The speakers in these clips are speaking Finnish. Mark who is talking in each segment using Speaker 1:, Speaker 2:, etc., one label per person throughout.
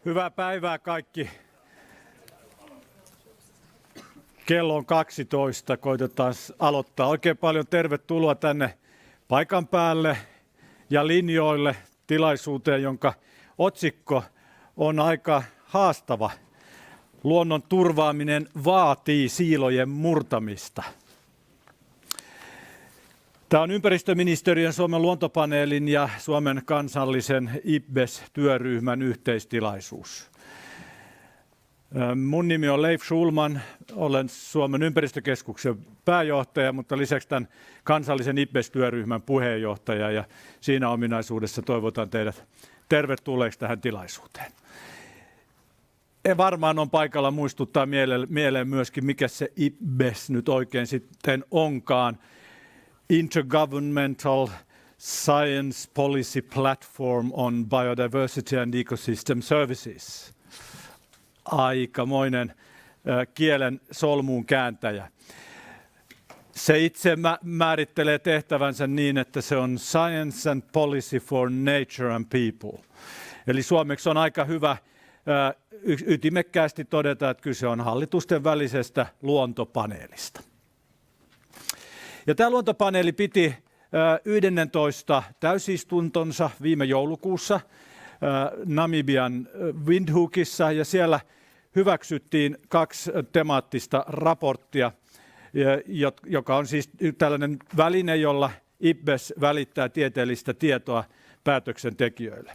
Speaker 1: Hyvää päivää kaikki. Kello on 12, koitetaan aloittaa. Oikein paljon tervetuloa tänne paikan päälle ja linjoille tilaisuuteen, jonka otsikko on aika haastava. Luonnon turvaaminen vaatii siilojen murtamista. Tämä on ympäristöministeriön, Suomen luontopaneelin ja Suomen kansallisen IPBES-työryhmän yhteistilaisuus. Mun nimi on Leif Schulman, olen Suomen ympäristökeskuksen pääjohtaja, mutta lisäksi tämän kansallisen IPBES-työryhmän puheenjohtaja, ja siinä ominaisuudessa toivotan teidät tervetulleeksi tähän tilaisuuteen. Varmaan on paikalla muistuttaa mieleen myöskin, mikä se IPBES nyt oikein sitten onkaan. Intergovernmental Science Policy Platform on Biodiversity and Ecosystem Services. Aikamoinen kielen solmuun kääntäjä. Se itse määrittelee tehtävänsä niin, että se on Science and Policy for Nature and People. Eli suomeksi on aika hyvä ytimekkäästi todeta, että kyse on hallitusten välisestä luontopaneelista. Ja tämä luontopaneeli piti 11 täysistuntonsa viime joulukuussa Namibian Windhoekissa, ja siellä hyväksyttiin 2 temaattista raporttia, joka on siis tällainen väline, jolla IPBES välittää tieteellistä tietoa päätöksentekijöille.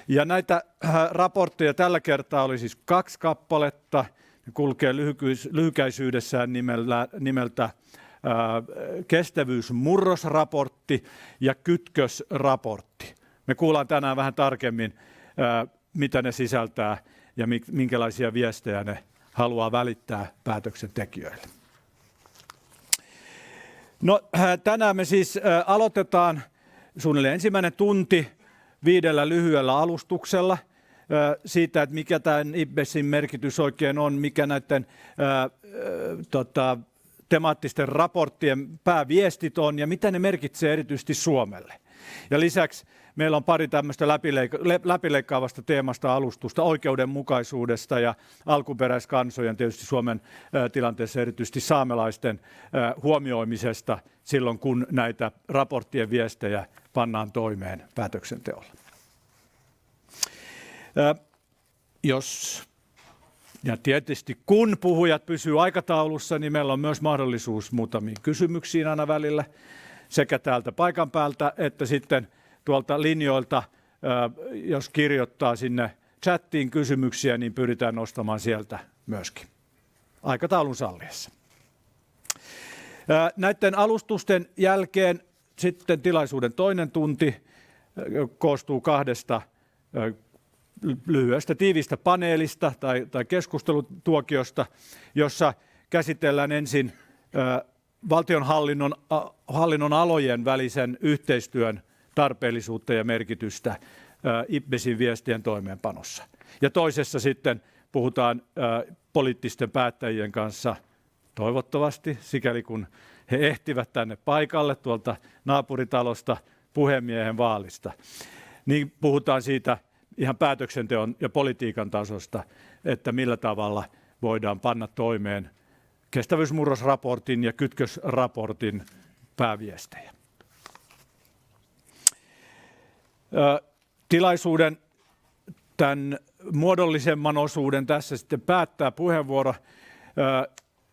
Speaker 1: Ja näitä raportteja tällä kertaa oli siis 2 kappaletta, ne kulkee lyhykäisyydessään nimeltä kestävyysmurrosraportti ja kytkösraportti. Me kuullaan tänään vähän tarkemmin, mitä ne sisältää ja minkälaisia viestejä ne haluaa välittää päätöksentekijöille. No, tänään me siis aloitetaan suunnilleen ensimmäinen tunti 5 lyhyellä alustuksella siitä, että mikä tämän IPBESin merkitys oikein on, mikä näiden temaattisten raporttien pääviestit on ja mitä ne merkitsee erityisesti Suomelle. Ja lisäksi meillä on pari tämmöistä läpileikkaavasta teemasta alustusta oikeudenmukaisuudesta ja alkuperäiskansojen, tietysti Suomen tilanteessa erityisesti saamelaisten huomioimisesta silloin, kun näitä raporttien viestejä pannaan toimeen päätöksenteolla. Ja tietysti kun puhujat pysyy aikataulussa, niin meillä on myös mahdollisuus muutamiin kysymyksiin aina välillä, sekä täältä paikan päältä että sitten tuolta linjoilta, jos kirjoittaa sinne chattiin kysymyksiä, niin pyritään nostamaan sieltä myöskin aikataulun salliessa. Näiden alustusten jälkeen sitten tilaisuuden toinen tunti koostuu 2 lyhyestä tiivistä paneelista tai keskustelutuokiosta, jossa käsitellään ensin valtionhallinnon alojen välisen yhteistyön tarpeellisuutta ja merkitystä IPBESin viestien toimeenpanossa. Ja toisessa sitten puhutaan poliittisten päättäjien kanssa, toivottavasti, sikäli kun he ehtivät tänne paikalle tuolta naapuritalosta puhemiehen vaalista, niin puhutaan siitä ihan päätöksenteon ja politiikan tasosta, että millä tavalla voidaan panna toimeen kestävyysmurrosraportin ja kytkösraportin pääviestejä. Tilaisuuden tämän muodollisemman osuuden tässä sitten päättää puheenvuoro,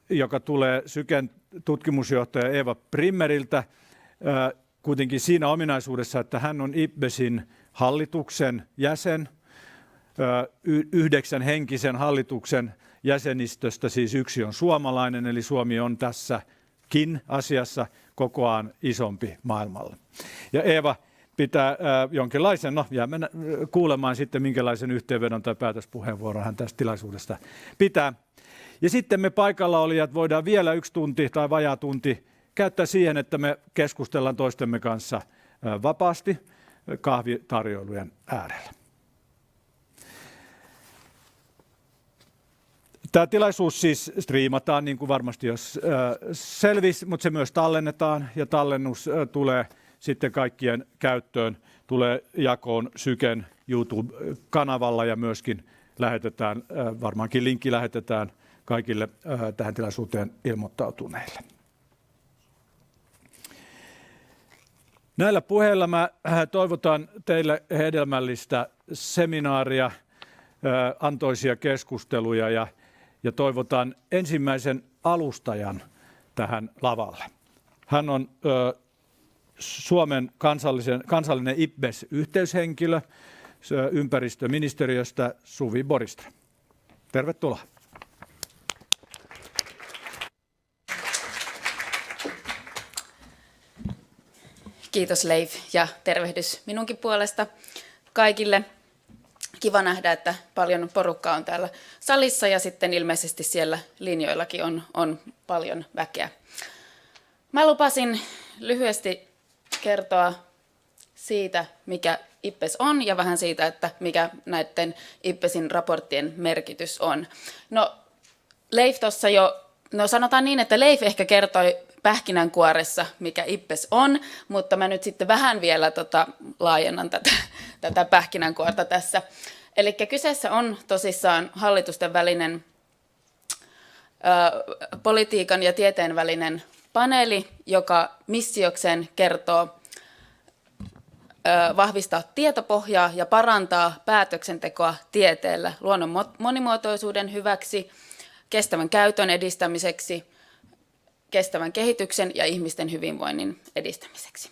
Speaker 1: joka tulee Syken tutkimusjohtaja Eeva Brimmeriltä, kuitenkin siinä ominaisuudessa, että hän on IPBESin hallituksen jäsen, 9 henkisen hallituksen jäsenistöstä, siis 1 on suomalainen, eli Suomi on tässäkin asiassa kokoaan isompi maailmalla. Ja Eeva pitää jonkinlaisen, jäämme kuulemaan sitten minkälaisen yhteenvedon tai päätöspuheenvuoron hän tästä tilaisuudesta pitää. Ja sitten me paikalla olijat voidaan vielä 1 tunti tai vajaa tunti käyttää siihen, että me keskustellaan toistemme kanssa vapaasti kahvitarjoilujen äärellä. Tämä tilaisuus siis striimataan, niin kuin varmasti jos selvisi, mutta se myös tallennetaan, ja tallennus tulee sitten kaikkien käyttöön, tulee jakoon Syken YouTube-kanavalla ja myöskin lähetetään, varmaankin linkki lähetetään kaikille tähän tilaisuuteen ilmoittautuneille. Näillä puheilla mä toivotan teille hedelmällistä seminaaria, antoisia keskusteluja ja toivotan ensimmäisen alustajan tähän lavalle. Hän on Suomen kansallinen IPBES-yhteyshenkilö ympäristöministeriöstä Suvi Boristra. Tervetuloa.
Speaker 2: Kiitos Leif ja tervehdys minunkin puolesta kaikille. Kiva nähdä, että paljon porukkaa on täällä salissa ja sitten ilmeisesti siellä linjoillakin on paljon väkeä. Mä lupasin lyhyesti kertoa siitä, mikä IPBES on ja vähän siitä, että mikä näiden IPBESin raporttien merkitys on. No Leif tuossa sanotaan niin, että Leif ehkä kertoi pähkinänkuoressa, mikä IPBES on, mutta mä nyt sitten vähän vielä laajennan tätä pähkinänkuorta tässä. Eli kyseessä on tosissaan hallitusten välinen politiikan ja tieteen välinen paneeli, joka missiokseen kertoo vahvistaa tietopohjaa ja parantaa päätöksentekoa tieteellä luonnon monimuotoisuuden hyväksi, kestävän käytön edistämiseksi, kestävän kehityksen ja ihmisten hyvinvoinnin edistämiseksi.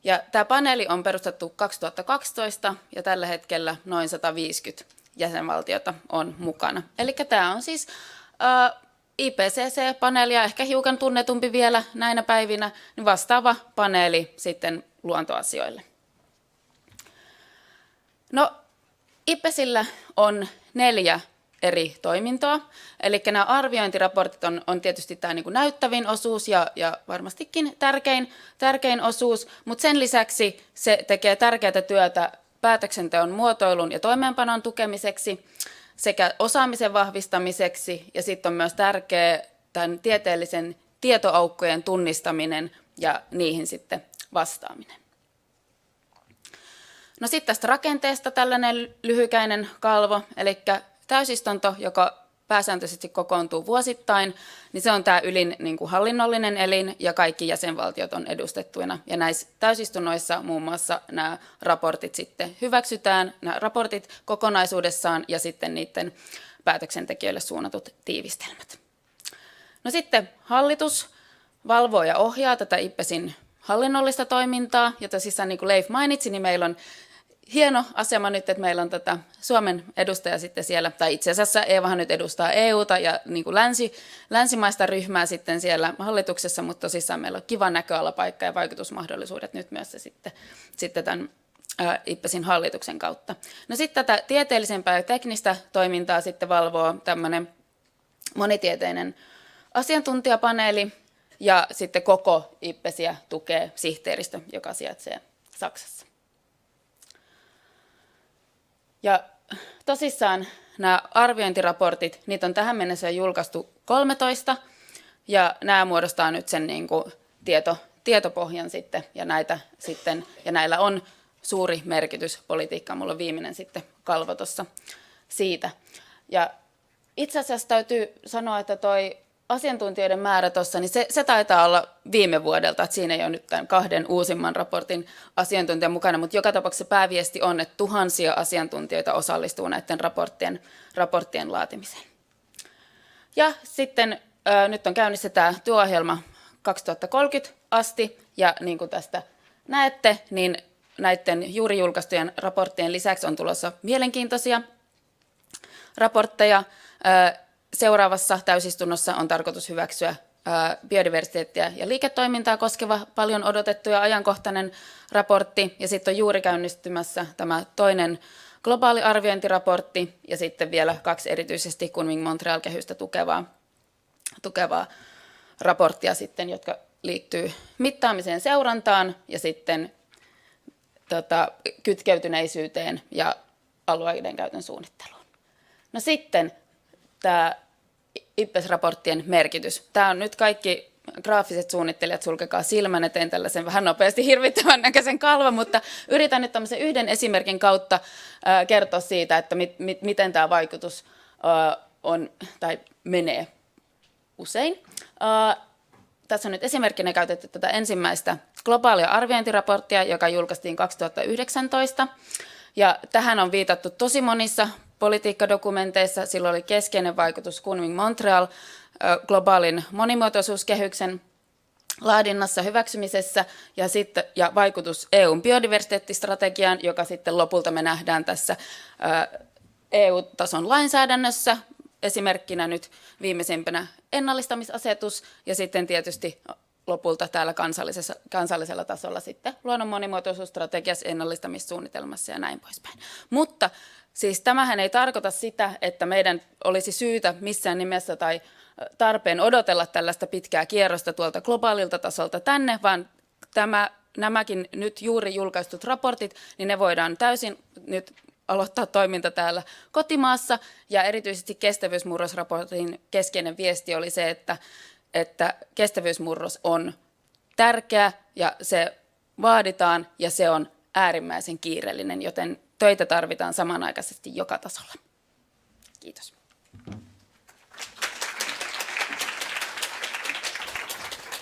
Speaker 2: Ja tämä paneeli on perustettu 2012 ja tällä hetkellä noin 150 jäsenvaltiota on mukana. Eli tämä on siis IPCC-paneelia, ehkä hiukan tunnetumpi vielä näinä päivinä, niin vastaava paneeli sitten luontoasioille. No, IPBESillä on 4 eri toimintoa, eli nämä arviointiraportit on tietysti tämä niin kuin näyttävin osuus ja varmastikin tärkein osuus, mutta sen lisäksi se tekee tärkeää työtä päätöksenteon muotoilun ja toimeenpanon tukemiseksi sekä osaamisen vahvistamiseksi, ja sitten on myös tärkeä tämän tieteellisen tietoaukkojen tunnistaminen ja niihin sitten vastaaminen. No sitten tästä rakenteesta tällainen lyhykäinen kalvo, eli täysistunto, joka pääsääntöisesti kokoontuu vuosittain, niin se on tämä ylin niin kuin hallinnollinen elin ja kaikki jäsenvaltiot on edustettuina. Ja näissä täysistunnoissa muun muassa nämä raportit sitten hyväksytään, nämä raportit kokonaisuudessaan ja sitten niiden päätöksentekijöille suunnatut tiivistelmät. No sitten hallitus valvoo ja ohjaa tätä IPBESin hallinnollista toimintaa, ja tosissaan niin kuin Leif mainitsi, niin meillä on hieno asema nyt, että meillä on Suomen edustaja sitten siellä, tai itse asiassa Eevahan nyt edustaa EUta ja niin kuin länsimaista ryhmää sitten siellä hallituksessa, mutta tosissaan meillä on kiva näköalapaikka ja vaikutusmahdollisuudet nyt myös sitten tämän IPBESin hallituksen kautta. No sitten tätä tieteellisempää ja teknistä toimintaa sitten valvoo tämmöinen monitieteinen asiantuntijapaneeli, ja sitten koko IPBESiä tukee sihteeristö, joka sijaitsee Saksassa. Ja tosissaan nämä arviointiraportit, niitä on tähän mennessä julkaistu 13, ja nämä muodostaa nyt sen niin kuin tietopohjan sitten, ja näillä on suuri merkitys politiikkaan. Mulla on viimeinen sitten kalvo tuossa siitä. Ja itse asiassa täytyy sanoa, että toi asiantuntijoiden määrä tuossa, niin se taitaa olla viime vuodelta, että siinä ei ole nyt tämän 2 uusimman raportin asiantuntijan mukana, mutta joka tapauksessa pääviesti on, että tuhansia asiantuntijoita osallistuu näiden raporttien laatimiseen. Ja sitten nyt on käynnissä tämä työohjelma 2030 asti, ja niin kuin tästä näette, niin näiden juuri julkaistujen raporttien lisäksi on tulossa mielenkiintoisia raportteja. Seuraavassa täysistunnossa on tarkoitus hyväksyä biodiversiteettiä ja liiketoimintaa koskeva paljon odotettu ja ajankohtainen raportti, ja sitten on juuri käynnistymässä tämä toinen globaali arviointiraportti, ja sitten vielä 2 erityisesti Kunming-Montreal-kehystä tukevaa raporttia sitten, jotka liittyy mittaamiseen, seurantaan ja sitten kytkeytyneisyyteen ja alueiden käytön suunnitteluun. No sitten tämä IPBES-raporttien merkitys. Tämä on nyt kaikki graafiset suunnittelijat, sulkekaa silmänne, tein tällaisen vähän nopeasti hirvittävän näköisen kalvon, mutta yritän nyt tämmöisen yhden esimerkin kautta kertoa siitä, että miten tämä vaikutus on tai menee usein. Tässä on nyt esimerkkinä käytetty tätä ensimmäistä globaalia arviointiraporttia, joka julkaistiin 2019. Ja tähän on viitattu tosi monissa politiikkadokumenteissa. Sillä oli keskeinen vaikutus Kunming-Montreal globaalin monimuotoisuuskehyksen laadinnassa hyväksymisessä ja vaikutus EUn biodiversiteettistrategiaan, joka sitten lopulta me nähdään tässä EU-tason lainsäädännössä. Esimerkkinä nyt viimeisimpänä ennallistamisasetus ja sitten tietysti lopulta täällä kansallisella tasolla sitten luonnon monimuotoisuusstrategiassa, ennallistamissuunnitelmassa ja näin poispäin. Mutta siis tämähän ei tarkoita sitä, että meidän olisi syytä missään nimessä tai tarpeen odotella tällaista pitkää kierrosta tuolta globaalilta tasolta tänne, vaan nämäkin nyt juuri julkaistut raportit, niin ne voidaan täysin nyt aloittaa toiminta täällä kotimaassa, ja erityisesti kestävyysmurrosraportin keskeinen viesti oli se, että kestävyysmurros on tärkeä ja se vaaditaan ja se on äärimmäisen kiireellinen, joten töitä tarvitaan samanaikaisesti joka tasolla. Kiitos.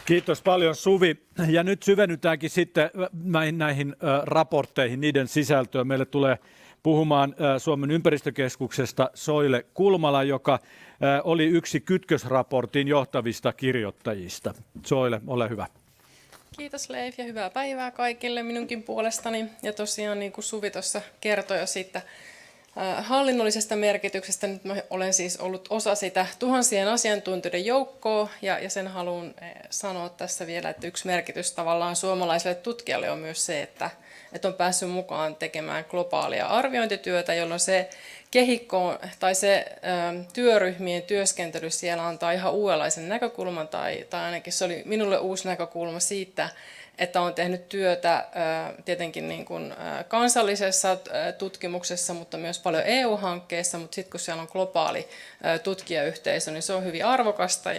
Speaker 1: Kiitos paljon Suvi. Ja nyt syvennytäänkin sitten näihin raportteihin, niiden sisältöön. Meille tulee puhumaan Suomen ympäristökeskuksesta Soile Kulmala, joka oli yksi Kytkösraportin johtavista kirjoittajista. Soile, ole hyvä.
Speaker 3: Kiitos Leif ja hyvää päivää kaikille minunkin puolestani. Ja tosiaan niin kuin Suvi tuossa kertoi jo siitä hallinnollisesta merkityksestä, nyt mä olen siis ollut osa sitä tuhansien asiantuntijoiden joukkoa ja sen haluan sanoa tässä vielä, että yksi merkitys tavallaan suomalaiselle tutkijalle on myös se, että on päässyt mukaan tekemään globaalia arviointityötä, jolloin se kehikko tai se työryhmien työskentely siellä antaa ihan uudenlaisen näkökulman tai ainakin se oli minulle uusi näkökulma siitä, että olen tehnyt työtä tietenkin niin kuin kansallisessa tutkimuksessa, mutta myös paljon EU-hankkeissa, mutta sitten kun siellä on globaali tutkijayhteisö, niin se on hyvin arvokasta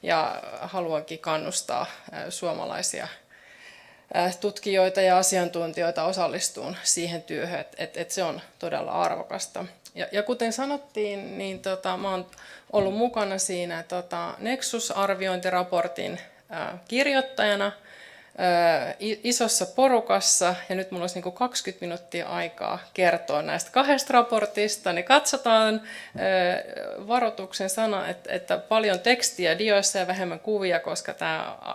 Speaker 3: ja haluankin kannustaa suomalaisia tutkijoita ja asiantuntijoita osallistumaan siihen työhön, että se on todella arvokasta. Ja kuten sanottiin, niin mä olen ollut mukana siinä Nexus-arviointiraportin kirjoittajana isossa porukassa, ja nyt minulla olisi niin kuin 20 minuuttia aikaa kertoa näistä kahdesta raportista, niin katsotaan varoituksen sana, että paljon tekstiä dioissa ja vähemmän kuvia, koska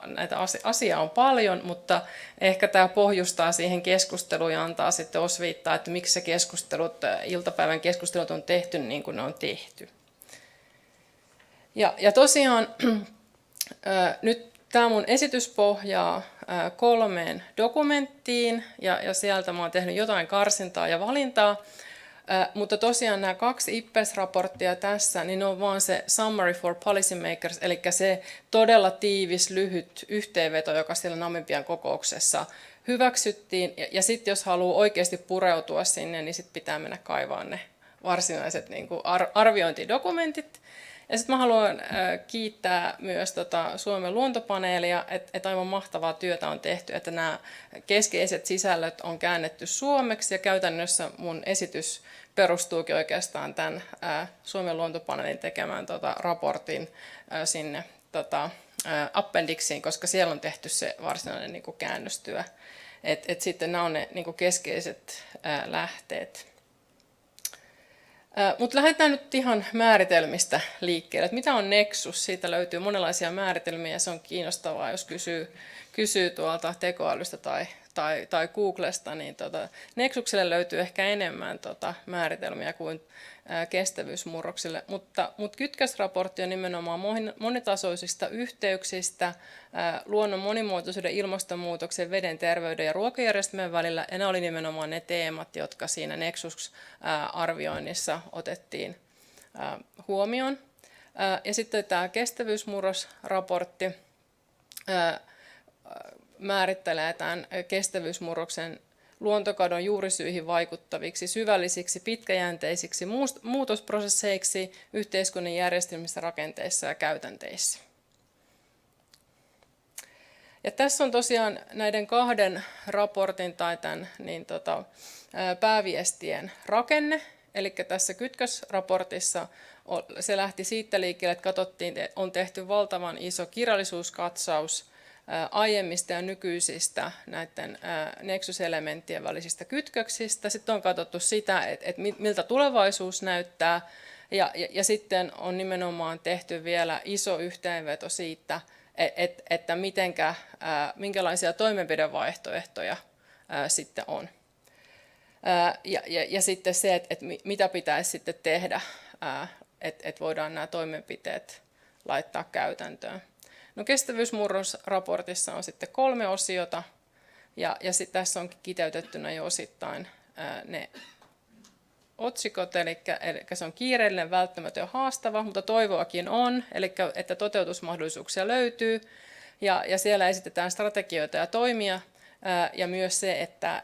Speaker 3: näitä asiaa on paljon, mutta ehkä tämä pohjustaa siihen keskusteluun ja antaa sitten osviittaa, että miksi se iltapäivän keskustelut on tehty niin kuin ne on tehty. Ja tosiaan nyt tämä mun esitys pohjaa 3 dokumenttiin ja sieltä mä oon tehnyt jotain karsintaa ja valintaa, mutta tosiaan nämä 2 IPBES-raporttia tässä, niin ne on vaan se Summary for Policymakers, eli se todella tiivis, lyhyt yhteenveto, joka siellä Namibian kokouksessa hyväksyttiin. Ja sitten jos haluaa oikeasti pureutua sinne, niin sitten pitää mennä kaivaa ne varsinaiset niin kuin arviointidokumentit. Ja sitten mä haluan kiittää myös Suomen luontopaneelia, että aivan mahtavaa työtä on tehty, että nämä keskeiset sisällöt on käännetty suomeksi ja käytännössä mun esitys perustuukin oikeastaan tämän Suomen luontopaneelin tekemään raportin sinne appendiksiin, koska siellä on tehty se varsinainen niin kuin käännöstyö. Et sitten nämä on ne niin kuin keskeiset lähteet. Mutta lähdetään nyt ihan määritelmistä liikkeelle. Mitä on Nexus? Siitä löytyy monenlaisia määritelmiä ja se on kiinnostavaa, jos kysyy tuolta tekoälystä tai Googlesta, niin Nexukselle löytyy ehkä enemmän määritelmiä kuin kestävyysmurroksille. Mutta Kytkösraportti on nimenomaan monitasoisista yhteyksistä luonnon monimuotoisuuden, ilmastonmuutoksen, veden, terveyden ja ruokajärjestelmän välillä. Ja ne oli nimenomaan ne teemat, jotka siinä Nexus-arvioinnissa otettiin huomioon. Ja sitten tämä kestävyysmurrosraportti määrittelee tämän kestävyysmurroksen luontokadon juurisyihin vaikuttaviksi, syvällisiksi, pitkäjänteisiksi muutosprosesseiksi yhteiskunnan järjestelmissä, rakenteissa ja käytänteissä. Ja tässä on tosiaan näiden kahden raportin tai tämän pääviestien rakenne. Eli tässä kytkösraportissa se lähti siitä liikkeelle, että katsottiin, että on tehty valtavan iso kirjallisuuskatsaus aiemmista ja nykyisistä näiden Nexus-elementtien välisistä kytköksistä. Sitten on katsottu sitä, että miltä tulevaisuus näyttää. Ja sitten on nimenomaan tehty vielä iso yhteenveto siitä, että minkälaisia toimenpidevaihtoehtoja sitten on. Ja sitten se, että mitä pitäisi sitten tehdä, että voidaan nämä toimenpiteet laittaa käytäntöön. No, kestävyysmurrosraportissa on sitten 3 osiota, ja sitten tässä onkin kiteytettynä jo osittain ne otsikot, eli se on kiireellinen, välttämätön ja haastava, mutta toivoakin on, eli että toteutusmahdollisuuksia löytyy, ja siellä esitetään strategioita ja toimia, ja myös se, että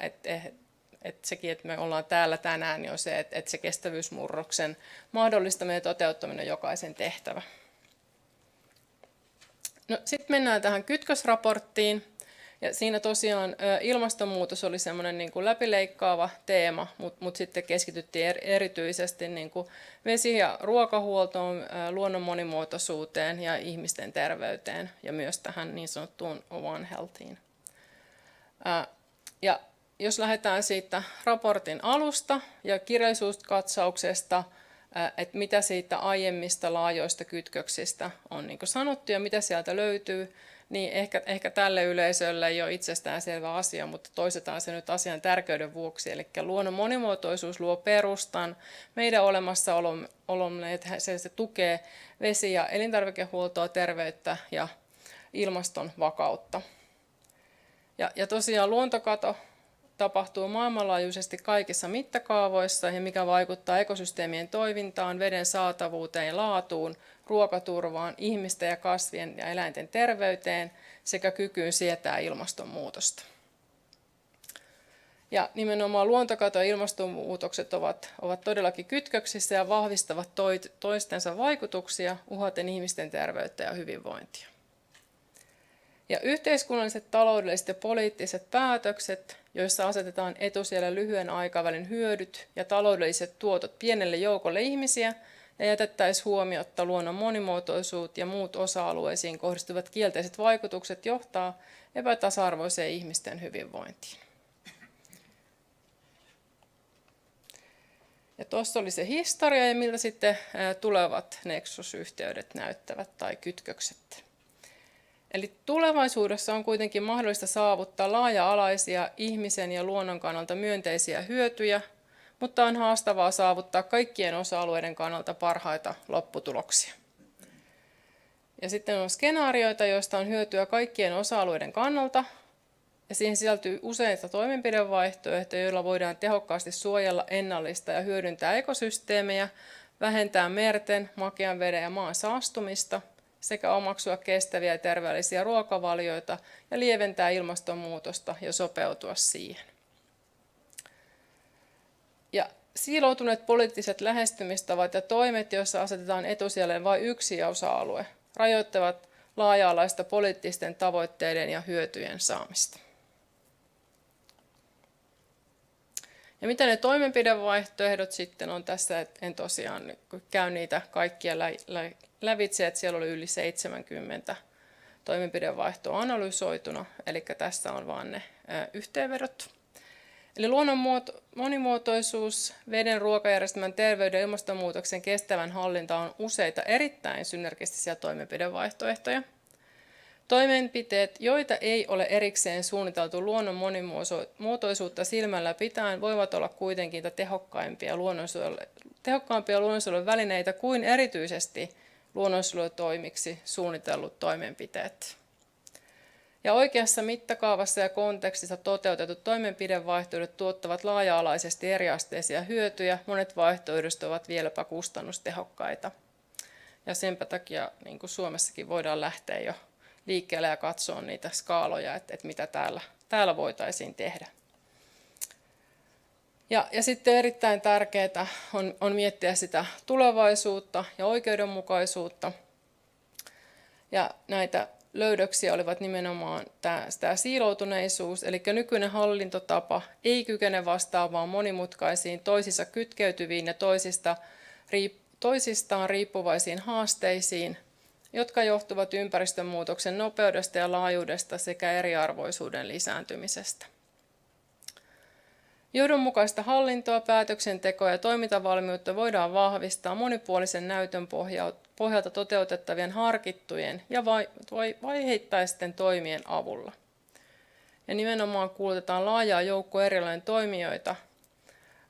Speaker 3: sekin, että me ollaan täällä tänään, niin on se, että se kestävyysmurroksen mahdollistaminen ja toteuttaminen on jokaisen tehtävä. No, sitten mennään tähän kytkösraporttiin, ja siinä tosiaan ilmastonmuutos oli semmoinen niin kuin läpileikkaava teema, mutta sitten keskityttiin erityisesti niin kuin vesi- ja ruokahuoltoon, luonnon monimuotoisuuteen ja ihmisten terveyteen ja myös tähän niin sanottuun One Healthiin. Ja jos lähdetään siitä raportin alusta ja kirjallisuuskatsauksesta, että mitä siitä aiemmista laajoista kytköksistä on niin kuin sanottu ja mitä sieltä löytyy, niin ehkä tälle yleisölle ei ole itsestäänselvä asia, mutta toistetaan se nyt asian tärkeyden vuoksi. Eli luonnon monimuotoisuus luo perustan meidän olemassaolomme, että se tukee vesi- ja elintarvikehuoltoa, terveyttä ja ilmaston vakautta. Ja tosiaan luontokato tapahtuu maailmanlaajuisesti kaikissa mittakaavoissa, ja mikä vaikuttaa ekosysteemien toimintaan, veden saatavuuteen ja laatuun, ruokaturvaan, ihmisten ja kasvien ja eläinten terveyteen sekä kykyyn sietää ilmastonmuutosta. Ja nimenomaan luontokato ja ilmastonmuutokset ovat todellakin kytköksissä ja vahvistavat toistensa vaikutuksia uhaten ihmisten terveyttä ja hyvinvointia. Ja yhteiskunnalliset, taloudelliset ja poliittiset päätökset, joissa asetetaan etusijalle lyhyen aikavälin hyödyt ja taloudelliset tuotot pienelle joukolle ihmisiä ja jätettäisiin huomiotta luonnon monimuotoisuut ja muut osa-alueisiin kohdistuvat kielteiset vaikutukset, johtaa epätasa-arvoiseen ihmisten hyvinvointiin. Ja tuossa oli se historia ja miltä sitten tulevat Nexus-yhteydet näyttävät tai kytkökset. Eli tulevaisuudessa on kuitenkin mahdollista saavuttaa laaja-alaisia ihmisen ja luonnon kannalta myönteisiä hyötyjä, mutta on haastavaa saavuttaa kaikkien osa-alueiden kannalta parhaita lopputuloksia. Ja sitten on skenaarioita, joista on hyötyä kaikkien osa-alueiden kannalta, ja siihen sisältyy useita toimenpidevaihtoehtoja, joilla voidaan tehokkaasti suojella, ennallistaa ja hyödyntää ekosysteemejä, vähentää merten, makean veden ja maan saastumista, sekä omaksua kestäviä ja terveellisiä ruokavalioita ja lieventää ilmastonmuutosta ja sopeutua siihen. Ja siiloutuneet poliittiset lähestymistavat ja toimet, joissa asetetaan etusijalle vain yksi osa-alue, rajoittavat laaja-alaista poliittisten tavoitteiden ja hyötyjen saamista. Ja mitä ne toimenpidevaihtoehdot sitten on tässä, en tosiaan käy niitä kaikkia lävitse, että siellä oli yli 70 toimenpidevaihtoa analysoituna, eli tässä on vain ne yhteenvedot. Eli luonnon monimuotoisuus, veden, ruokajärjestelmän, terveyden ja ilmastonmuutoksen kestävän hallinta on useita erittäin synergistisiä toimenpidevaihtoehtoja. Toimenpiteet, joita ei ole erikseen suunniteltu luonnon monimuotoisuutta silmällä pitäen, voivat olla kuitenkin tehokkaampia luonnonsuojelun välineitä kuin erityisesti luonnonsuojelutoimiksi suunnitellut toimenpiteet. Ja oikeassa mittakaavassa ja kontekstissa toteutetut toimenpidevaihtoehdot tuottavat laaja-alaisesti eriasteisia hyötyjä. Monet vaihtoehdoista ovat vieläpä kustannustehokkaita. Ja senpä takia niin kuin Suomessakin voidaan lähteä jo liikkeelle ja katsoa niitä skaaloja, että mitä täällä voitaisiin tehdä. Ja sitten erittäin tärkeää on miettiä sitä tulevaisuutta ja oikeudenmukaisuutta. Ja näitä löydöksiä olivat nimenomaan tämä siiloutuneisuus, eli nykyinen hallintotapa ei kykene vastaamaan monimutkaisiin, toisissa kytkeytyviin ja toisistaan riippuvaisiin haasteisiin, jotka johtuvat ympäristönmuutoksen nopeudesta ja laajuudesta sekä eriarvoisuuden lisääntymisestä. Johdonmukaista hallintoa, päätöksentekoa ja toimintavalmiutta voidaan vahvistaa monipuolisen näytön pohjalta toteutettavien harkittujen ja vaiheittaisten toimien avulla. Ja nimenomaan kuulutetaan laajaa joukkoa erilainen toimijoita,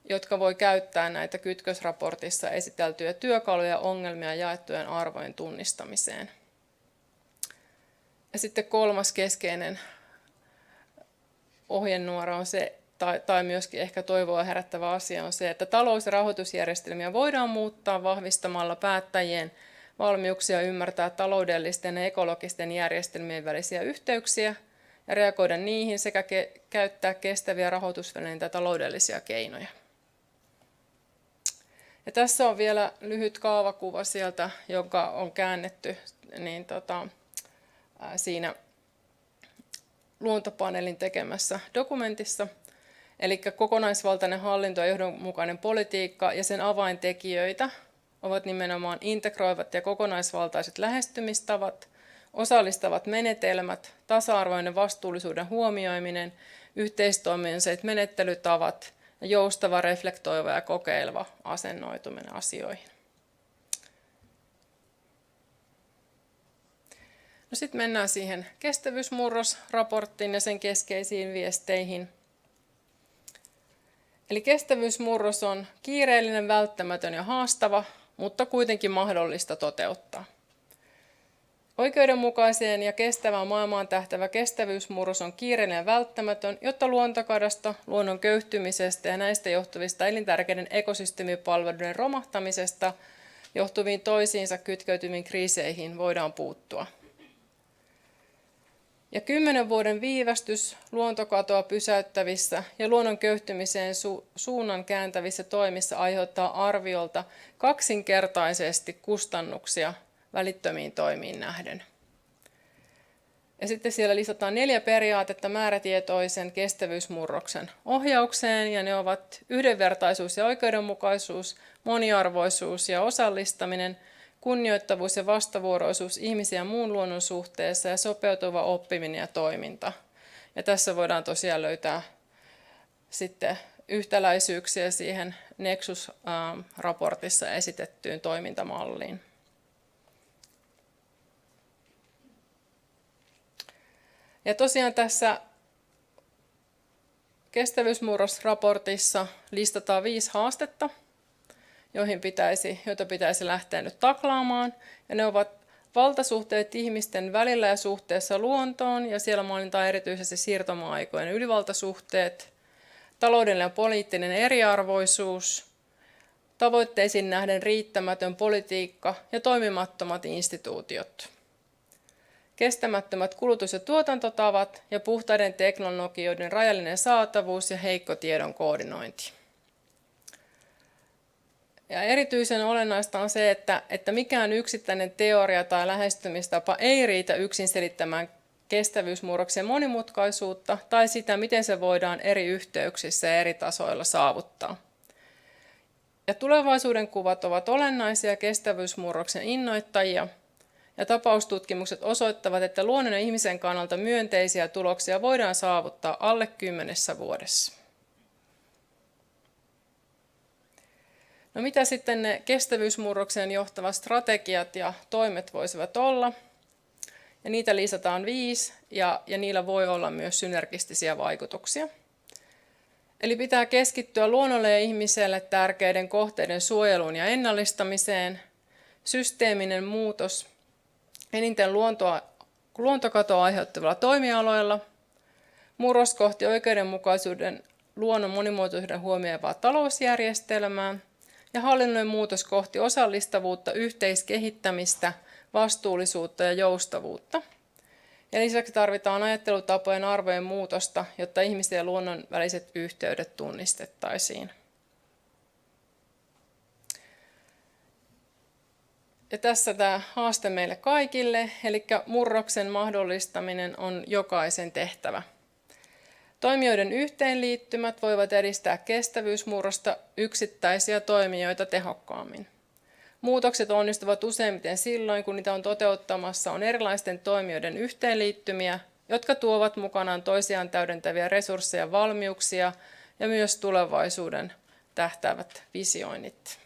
Speaker 3: jotka voi käyttää näitä kytkösraportissa esiteltyjä työkaluja ongelmia jaettujen arvojen tunnistamiseen. Ja sitten kolmas keskeinen ohjenuora on se, tai myöskin ehkä toivoa herättävä asia on se, että talous- ja rahoitusjärjestelmiä voidaan muuttaa vahvistamalla päättäjien valmiuksia ymmärtää taloudellisten ja ekologisten järjestelmien välisiä yhteyksiä ja reagoida niihin sekä käyttää kestäviä rahoitusvälineitä ja taloudellisia keinoja. Ja tässä on vielä lyhyt kaavakuva sieltä, joka on käännetty siinä Luontopaneelin tekemässä dokumentissa. Eli kokonaisvaltainen hallinto ja johdonmukainen politiikka ja sen avaintekijöitä ovat nimenomaan integroivat ja kokonaisvaltaiset lähestymistavat, osallistavat menetelmät, tasa-arvoinen vastuullisuuden huomioiminen, yhteistoiminnalliset menettelytavat ja joustava, reflektoiva ja kokeileva asennoituminen asioihin. No sitten mennään siihen kestävyysmurrosraporttiin ja sen keskeisiin viesteihin. Eli kestävyysmurros on kiireellinen, välttämätön ja haastava, mutta kuitenkin mahdollista toteuttaa. Oikeudenmukaiseen ja kestävään maailmaan tähtävä kestävyysmurros on kiireellinen ja välttämätön, jotta luontokadosta, luonnon köyhtymisestä ja näistä johtuvista elintärkeiden ekosysteemipalveluiden romahtamisesta johtuviin toisiinsa kytkeytyviin kriiseihin voidaan puuttua. Ja 10 vuoden viivästys luontokatoa pysäyttävissä ja luonnon köyhtymiseen suunnan kääntävissä toimissa aiheuttaa arviolta kaksinkertaisesti kustannuksia välittömiin toimiin nähden. Ja sitten siellä lisätään 4 periaatetta määrätietoisen kestävyysmurroksen ohjaukseen, ja ne ovat yhdenvertaisuus ja oikeudenmukaisuus, moniarvoisuus ja osallistaminen, kunnioittavuus ja vastavuoroisuus ihmisen ja muun luonnon suhteessa ja sopeutuva oppiminen ja toiminta. Ja tässä voidaan tosiaan löytää sitten yhtäläisyyksiä siihen Nexus-raportissa esitettyyn toimintamalliin. Ja tosiaan tässä kestävyysmurrosraportissa listataan 5 haastetta, joita pitäisi lähteä nyt taklaamaan. Ja ne ovat valtasuhteet ihmisten välillä ja suhteessa luontoon, ja siellä mainitaan erityisesti siirtomaa-aikojen ylivaltasuhteet, taloudellinen ja poliittinen eriarvoisuus, tavoitteisiin nähden riittämätön politiikka ja toimimattomat instituutiot, kestämättömät kulutus- ja tuotantotavat ja puhtaiden teknologioiden rajallinen saatavuus ja heikko tiedon koordinointi. Ja erityisen olennaista on se, että mikään yksittäinen teoria tai lähestymistapa ei riitä yksin selittämään kestävyysmurroksen monimutkaisuutta tai sitä, miten se voidaan eri yhteyksissä ja eri tasoilla saavuttaa. Ja tulevaisuuden kuvat ovat olennaisia kestävyysmurroksen innoittajia, ja tapaustutkimukset osoittavat, että luonnon ja ihmisen kannalta myönteisiä tuloksia voidaan saavuttaa alle 10 vuodessa. No mitä sitten ne kestävyysmurrokseen johtavat strategiat ja toimet voisivat olla? Ja niitä lisätään 5 ja niillä voi olla myös synergistisiä vaikutuksia. Eli pitää keskittyä luonnolle ja ihmiselle tärkeiden kohteiden suojeluun ja ennallistamiseen, systeeminen muutos eniten luontokatoa aiheuttavilla toimialoilla, murros kohti oikeudenmukaisuuden luonnon monimuotoisuuden huomioivaa talousjärjestelmää ja hallinnollinen muutos kohti osallistavuutta, yhteiskehittämistä, vastuullisuutta ja joustavuutta. Ja lisäksi tarvitaan ajattelutapojen arvojen muutosta, jotta ihmisten ja luonnon väliset yhteydet tunnistettaisiin. Ja tässä tämä haaste meille kaikille, eli murroksen mahdollistaminen on jokaisen tehtävä. Toimijoiden yhteenliittymät voivat edistää kestävyysmurrosta yksittäisiä toimijoita tehokkaammin. Muutokset onnistuvat useimmiten silloin, kun niitä on toteuttamassa on erilaisten toimijoiden yhteenliittymiä, jotka tuovat mukanaan toisiaan täydentäviä resursseja ja valmiuksia ja myös tulevaisuuden tähtäävät visioinnit.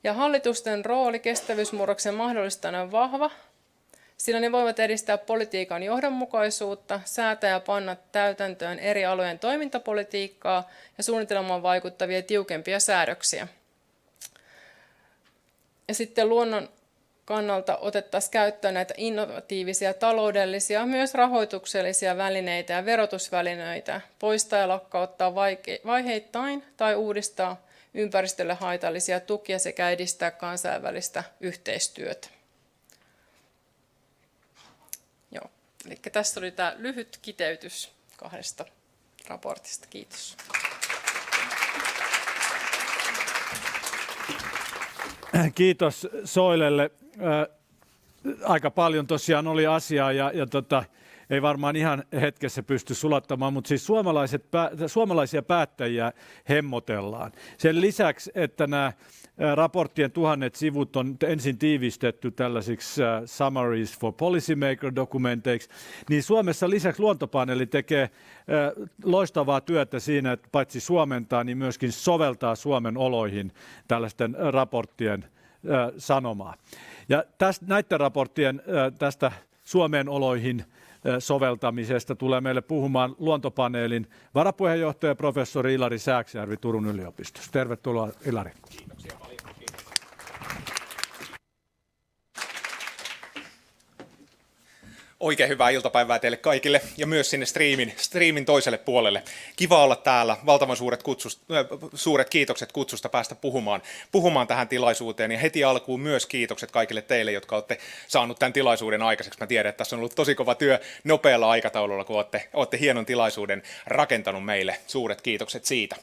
Speaker 3: Ja hallitusten rooli kestävyysmurroksen mahdollistajana on vahva, sillä ne voivat edistää politiikan johdonmukaisuutta, säätää ja panna täytäntöön eri alojen toimintapolitiikkaa ja suunnitelmaan vaikuttavia tiukempia säädöksiä. Ja sitten luonnon kannalta otettaisiin käyttöön näitä innovatiivisia taloudellisia, myös rahoituksellisia välineitä ja verotusvälineitä, poistaa ja lakkauttaa vaiheittain tai uudistaa ympäristölle haitallisia tukia sekä edistää kansainvälistä yhteistyötä. Joo, eli tässä oli tämä lyhyt kiteytys 2 raportista. Kiitos.
Speaker 1: Kiitos Soilelle. Aika paljon tosiaan oli asiaa ja ei varmaan ihan hetkessä pysty sulattamaan, mutta siis suomalaisia päättäjiä hemmotellaan. Sen lisäksi, että nämä raporttien 1000 sivut on ensin tiivistetty tällaisiksi summaries for policymaker-dokumenteiksi, niin Suomessa lisäksi Luontopaneeli tekee loistavaa työtä siinä, että paitsi suomentaa, niin myöskin soveltaa Suomen oloihin tällaisten raporttien sanomaa. Ja näiden raporttien tästä Suomen oloihin soveltamisesta tulee meille puhumaan Luontopaneelin varapuheenjohtaja professori Ilari Sääksjärvi Turun yliopistosta. Tervetuloa Ilari.
Speaker 4: Kiitoksia paljon. Oikein hyvää iltapäivää teille kaikille ja myös sinne striimin toiselle puolelle. Kiva olla täällä. Valtavan suuret kiitokset kutsusta päästä puhumaan tähän tilaisuuteen. Ja heti alkuun myös kiitokset kaikille teille, jotka olette saanut tämän tilaisuuden aikaiseksi. Mä tiedän, että tässä on ollut tosi kova työ nopealla aikataululla, kun olette hienon tilaisuuden rakentanut meille. Suuret kiitokset siitä.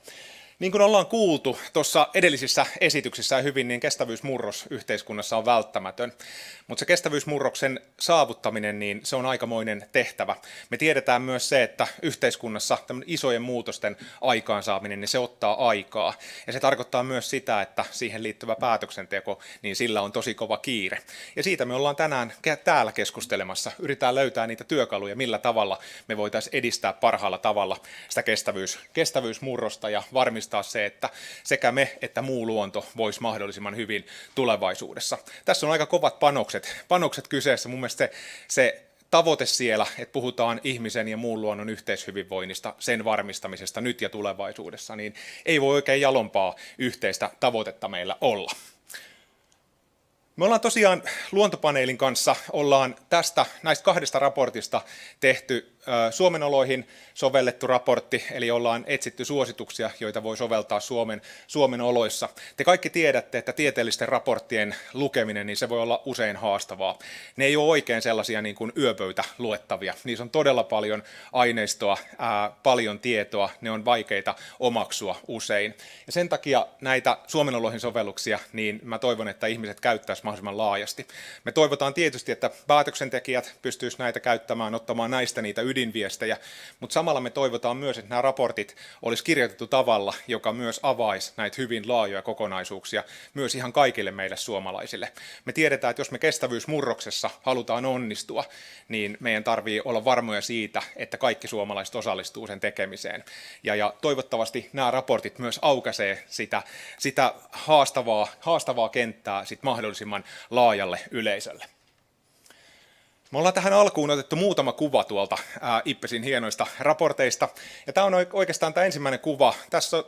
Speaker 4: Niin kuin ollaan kuultu tuossa edellisissä esityksissä hyvin, niin kestävyysmurros yhteiskunnassa on välttämätön. Mutta se kestävyysmurroksen saavuttaminen, niin se on aikamoinen tehtävä. Me tiedetään myös se, että yhteiskunnassa isojen muutosten aikaansaaminen, niin se ottaa aikaa. Ja se tarkoittaa myös sitä, että siihen liittyvä päätöksenteko, niin sillä on tosi kova kiire. Ja siitä me ollaan tänään täällä keskustelemassa. Yritetään löytää niitä työkaluja, millä tavalla me voitaisiin edistää parhaalla tavalla sitä kestävyysmurrosta ja varmistaa se, että sekä me että muu luonto voisi mahdollisimman hyvin tulevaisuudessa. Tässä on aika kovat panokset kyseessä. Mun mielestä se tavoite siellä, että puhutaan ihmisen ja muun luonnon yhteishyvinvoinnista, sen varmistamisesta nyt ja tulevaisuudessa, niin ei voi oikein jalompaa yhteistä tavoitetta meillä olla. Me ollaan tosiaan Luontopaneelin kanssa näistä 2 raportista tehty Suomen oloihin sovellettu raportti, eli ollaan etsitty suosituksia, joita voi soveltaa Suomen oloissa. Te kaikki tiedätte, että tieteellisten raporttien lukeminen, niin se voi olla usein haastavaa. Ne ei ole oikein sellaisia niin kuin yöpöytäluettavia. Niissä on todella paljon aineistoa, paljon tietoa, ne on vaikeita omaksua usein. Ja sen takia näitä Suomen oloihin sovelluksia, niin mä toivon, että ihmiset käyttäisivät mahdollisimman laajasti. Me toivotaan tietysti, että päätöksentekijät pystyisivät näitä käyttämään, ottamaan näistä niitä ydinviestejä, mutta samalla me toivotaan myös, että nämä raportit olisi kirjoitettu tavalla, joka myös avaisi näitä hyvin laajoja kokonaisuuksia myös ihan kaikille meille suomalaisille. Me tiedetään, että jos me kestävyysmurroksessa halutaan onnistua, niin meidän tarvii olla varmoja siitä, että kaikki suomalaiset osallistuu sen tekemiseen. Ja toivottavasti nämä raportit myös aukaisee sitä haastavaa kenttää sit mahdollisimman laajalle yleisölle. Me ollaan tähän alkuun otettu muutama kuva tuolta IPBESin hienoista raporteista. Ja tämä on oikeastaan tämä ensimmäinen kuva.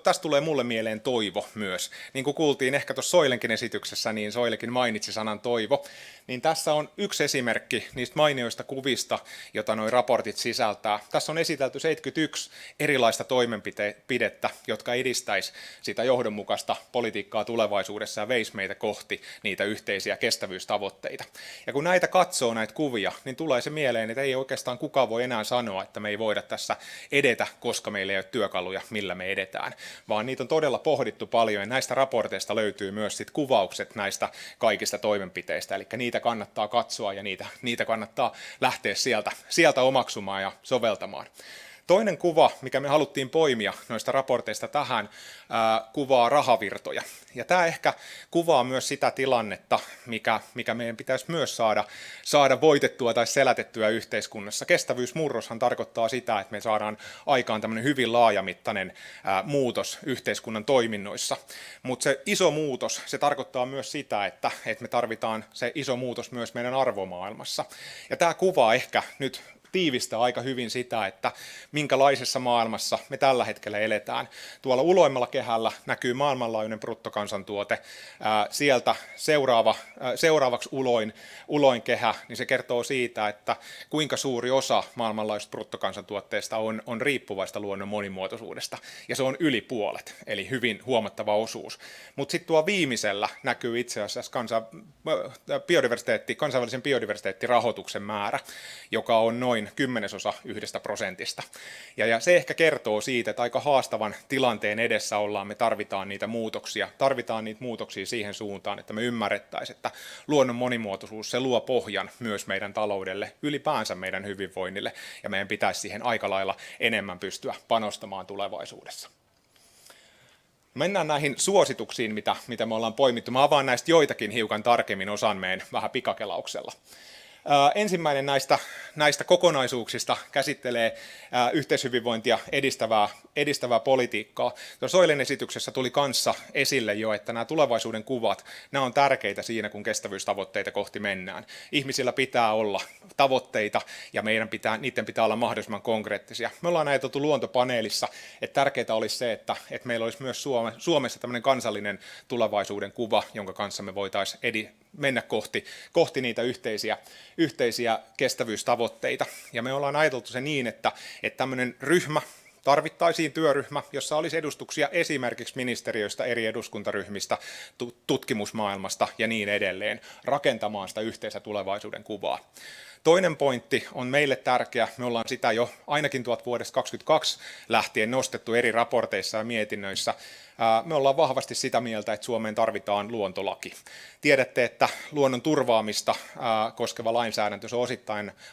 Speaker 4: Tässä tulee mulle mieleen toivo myös. Niin kuin kuultiin ehkä tuossa Soilenkin esityksessä, niin Soilekin mainitsi sanan toivo. Niin tässä on yksi esimerkki niistä mainioista kuvista, jota nuo raportit sisältää. Tässä on esitelty 71 erilaista toimenpidettä, jotka edistäisi sitä johdonmukaista politiikkaa tulevaisuudessa ja veisi meitä kohti niitä yhteisiä kestävyystavoitteita. Ja kun näitä katsoo, näitä kuvia, niin tulee se mieleen, että ei oikeastaan kukaan voi enää sanoa, että me ei voida tässä edetä, koska meillä ei ole työkaluja, millä me edetään, vaan niitä on todella pohdittu paljon, ja näistä raporteista löytyy myös sit kuvaukset näistä kaikista toimenpiteistä, eli niitä kannattaa katsoa, ja niitä kannattaa lähteä sieltä omaksumaan ja soveltamaan. Toinen kuva, mikä me haluttiin poimia noista raporteista tähän, kuvaa rahavirtoja. Ja tämä ehkä kuvaa myös sitä tilannetta, mikä meidän pitäisi myös saada voitettua tai selätettyä yhteiskunnassa. Kestävyysmurroshan tarkoittaa sitä, että me saadaan aikaan tämmöinen hyvin laajamittainen muutos yhteiskunnan toiminnoissa. Mutta se iso muutos, se tarkoittaa myös sitä, että me tarvitaan se iso muutos myös meidän arvomaailmassa. Ja tämä kuvaa ehkä nyt tiivistää aika hyvin sitä, että minkälaisessa maailmassa me tällä hetkellä eletään. Tuolla uloimmalla kehällä näkyy maailmanlaajuinen bruttokansantuote. Sieltä seuraavaksi uloin kehä, niin se kertoo siitä, että kuinka suuri osa maailmanlaajuisesta bruttokansantuotteesta on riippuvaista luonnon monimuotoisuudesta. Ja se on yli puolet, eli hyvin huomattava osuus. Mutta sitten tuo viimeisellä näkyy itse asiassa kansainvälisen biodiversiteettirahoituksen määrä, joka on noin 0,1%. Ja se ehkä kertoo siitä, että aika haastavan tilanteen edessä ollaan, me tarvitaan niitä muutoksia siihen suuntaan, että me ymmärrettäisiin, että luonnon monimuotoisuus, se luo pohjan myös meidän taloudelle, ylipäänsä meidän hyvinvoinnille, ja meidän pitäisi siihen aika lailla enemmän pystyä panostamaan tulevaisuudessa. Mennään näihin suosituksiin, mitä me ollaan poimittu. Mä avaan näistä joitakin hiukan tarkemmin, osan meidän vähän pikakelauksella. Ensimmäinen näistä kokonaisuuksista käsittelee yhteishyvinvointia edistävää politiikkaa. Tuossa Soilen esityksessä tuli kanssa esille jo, että nämä tulevaisuuden kuvat, nämä on tärkeitä siinä, kun kestävyystavoitteita kohti mennään. Ihmisillä pitää olla tavoitteita ja niiden pitää olla mahdollisimman konkreettisia. Me ollaan ajateltu luontopaneelissa, että tärkeää olisi se, että meillä olisi myös Suomessa tämmöinen kansallinen tulevaisuuden kuva, jonka kanssa me voitaisiin mennä kohti niitä yhteisiä kestävyystavoitteita. Ja me ollaan ajateltu se niin, että tämmöinen tarvittaisiin työryhmä, jossa olisi edustuksia esimerkiksi ministeriöistä, eri eduskuntaryhmistä, tutkimusmaailmasta ja niin edelleen, rakentamaan sitä yhteistä tulevaisuuden kuvaa. Toinen pointti on meille tärkeä. Me ollaan sitä jo ainakin vuodesta 2022 lähtien nostettu eri raporteissa ja mietinnöissä. Me ollaan vahvasti sitä mieltä, että Suomeen tarvitaan luontolaki. Tiedätte, että luonnon turvaamista koskeva lainsäädäntö se on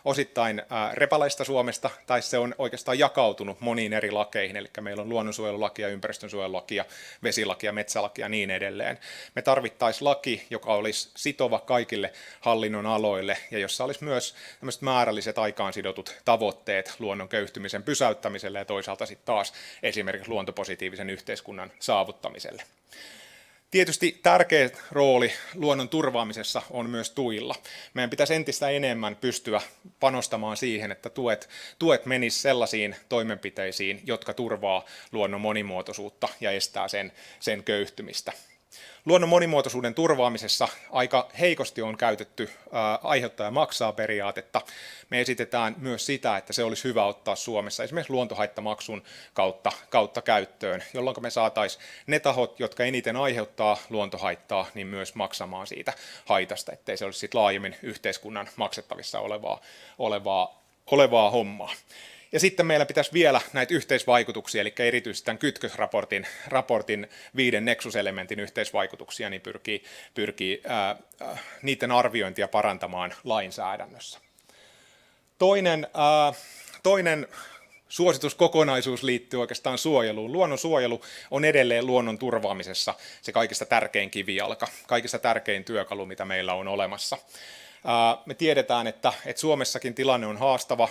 Speaker 4: osittain repaleista Suomesta, tai se on oikeastaan jakautunut moniin eri lakeihin, eli meillä on luonnonsuojelulakia, ympäristönsuojelulakia, vesilakia, metsälakia ja niin edelleen. Me tarvittaisiin laki, joka olisi sitova kaikille hallinnon aloille, ja jossa olisi myös tämmöiset määrälliset aikaansidotut tavoitteet luonnon köyhtymisen pysäyttämiselle ja toisaalta sitten taas esimerkiksi luontopositiivisen yhteiskunnan saavuttamiselle. Tietysti tärkeä rooli luonnon turvaamisessa on myös tuilla. Meidän pitäisi entistä enemmän pystyä panostamaan siihen, että tuet menisivät sellaisiin toimenpiteisiin, jotka turvaa luonnon monimuotoisuutta ja estää sen köyhtymistä. Luonnon monimuotoisuuden turvaamisessa aika heikosti on käytetty aiheuttaja maksaa -periaatetta. Me esitetään myös sitä, että se olisi hyvä ottaa Suomessa esimerkiksi luontohaittamaksun kautta käyttöön, jolloin me saataisiin ne tahot, jotka eniten aiheuttaa luontohaittaa, niin myös maksamaan siitä haitasta, ettei se olisi sit laajemmin yhteiskunnan maksettavissa olevaa hommaa. Ja sitten meillä pitäisi vielä näitä yhteisvaikutuksia, eli erityisesti tämän kytkösraportin 5 nexuselementin yhteisvaikutuksia, niin pyrkii niiden arviointia parantamaan lainsäädännössä. Toinen suosituskokonaisuus liittyy oikeastaan suojeluun. Luonnonsuojelu on edelleen luonnon turvaamisessa se kaikista tärkein kivijalka, kaikista tärkein työkalu, mitä meillä on olemassa. Me tiedetään, että Suomessakin tilanne on haastava.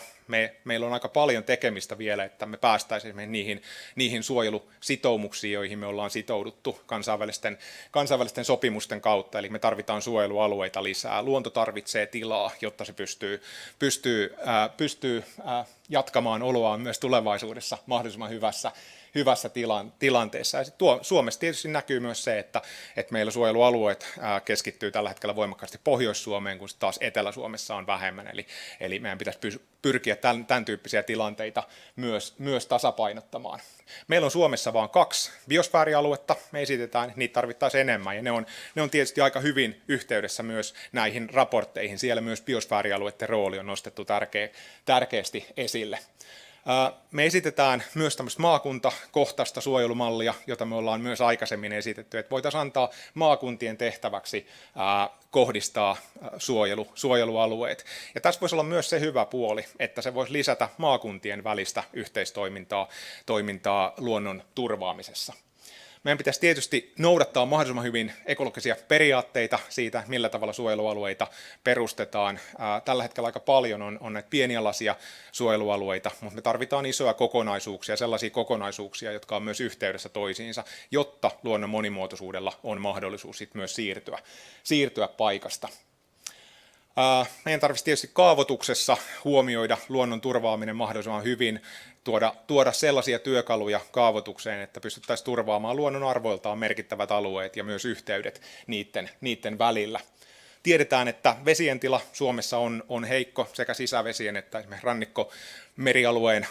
Speaker 4: Meillä on aika paljon tekemistä vielä, että me päästäisiin niihin suojelusitoumuksiin, joihin me ollaan sitouduttu kansainvälisten sopimusten kautta. Eli me tarvitaan suojelualueita lisää. Luonto tarvitsee tilaa, jotta se pystyy jatkamaan oloaan myös tulevaisuudessa mahdollisimman hyvässä tilanteessa. Ja Suomessa tietysti näkyy myös se, että meillä suojelualueet keskittyy tällä hetkellä voimakkaasti Pohjois-Suomeen, kun taas Etelä-Suomessa on vähemmän. Eli meidän pitäisi pyrkiä tämän tyyppisiä tilanteita myös tasapainottamaan. Meillä on Suomessa vain 2 biosfäärialuetta, me esitetään, että niitä tarvittaisiin enemmän, ja ne on tietysti aika hyvin yhteydessä myös näihin raportteihin. Siellä myös biosfäärialueiden rooli on nostettu tärkeästi esille. Me esitetään myös tämmöistä maakuntakohtaista suojelumallia, jota me ollaan myös aikaisemmin esitetty, että voitaisiin antaa maakuntien tehtäväksi kohdistaa suojelualueet. Ja tässä voisi olla myös se hyvä puoli, että se voisi lisätä maakuntien välistä yhteistoimintaa luonnon turvaamisessa. Meidän pitäisi tietysti noudattaa mahdollisimman hyvin ekologisia periaatteita siitä, millä tavalla suojelualueita perustetaan. Tällä hetkellä aika paljon on näitä pienialaisia suojelualueita, mutta me tarvitaan isoja kokonaisuuksia, sellaisia kokonaisuuksia, jotka on myös yhteydessä toisiinsa, jotta luonnon monimuotoisuudella on mahdollisuus sit myös siirtyä paikasta. Meidän tarvitsisi tietysti kaavoituksessa huomioida luonnon turvaaminen mahdollisimman hyvin, tuoda sellaisia työkaluja kaavoitukseen, että pystyttäisiin turvaamaan luonnon arvoiltaan merkittävät alueet ja myös yhteydet niiden välillä. Tiedetään, että vesien tila Suomessa on heikko, sekä sisävesien että esimerkiksi rannikkomerialueen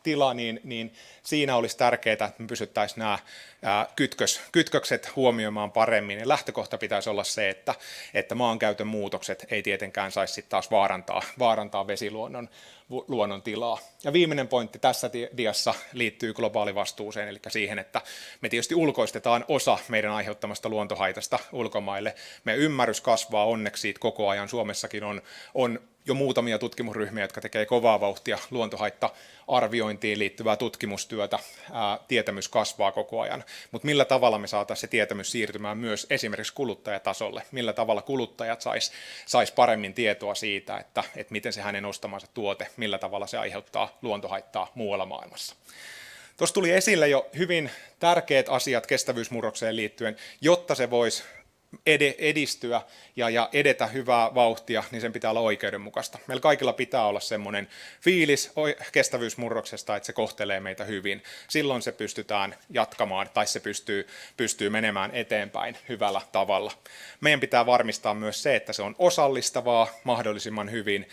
Speaker 4: tila, niin siinä olisi tärkeää, että me pystyttäisiin nämä kytkökset huomioimaan paremmin. Ja lähtökohta pitäisi olla se, että maankäytön muutokset ei tietenkään saisi sitten taas vaarantaa vesiluonnon tilaa. Ja viimeinen pointti tässä diassa liittyy globaalivastuuseen, eli siihen, että me tietysti ulkoistetaan osa meidän aiheuttamasta luontohaitasta ulkomaille. Meidän ymmärrys kasvaa onneksi siitä koko ajan. Suomessakin on jo muutamia tutkimusryhmiä, jotka tekee kovaa vauhtia luontohaitta-arviointiin liittyvää tutkimustyötä. Tietämys kasvaa koko ajan. Mutta millä tavalla me saataisiin se tietämys siirtymään myös esimerkiksi kuluttajatasolle? Millä tavalla kuluttajat sais paremmin tietoa siitä, että miten se hänen ostamansa tuote, millä tavalla se aiheuttaa luontohaittaa muualla maailmassa? Tuossa tuli esille jo hyvin tärkeät asiat kestävyysmurrokseen liittyen, jotta se voisi edistyä ja edetä hyvää vauhtia, niin sen pitää olla oikeudenmukaista. Meillä kaikilla pitää olla semmoinen fiilis kestävyysmurroksesta, että se kohtelee meitä hyvin. Silloin se pystytään jatkamaan tai se pystyy menemään eteenpäin hyvällä tavalla. Meidän pitää varmistaa myös se, että se on osallistavaa mahdollisimman hyvin,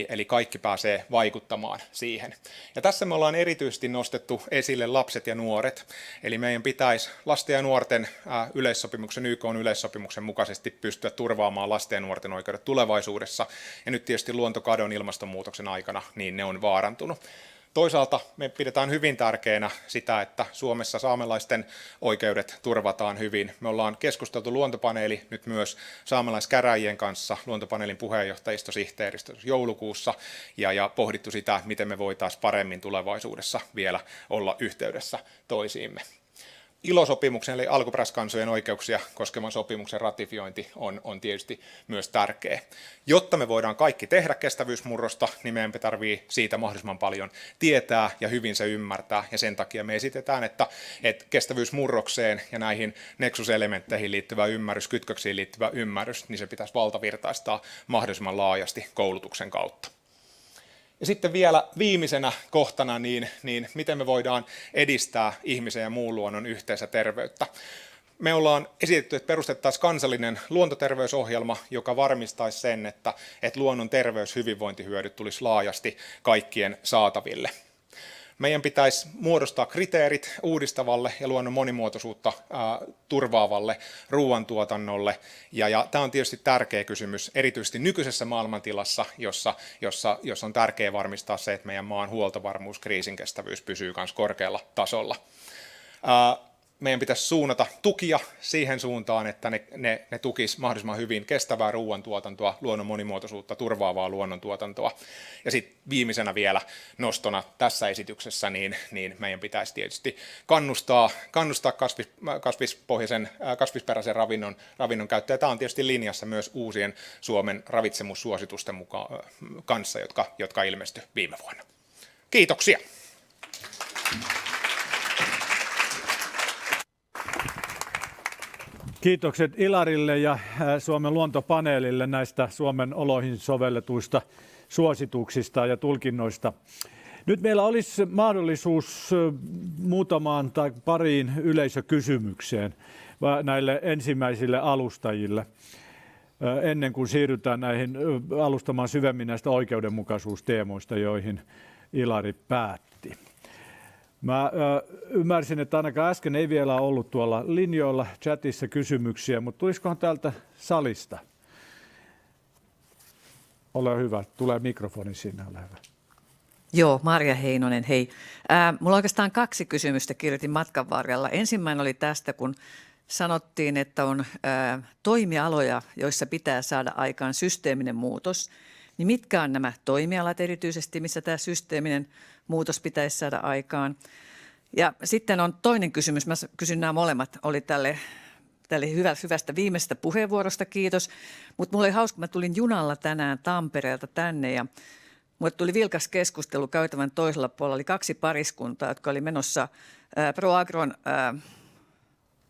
Speaker 4: eli kaikki pääsee vaikuttamaan siihen. Ja tässä me ollaan erityisesti nostettu esille lapset ja nuoret, eli meidän pitäisi lasten ja nuorten yleissopimuksen, YK:n yleissopimuksen mukaisesti pystyä turvaamaan lasten ja nuorten oikeudet tulevaisuudessa. Ja nyt tietysti luontokadon ilmastonmuutoksen aikana niin ne on vaarantunut. Toisaalta me pidetään hyvin tärkeänä sitä, että Suomessa saamelaisten oikeudet turvataan hyvin. Me ollaan keskusteltu luontopaneeli nyt myös saamelaiskäräjien kanssa, luontopaneelin puheenjohtajistosihteeristö joulukuussa, ja pohdittu sitä, miten me voitaisiin paremmin tulevaisuudessa vielä olla yhteydessä toisiimme. ILO-sopimuksen eli alkuperäiskansojen oikeuksia koskevan sopimuksen ratifiointi on tietysti myös tärkeä. Jotta me voidaan kaikki tehdä kestävyysmurrosta, niin meidän tarvitsee siitä mahdollisimman paljon tietää ja hyvin se ymmärtää. Ja sen takia me esitetään, että kestävyysmurrokseen ja näihin nexuselementteihin liittyvä ymmärrys, kytköksiin liittyvä ymmärrys, niin se pitäisi valtavirtaistaa mahdollisimman laajasti koulutuksen kautta. Ja sitten vielä viimeisenä kohtana, niin miten me voidaan edistää ihmisen ja muun luonnon yhteistä terveyttä. Me ollaan esitetty, että perustettaisiin kansallinen luontoterveysohjelma, joka varmistaisi sen, että luonnon terveys- hyvinvointihyödyt tulisi laajasti kaikkien saataville. Meidän pitäisi muodostaa kriteerit uudistavalle ja luonnon monimuotoisuutta turvaavalle ruoantuotannolle. Ja tämä on tietysti tärkeä kysymys, erityisesti nykyisessä maailmantilassa, jossa on tärkeää varmistaa se, että meidän maan huoltovarmuus, kriisinkestävyys pysyy myös korkealla tasolla. Meidän pitäisi suunnata tukia siihen suuntaan, että ne tukis mahdollisimman hyvin kestävää ruoantuotantoa, luonnon monimuotoisuutta, turvaavaa luonnontuotantoa. Ja sitten viimeisenä vielä nostona tässä esityksessä, niin meidän pitäisi tietysti kannustaa kasvisperäisen ravinnon käyttöä. Tämä on tietysti linjassa myös uusien Suomen ravitsemussuositusten kanssa, jotka ilmestyi viime vuonna. Kiitoksia!
Speaker 1: Kiitokset Ilarille ja Suomen luontopaneelille näistä Suomen oloihin sovelletuista suosituksista ja tulkinnoista. Nyt meillä olisi mahdollisuus muutamaan tai pariin yleisökysymykseen näille ensimmäisille alustajille, ennen kuin siirrytään näihin alustamaan syvemmin näistä oikeudenmukaisuusteemoista, joihin Ilari päätti. Mä ymmärsin, että ainakaan äsken ei vielä ollut tuolla linjoilla chatissa kysymyksiä, mutta tulisikohan täältä salista? Ole hyvä, tulee mikrofoni sinne, ole hyvä.
Speaker 5: Joo, Marja Heinonen, hei. Mulla on oikeastaan 2 kysymystä kirjoitin matkan varrella. Ensimmäinen oli tästä, kun sanottiin, että on toimialoja, joissa pitää saada aikaan systeeminen muutos. Niin mitkä on nämä toimialat erityisesti, missä tämä systeeminen muutos pitäisi saada aikaan? Ja sitten on toinen kysymys, mä kysyn nämä molemmat, oli tälle hyvästä viimeisestä puheenvuorosta, kiitos. Mutta mulla oli hauska, mä tulin junalla tänään Tampereelta tänne ja mulle tuli vilkas keskustelu käytävän toisella puolella. Oli 2 pariskuntaa, jotka oli menossa ProAgron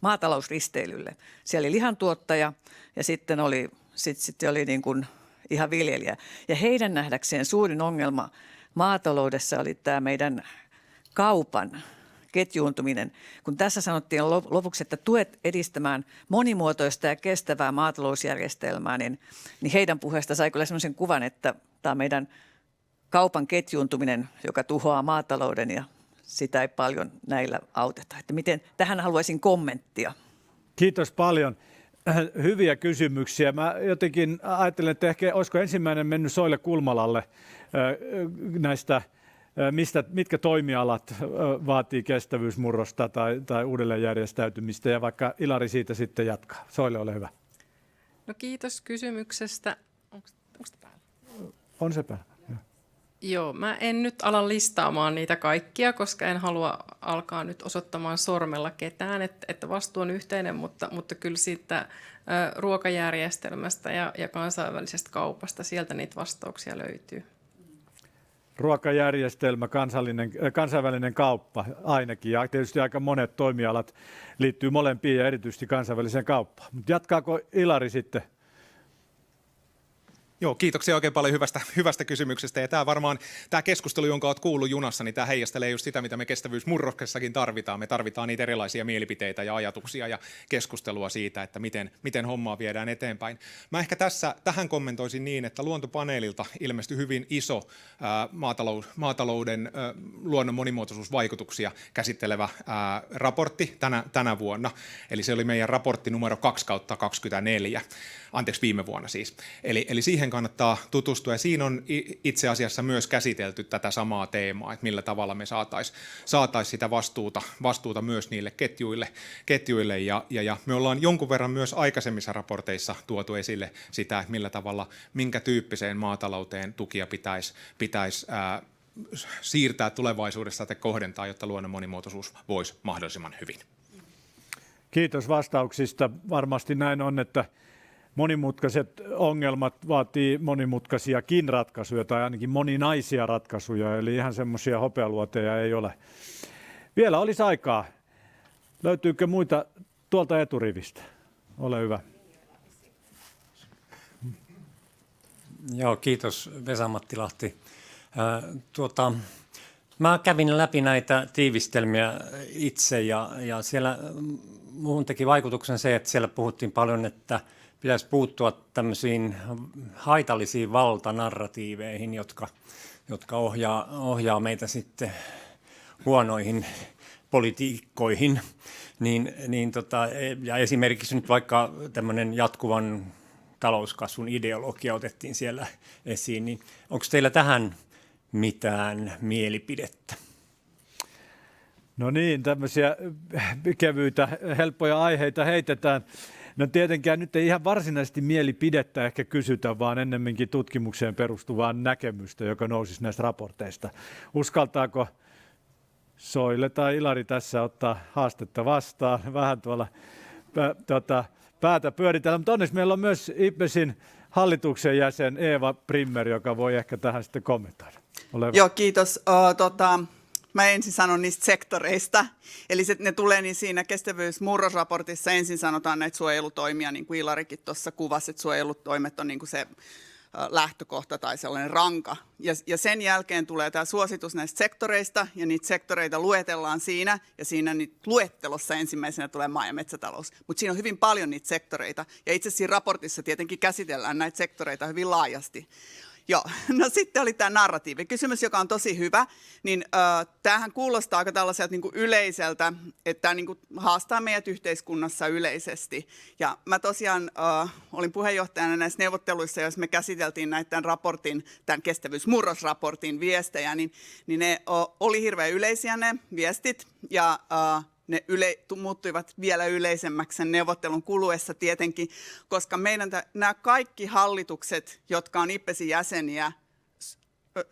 Speaker 5: maatalousristeilylle. Siellä oli lihantuottaja ja sitten oli niin kuin ihan viljelijä. Ja heidän nähdäkseen suurin ongelma maataloudessa oli tämä meidän kaupan ketjuuntuminen. Kun tässä sanottiin lopuksi, että tuet edistämään monimuotoista ja kestävää maatalousjärjestelmää, niin heidän puheesta sai kyllä sellaisen kuvan, että tämä on meidän kaupan ketjuuntuminen, joka tuhoaa maatalouden ja sitä ei paljon näillä auteta. Että miten, tähän haluaisin kommenttia.
Speaker 1: Kiitos paljon. Hyviä kysymyksiä. Mä jotenkin ajattelen, että ehkä olisiko ensimmäinen mennyt Soile Kulmalalle näistä, mitkä toimialat vaatii kestävyysmurrosta tai uudelleenjärjestäytymistä, ja vaikka Ilari siitä sitten jatkaa. Soile, ole hyvä.
Speaker 3: No kiitos kysymyksestä. Onko päällä?
Speaker 1: On se päällä.
Speaker 3: Joo, mä en nyt ala listaamaan niitä kaikkia, koska en halua alkaa nyt osoittamaan sormella ketään, että vastuu on yhteinen, mutta kyllä siitä ruokajärjestelmästä ja kansainvälisestä kaupasta, sieltä niitä vastauksia löytyy.
Speaker 1: Ruokajärjestelmä, kansainvälinen kauppa ainakin, ja tietysti aika monet toimialat liittyy molempiin ja erityisesti kansainväliseen kauppaan. Mutta jatkaako Ilari sitten?
Speaker 4: Joo, kiitoksia oikein paljon hyvästä kysymyksestä. Ja tämä keskustelu, jonka olet kuullut junassa, niin tämä heijastelee just sitä, mitä me kestävyysmurroksessakin tarvitaan. Me tarvitaan niitä erilaisia mielipiteitä ja ajatuksia ja keskustelua siitä, että miten hommaa viedään eteenpäin. Mä ehkä tähän kommentoisin niin, että Luontopaneelilta ilmestyi hyvin iso maatalouden luonnon monimuotoisuusvaikutuksia käsittelevä raportti tänä vuonna. Eli se oli meidän raportti numero 2/24. Anteeksi, viime vuonna siis. Eli siihen kannattaa tutustua, ja siinä on itse asiassa myös käsitelty tätä samaa teemaa, että millä tavalla me saataisiin sitä vastuuta myös niille ketjuille ja me ollaan jonkun verran myös aikaisemmissa raporteissa tuotu esille sitä, että millä tavalla, minkä tyyppiseen maatalouteen tukia pitäisi siirtää tulevaisuudessa tai kohdentaa, jotta luonnon monimuotoisuus voisi mahdollisimman hyvin.
Speaker 1: Kiitos vastauksista. Varmasti näin on, että monimutkaiset ongelmat vaatii monimutkaisiakin ratkaisuja tai ainakin moninaisia ratkaisuja, eli ihan semmoisia hopealuoteja ei ole. Vielä olisi aikaa. Löytyykö muita tuolta eturivistä? Ole hyvä.
Speaker 6: Joo, kiitos Vesa-Matti Lahti. Mä kävin läpi näitä tiivistelmiä itse ja siellä muuhun teki vaikutuksen se, että siellä puhuttiin paljon, että pitäisi puuttua tämmöisiin haitallisiin valtanarratiiveihin, jotka ohjaa meitä sitten huonoihin politiikkoihin. Ja esimerkiksi nyt vaikka tämmöinen jatkuvan talouskasvun ideologia otettiin siellä esiin, niin onko teillä tähän mitään mielipidettä?
Speaker 1: No niin, tämmöisiä kevyitä, helppoja aiheita heitetään. No tietenkään nyt ei ihan varsinaisesti mielipidettä ehkä kysytä, vaan ennemminkin tutkimukseen perustuvaa näkemystä, joka nousisi näistä raporteista. Uskaltaako Soile tai Ilari tässä ottaa haastetta vastaan? Vähän tuolla päätä pyöritellä, mutta onneksi meillä on myös IPBESin hallituksen jäsen Eeva Primmer, joka voi ehkä tähän sitten kommentoida.
Speaker 7: Joo, kiitos. Mä ensin sanon niistä sektoreista. Eli ne tulee niin siinä kestävyysmurrosraportissa ensin sanotaan näitä suojelutoimia, niin kuin Ilarikin tuossa kuvasi, että suojelutoimet on niin kuin se lähtökohta tai sellainen ranka. Ja sen jälkeen tulee tämä suositus näistä sektoreista, ja niitä sektoreita luetellaan siinä, ja siinä luettelossa ensimmäisenä tulee maa- ja metsätalous. Mutta siinä on hyvin paljon niitä sektoreita, ja itse asiassa siinä raportissa tietenkin käsitellään näitä sektoreita hyvin laajasti. Joo, no sitten oli tämä narratiivikysymys, joka on tosi hyvä, niin tämähän kuulostaa aika tällaiselta niin kuin yleiseltä, että tämä niin kuin haastaa meidät yhteiskunnassa yleisesti. Ja mä tosiaan olin puheenjohtajana näissä neuvotteluissa, joissa me käsiteltiin tämän raportin, tämän kestävyysmurrosraportin viestejä, niin ne oli hirveän yleisiä ne viestit, ja ne muuttuivat vielä yleisemmäksi sen neuvottelun kuluessa tietenkin, koska nämä kaikki hallitukset, jotka on IPBESin jäseniä,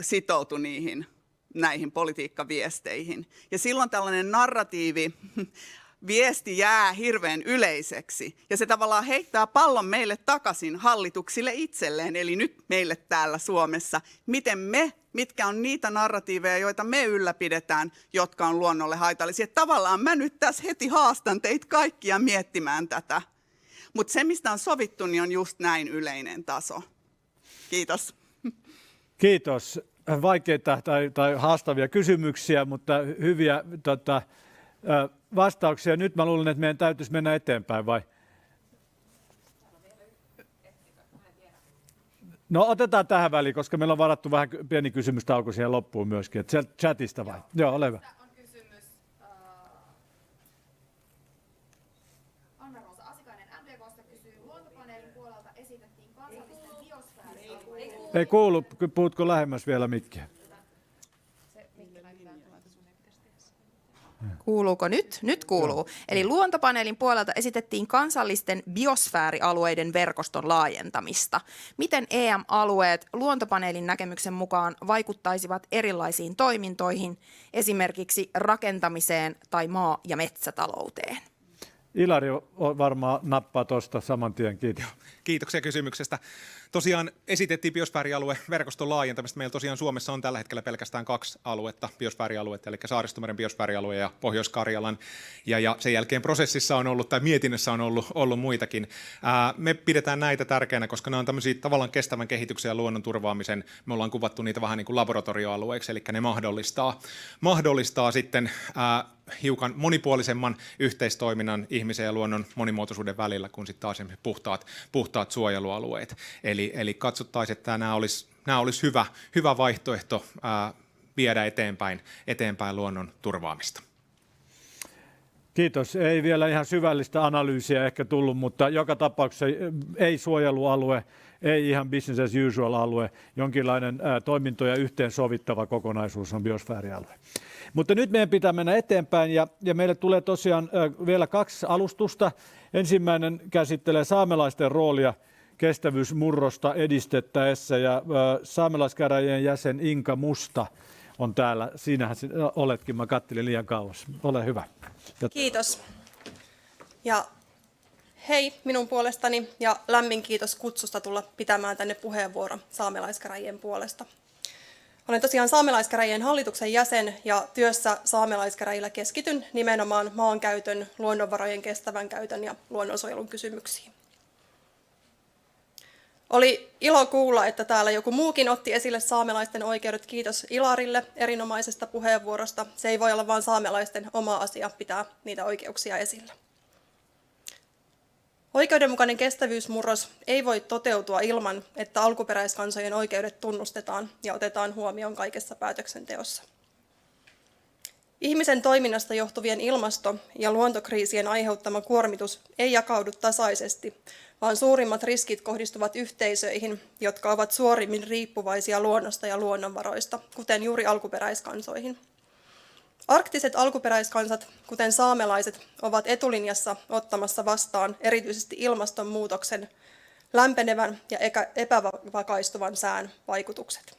Speaker 7: sitoutu näihin politiikkaviesteihin. Ja silloin tällainen viesti jää hirveän yleiseksi. Ja se tavallaan heittää pallon meille takaisin hallituksille itselleen, eli nyt meille täällä Suomessa, mitkä on niitä narratiiveja, joita me ylläpidetään, jotka on luonnolle haitallisia. Tavallaan mä nyt tässä heti haastan teitä kaikkia miettimään tätä. Mutta se, mistä on sovittu, niin on just näin yleinen taso. Kiitos.
Speaker 1: Kiitos. Vaikeita tai haastavia kysymyksiä, mutta hyviä vastauksia. Nyt mä luulen, että meidän täytyisi mennä eteenpäin, vai? No otetaan tähän väliin, koska meillä on varattu vähän pieni kysymystauko siihen loppuun myöskin. Että sieltä chatista vai? Joo, ole hyvä.
Speaker 8: On kysymys. Anna-Roosa Asikainen MDK:sta kysyy, luontopaneelin puolelta esitettiin kansallisten biosfäärialueiden...
Speaker 1: Ei kuulu, puhutko lähemmäs vielä mikkiä?
Speaker 8: Kuuluuko nyt? Nyt kuuluu. Joo. Eli luontopaneelin puolelta esitettiin kansallisten biosfäärialueiden verkoston laajentamista. Miten EM-alueet luontopaneelin näkemyksen mukaan vaikuttaisivat erilaisiin toimintoihin, esimerkiksi rakentamiseen tai maa- ja metsätalouteen?
Speaker 1: Ilari varmaan nappaa tuosta saman tien. Kiitos.
Speaker 4: Kiitoksia kysymyksestä. Tosiaan esitettiin biosfäärialueverkoston laajentamista. Meillä tosiaan Suomessa on tällä hetkellä pelkästään 2 aluetta, biosfäärialuetta, eli Saaristomeren biosfäärialue ja Pohjois-Karjalan. Ja sen jälkeen prosessissa on ollut, tai mietinnössä on ollut muitakin. Me pidetään näitä tärkeänä, koska ne on tämmöisiä tavallaan kestävän kehityksen ja luonnon turvaamisen. Me ollaan kuvattu niitä vähän niin kuin laboratorioalueiksi, eli ne mahdollistaa sitten hiukan monipuolisemman yhteistoiminnan ihmisen ja luonnon monimuotoisuuden välillä kuin sitten taas puhtaat suojelualueet. Eli katsottaisiin, että nämä olisi hyvä vaihtoehto viedä eteenpäin luonnon turvaamista.
Speaker 1: Kiitos. Ei vielä ihan syvällistä analyysiä ehkä tullut, mutta joka tapauksessa ei suojelualue, ei ihan business as usual alue, jonkinlainen toimintoja yhteensovittava kokonaisuus on biosfäärialue. Mutta nyt meidän pitää mennä eteenpäin ja meille tulee tosiaan vielä 2 alustusta. Ensimmäinen käsittelee saamelaisten roolia kestävyysmurrosta edistettäessä ja saamelaiskäräjien jäsen Inka Musta on täällä. Siinähän oletkin, mä kattelin liian kauas. Ole hyvä.
Speaker 9: Kiitos. Ja hei minun puolestani ja lämmin kiitos kutsusta tulla pitämään tänne puheenvuoro saamelaiskäräjien puolesta. Olen tosiaan saamelaiskäräjien hallituksen jäsen ja työssä saamelaiskäräjillä keskityn nimenomaan maankäytön, luonnonvarojen kestävän käytön ja luonnonsuojelun kysymyksiin. Oli ilo kuulla, että täällä joku muukin otti esille saamelaisten oikeudet. Kiitos Ilarille erinomaisesta puheenvuorosta. Se ei voi olla vain saamelaisten oma asia pitää niitä oikeuksia esillä. Oikeudenmukainen kestävyysmurros ei voi toteutua ilman, että alkuperäiskansojen oikeudet tunnustetaan ja otetaan huomioon kaikessa päätöksenteossa. Ihmisen toiminnasta johtuvien ilmasto- ja luontokriisien aiheuttama kuormitus ei jakaudu tasaisesti, vaan suurimmat riskit kohdistuvat yhteisöihin, jotka ovat suorimmin riippuvaisia luonnosta ja luonnonvaroista, kuten juuri alkuperäiskansoihin. Arktiset alkuperäiskansat, kuten saamelaiset, ovat etulinjassa ottamassa vastaan erityisesti ilmastonmuutoksen, lämpenevän ja epävakaistuvan sään vaikutukset.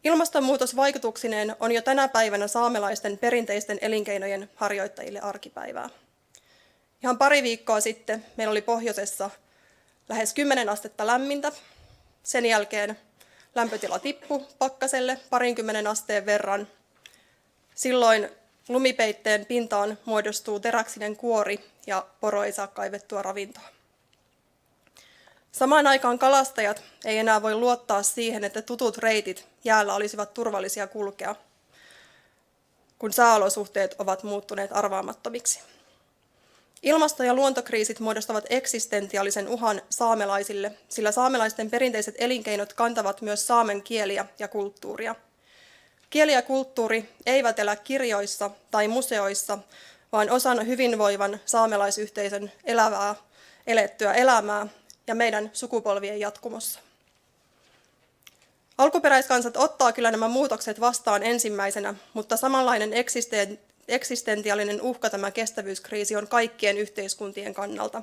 Speaker 9: Ilmastonmuutos vaikutuksineen on jo tänä päivänä saamelaisten perinteisten elinkeinojen harjoittajille arkipäivää. Ihan pari viikkoa sitten meillä oli pohjoisessa lähes 10 astetta lämmintä. Sen jälkeen lämpötila tippui pakkaselle 20 asteen verran. Silloin lumipeitteen pintaan muodostuu teräksinen kuori ja poro ei saa kaivettua ravintoa. Samaan aikaan kalastajat ei enää voi luottaa siihen, että tutut reitit jäällä olisivat turvallisia kulkea, kun sääolosuhteet ovat muuttuneet arvaamattomiksi. Ilmasto- ja luontokriisit muodostavat eksistentiaalisen uhan saamelaisille, sillä saamelaisten perinteiset elinkeinot kantavat myös saamen kieliä ja kulttuuria. Kieli ja kulttuuri eivät elä kirjoissa tai museoissa, vaan osana hyvinvoivan saamelaisyhteisön elettyä elämää ja meidän sukupolvien jatkumossa. Alkuperäiskansat ottaa kyllä nämä muutokset vastaan ensimmäisenä, mutta samanlainen eksistentiaalinen uhka tämä kestävyyskriisi on kaikkien yhteiskuntien kannalta.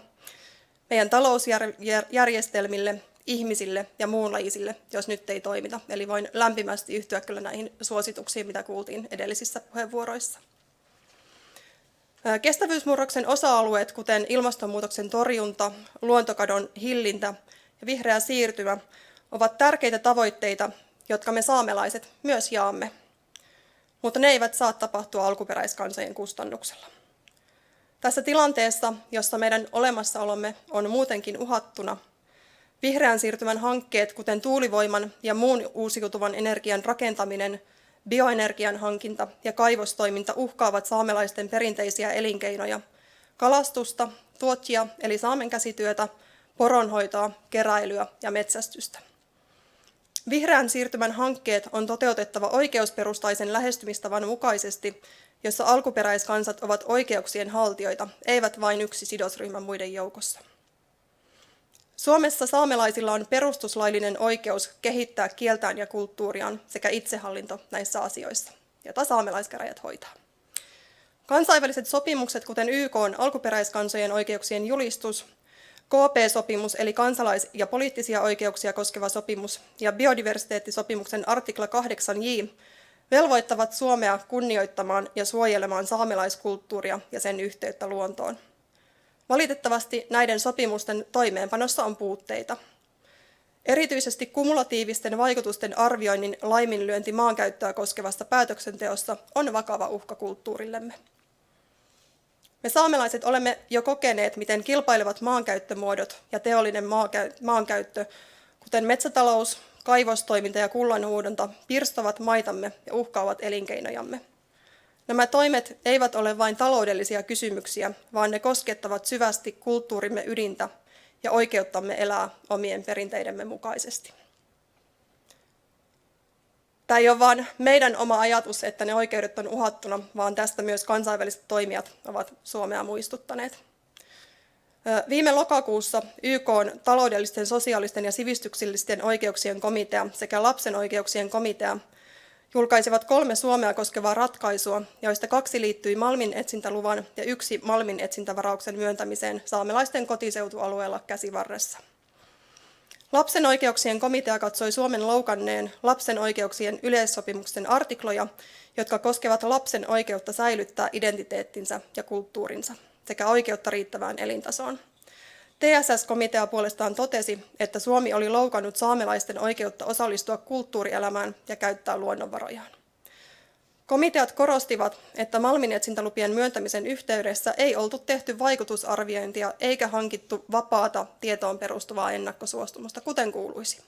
Speaker 9: Meidän talousjärjestelmille, ihmisille ja muunlajisille, jos nyt ei toimita. Eli voin lämpimästi yhtyä kyllä näihin suosituksiin, mitä kuultiin edellisissä puheenvuoroissa. Kestävyysmurroksen osa-alueet, kuten ilmastonmuutoksen torjunta, luontokadon hillintä ja vihreä siirtymä, ovat tärkeitä tavoitteita, jotka me saamelaiset myös jaamme. Mutta ne eivät saa tapahtua alkuperäiskansojen kustannuksella. Tässä tilanteessa, jossa meidän olemassaolomme on muutenkin uhattuna, vihreän siirtymän hankkeet, kuten tuulivoiman ja muun uusiutuvan energian rakentaminen, bioenergian hankinta ja kaivostoiminta uhkaavat saamelaisten perinteisiä elinkeinoja, kalastusta, tuotjia eli saamen käsityötä, poronhoitoa, keräilyä ja metsästystä. Vihreän siirtymän hankkeet on toteutettava oikeusperustaisen lähestymistavan mukaisesti, jossa alkuperäiskansat ovat oikeuksien haltijoita, eivät vain yksi sidosryhmä muiden joukossa. Suomessa saamelaisilla on perustuslaillinen oikeus kehittää kieltään ja kulttuuriaan sekä itsehallinto näissä asioissa, jota saamelaiskäräjät hoitaa. Kansainväliset sopimukset, kuten YK:n alkuperäiskansojen oikeuksien julistus, KP-sopimus eli kansalais- ja poliittisia oikeuksia koskeva sopimus ja biodiversiteettisopimuksen artikla 8j velvoittavat Suomea kunnioittamaan ja suojelemaan saamelaiskulttuuria ja sen yhteyttä luontoon. Valitettavasti näiden sopimusten toimeenpanossa on puutteita. Erityisesti kumulatiivisten vaikutusten arvioinnin laiminlyönti maankäyttöä koskevassa päätöksenteossa on vakava uhka kulttuurillemme. Me saamelaiset olemme jo kokeneet, miten kilpailevat maankäyttömuodot ja teollinen maankäyttö, kuten metsätalous, kaivostoiminta ja kullanhuuhdonta, pirstovat maitamme ja uhkaavat elinkeinojamme. Nämä toimet eivät ole vain taloudellisia kysymyksiä, vaan ne koskettavat syvästi kulttuurimme ydintä ja oikeuttamme elää omien perinteidemme mukaisesti. Tämä ei ole vain meidän oma ajatus, että ne oikeudet on uhattuna, vaan tästä myös kansainväliset toimijat ovat Suomea muistuttaneet. Viime lokakuussa YK:n taloudellisten, sosiaalisten ja sivistyksellisten oikeuksien komitea sekä lapsen oikeuksien komitea julkaisivat 3 Suomea koskevaa ratkaisua, joista 2 liittyi malminetsintäluvan ja 1 malminetsintävarauksen myöntämiseen saamelaisten kotiseutualueella Käsivarressa. Lapsen oikeuksien komitea katsoi Suomen loukanneen lapsen oikeuksien yleissopimuksen artikloja, jotka koskevat lapsen oikeutta säilyttää identiteettinsä ja kulttuurinsa sekä oikeutta riittävään elintasoon. TSS-komitea puolestaan totesi, että Suomi oli loukannut saamelaisten oikeutta osallistua kulttuurielämään ja käyttää luonnonvarojaan. Komiteat korostivat, että malminetsintälupien myöntämisen yhteydessä ei oltu tehty vaikutusarviointia eikä hankittu vapaata tietoon perustuvaa ennakkosuostumusta, kuten kuuluisi.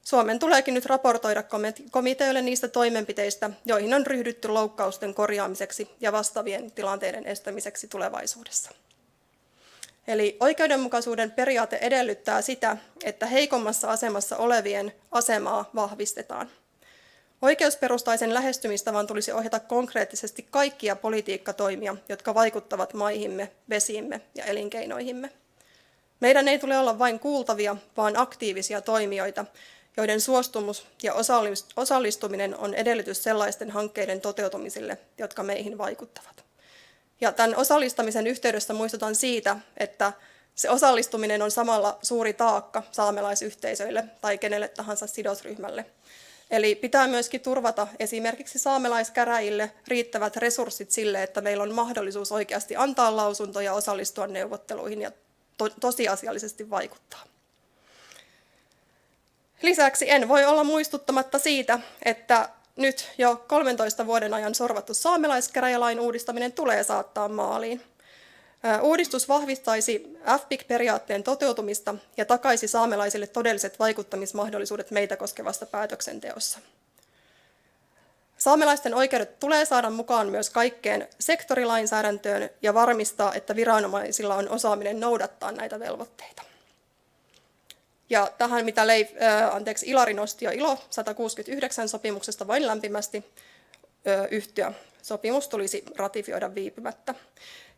Speaker 9: Suomen tuleekin nyt raportoida komiteoille niistä toimenpiteistä, joihin on ryhdytty loukkausten korjaamiseksi ja vastaavien tilanteiden estämiseksi tulevaisuudessa. Eli oikeudenmukaisuuden periaate edellyttää sitä, että heikommassa asemassa olevien asemaa vahvistetaan. Oikeusperustaisen lähestymistavan tulisi ohjata konkreettisesti kaikkia politiikkatoimia, jotka vaikuttavat maihimme, vesiimme ja elinkeinoihimme. Meidän ei tule olla vain kuultavia, vaan aktiivisia toimijoita, joiden suostumus ja osallistuminen on edellytys sellaisten hankkeiden toteutumiselle, jotka meihin vaikuttavat. Ja tämän osallistamisen yhteydessä muistutan siitä, että se osallistuminen on samalla suuri taakka saamelaisyhteisöille tai kenelle tahansa sidosryhmälle. Eli pitää myöskin turvata esimerkiksi saamelaiskäräjille riittävät resurssit sille, että meillä on mahdollisuus oikeasti antaa lausuntoja, osallistua neuvotteluihin ja tosiasiallisesti vaikuttaa. Lisäksi en voi olla muistuttamatta siitä, että nyt jo 13 vuoden ajan sorvattu saamelaiskäräjälain uudistaminen tulee saattaa maaliin. Uudistus vahvistaisi FPIC-periaatteen toteutumista ja takaisi saamelaisille todelliset vaikuttamismahdollisuudet meitä koskevasta päätöksenteossa. Saamelaisten oikeudet tulee saada mukaan myös kaikkeen sektorilainsäädäntöön ja varmistaa, että viranomaisilla on osaaminen noudattaa näitä velvoitteita. Ja tähän, mitä Ilari nosti jo ILO 169 sopimuksesta, voin lämpimästi yhtyä. Sopimus tulisi ratifioida viipymättä.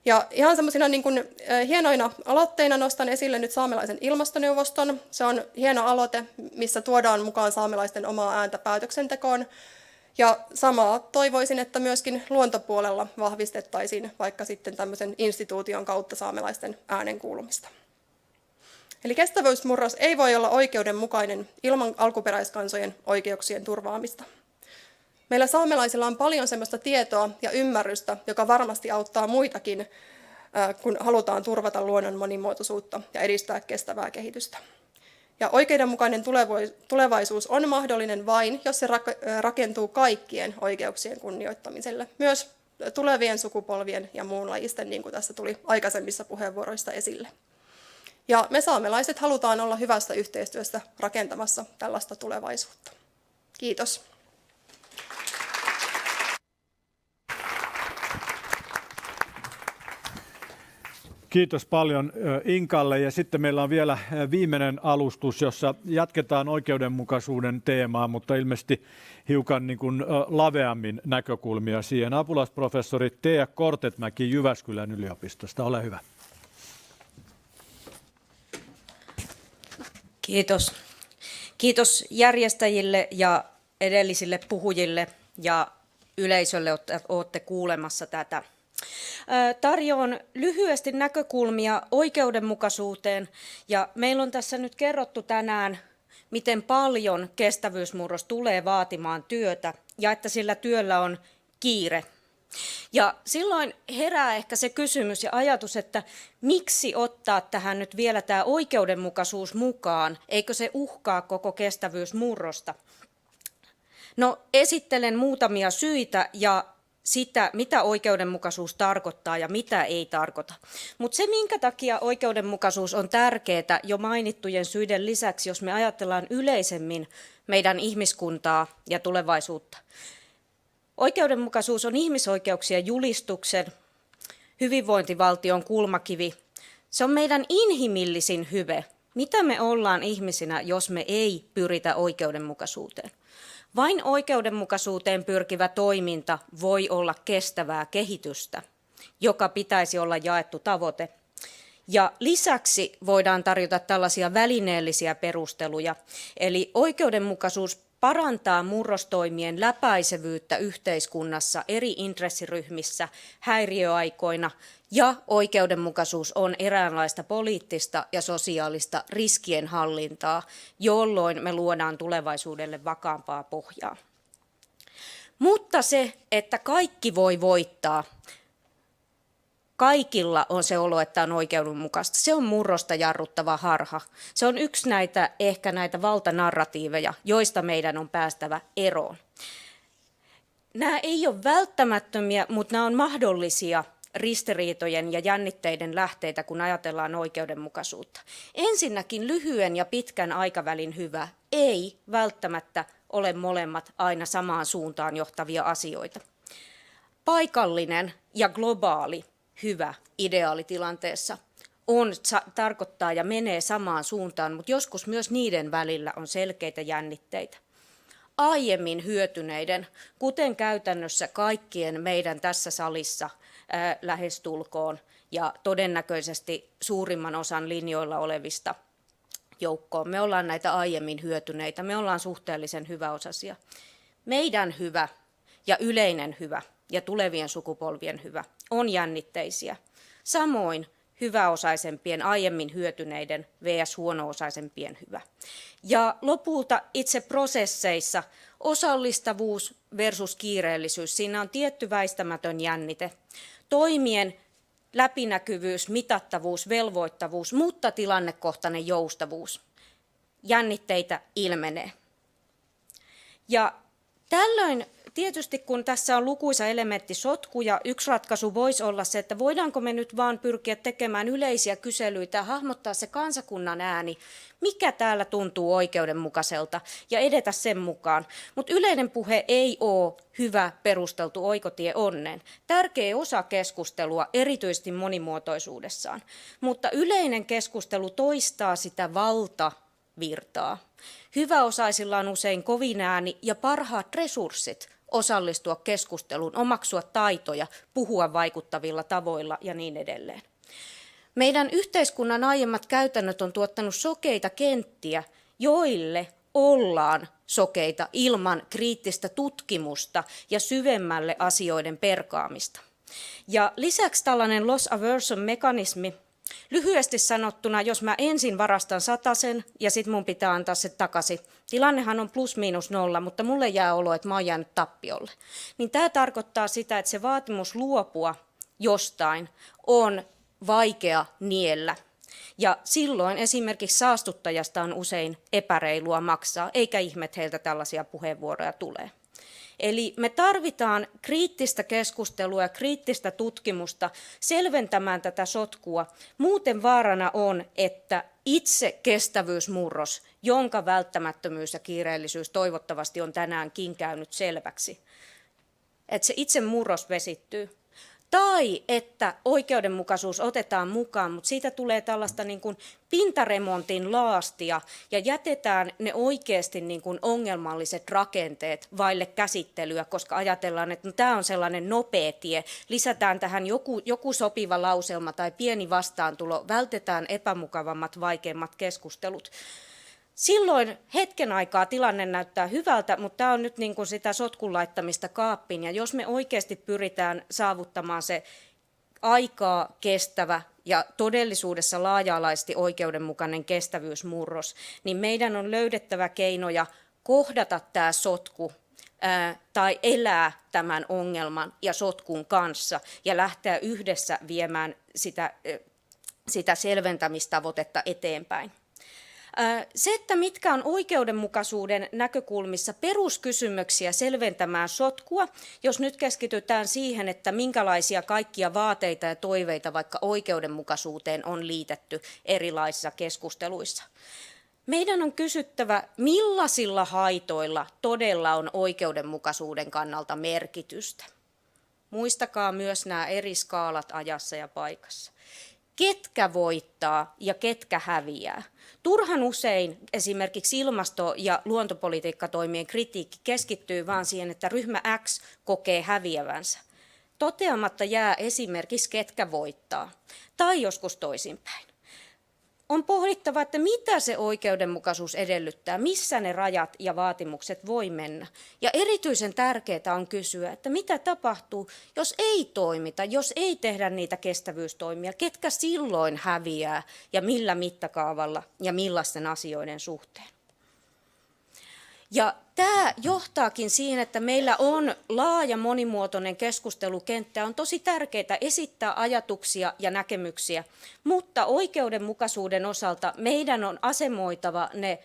Speaker 9: Ja ihan semmoisina niin kuin hienoina aloitteina nostan esille nyt saamelaisen ilmastoneuvoston. Se on hieno aloite, missä tuodaan mukaan saamelaisten omaa ääntä päätöksentekoon. Ja samaa toivoisin, että myöskin luontopuolella vahvistettaisiin vaikka sitten tämmöisen instituution kautta saamelaisten äänen kuulumista. Eli kestävyysmurros ei voi olla oikeudenmukainen ilman alkuperäiskansojen oikeuksien turvaamista. Meillä saamelaisilla on paljon sellaista tietoa ja ymmärrystä, joka varmasti auttaa muitakin, kun halutaan turvata luonnon monimuotoisuutta ja edistää kestävää kehitystä. Ja oikeudenmukainen tulevaisuus on mahdollinen vain, jos se rakentuu kaikkien oikeuksien kunnioittamiselle, myös tulevien sukupolvien ja muunlajisten, niin kuin tässä tuli aikaisemmissa puheenvuoroissa esille. Ja me saamelaiset halutaan olla hyvästä yhteistyöstä rakentamassa tällaista tulevaisuutta. Kiitos.
Speaker 1: Kiitos paljon Inkalle. Ja sitten meillä on vielä viimeinen alustus, jossa jatketaan oikeudenmukaisuuden teemaa, mutta ilmeisesti hiukan niin kuin laveammin näkökulmia siihen. Apulaisprofessori Tea Kortetmäki Jyväskylän yliopistosta. Ole hyvä.
Speaker 10: Kiitos. Kiitos järjestäjille ja edellisille puhujille ja yleisölle, että olette kuulemassa tätä. Tarjoan lyhyesti näkökulmia oikeudenmukaisuuteen ja meillä on tässä nyt kerrottu tänään, miten paljon kestävyysmurros tulee vaatimaan työtä ja että sillä työllä on kiire. Ja silloin herää ehkä se kysymys ja ajatus, että miksi ottaa tähän nyt vielä tämä oikeudenmukaisuus mukaan, eikö se uhkaa koko kestävyysmurrosta? No esittelen muutamia syitä ja sitä, mitä oikeudenmukaisuus tarkoittaa ja mitä ei tarkoita. Mutta se, minkä takia oikeudenmukaisuus on tärkeää jo mainittujen syiden lisäksi, jos me ajatellaan yleisemmin meidän ihmiskuntaa ja tulevaisuutta. Oikeudenmukaisuus on ihmisoikeuksien julistuksen, hyvinvointivaltion kulmakivi. Se on meidän inhimillisin hyve. Mitä me ollaan ihmisinä, jos me ei pyritä oikeudenmukaisuuteen? Vain oikeudenmukaisuuteen pyrkivä toiminta voi olla kestävää kehitystä, joka pitäisi olla jaettu tavoite. Ja lisäksi voidaan tarjota tällaisia välineellisiä perusteluja, eli oikeudenmukaisuus parantaa murrostoimien läpäisevyyttä yhteiskunnassa eri intressiryhmissä häiriöaikoina, ja oikeudenmukaisuus on eräänlaista poliittista ja sosiaalista riskienhallintaa, jolloin me luodaan tulevaisuudelle vakaampaa pohjaa. Mutta se, että kaikki voi voittaa, kaikilla on se olo, että on oikeudenmukaista. Se on murrosta jarruttava harha. Se on yksi näitä valtanarratiiveja, joista meidän on päästävä eroon. Nämä ei ole välttämättömiä, mutta nämä on mahdollisia ristiriitojen ja jännitteiden lähteitä, kun ajatellaan oikeudenmukaisuutta. Ensinnäkin lyhyen ja pitkän aikavälin hyvä ei välttämättä ole molemmat aina samaan suuntaan johtavia asioita. Paikallinen ja globaali hyvä ideaalitilanteessa tarkoittaa ja menee samaan suuntaan, mutta joskus myös niiden välillä on selkeitä jännitteitä. Aiemmin hyötyneiden, kuten käytännössä kaikkien meidän tässä salissa lähestulkoon ja todennäköisesti suurimman osan linjoilla olevista joukkoon. Me ollaan näitä aiemmin hyötyneitä, me ollaan suhteellisen hyväosaisia. Meidän hyvä ja yleinen hyvä ja tulevien sukupolvien hyvä on jännitteisiä. Samoin hyväosaisempien, aiemmin hyötyneiden vs. huono-osaisempien hyvä. Ja lopulta itse prosesseissa osallistavuus versus kiireellisyys. Siinä on tietty väistämätön jännite. Toimien läpinäkyvyys, mitattavuus, velvoittavuus, mutta tilannekohtainen joustavuus. Jännitteitä ilmenee. Ja tällöin tietysti kun tässä on lukuisa elementti sotku ja yksi ratkaisu voisi olla se, että voidaanko me nyt vaan pyrkiä tekemään yleisiä kyselyitä ja hahmottaa se kansakunnan ääni, mikä täällä tuntuu oikeudenmukaiselta ja edetä sen mukaan. Mutta yleinen puhe ei ole hyvä perusteltu oikotie onneen. Tärkeä osa keskustelua, erityisesti monimuotoisuudessaan. Mutta yleinen keskustelu toistaa sitä valtavirtaa. Hyväosaisilla on usein kovin ääni ja parhaat resurssit osallistua keskusteluun, omaksua taitoja, puhua vaikuttavilla tavoilla ja niin edelleen. Meidän yhteiskunnan aiemmat käytännöt on tuottanut sokeita kenttiä, joille ollaan sokeita ilman kriittistä tutkimusta ja syvemmälle asioiden perkaamista. Ja lisäksi tällainen loss aversion mekanismi, lyhyesti sanottuna, jos mä ensin varastan 100 ja sitten mun pitää antaa se takaisin. Tilannehan on +/- mutta mulle jää olo, että mä oon jäänyt tappiolle. Niin tämä tarkoittaa sitä, että se vaatimus luopua jostain on vaikea niellä. Ja silloin esimerkiksi saastuttajasta on usein epäreilua maksaa, eikä ihme, että heiltä tällaisia puheenvuoroja tulee. Eli me tarvitaan kriittistä keskustelua ja kriittistä tutkimusta selventämään tätä sotkua. Muuten vaarana on, että itse kestävyysmurros, jonka välttämättömyys ja kiireellisyys toivottavasti on tänäänkin käynyt selväksi, että se itse murros vesittyy. Tai että oikeudenmukaisuus otetaan mukaan, mutta siitä tulee tällaista niin kuin pintaremontin laastia ja jätetään ne oikeasti niin kuin ongelmalliset rakenteet vaille käsittelyä, koska ajatellaan, että no, tämä on sellainen nopea tie. Lisätään tähän joku sopiva lauselma tai pieni vastaantulo, vältetään epämukavammat, vaikeimmat keskustelut. Silloin hetken aikaa tilanne näyttää hyvältä, mutta tämä on nyt niin kuin sitä sotkun laittamista kaappiin. Ja jos me oikeasti pyritään saavuttamaan se aikaa kestävä ja todellisuudessa laaja-alaisesti oikeudenmukainen kestävyysmurros, niin meidän on löydettävä keinoja kohdata tämä sotku tai elää tämän ongelman ja sotkun kanssa ja lähteä yhdessä viemään sitä selventämistavoitetta eteenpäin. Se, että mitkä on oikeudenmukaisuuden näkökulmissa peruskysymyksiä selventämään sotkua, jos nyt keskitytään siihen, että minkälaisia kaikkia vaateita ja toiveita vaikka oikeudenmukaisuuteen on liitetty erilaisissa keskusteluissa. Meidän on kysyttävä, millaisilla haitoilla todella on oikeudenmukaisuuden kannalta merkitystä. Muistakaa myös nämä eri skaalat ajassa ja paikassa. Ketkä voittaa ja ketkä häviää? Turhan usein esimerkiksi ilmasto- ja luontopolitiikkatoimien kritiikki keskittyy vain siihen, että ryhmä X kokee häviävänsä. Toteamatta jää esimerkiksi ketkä voittaa, tai joskus toisinpäin. On pohdittava, että mitä se oikeudenmukaisuus edellyttää, missä ne rajat ja vaatimukset voi mennä. Ja erityisen tärkeää on kysyä, että mitä tapahtuu, jos ei toimita, jos ei tehdä niitä kestävyystoimia, ketkä silloin häviää ja millä mittakaavalla ja millaisten asioiden suhteen. Ja tämä johtaakin siihen, että meillä on laaja monimuotoinen keskustelukenttä. On tosi tärkeää esittää ajatuksia ja näkemyksiä, mutta oikeudenmukaisuuden osalta meidän on asemoitava ne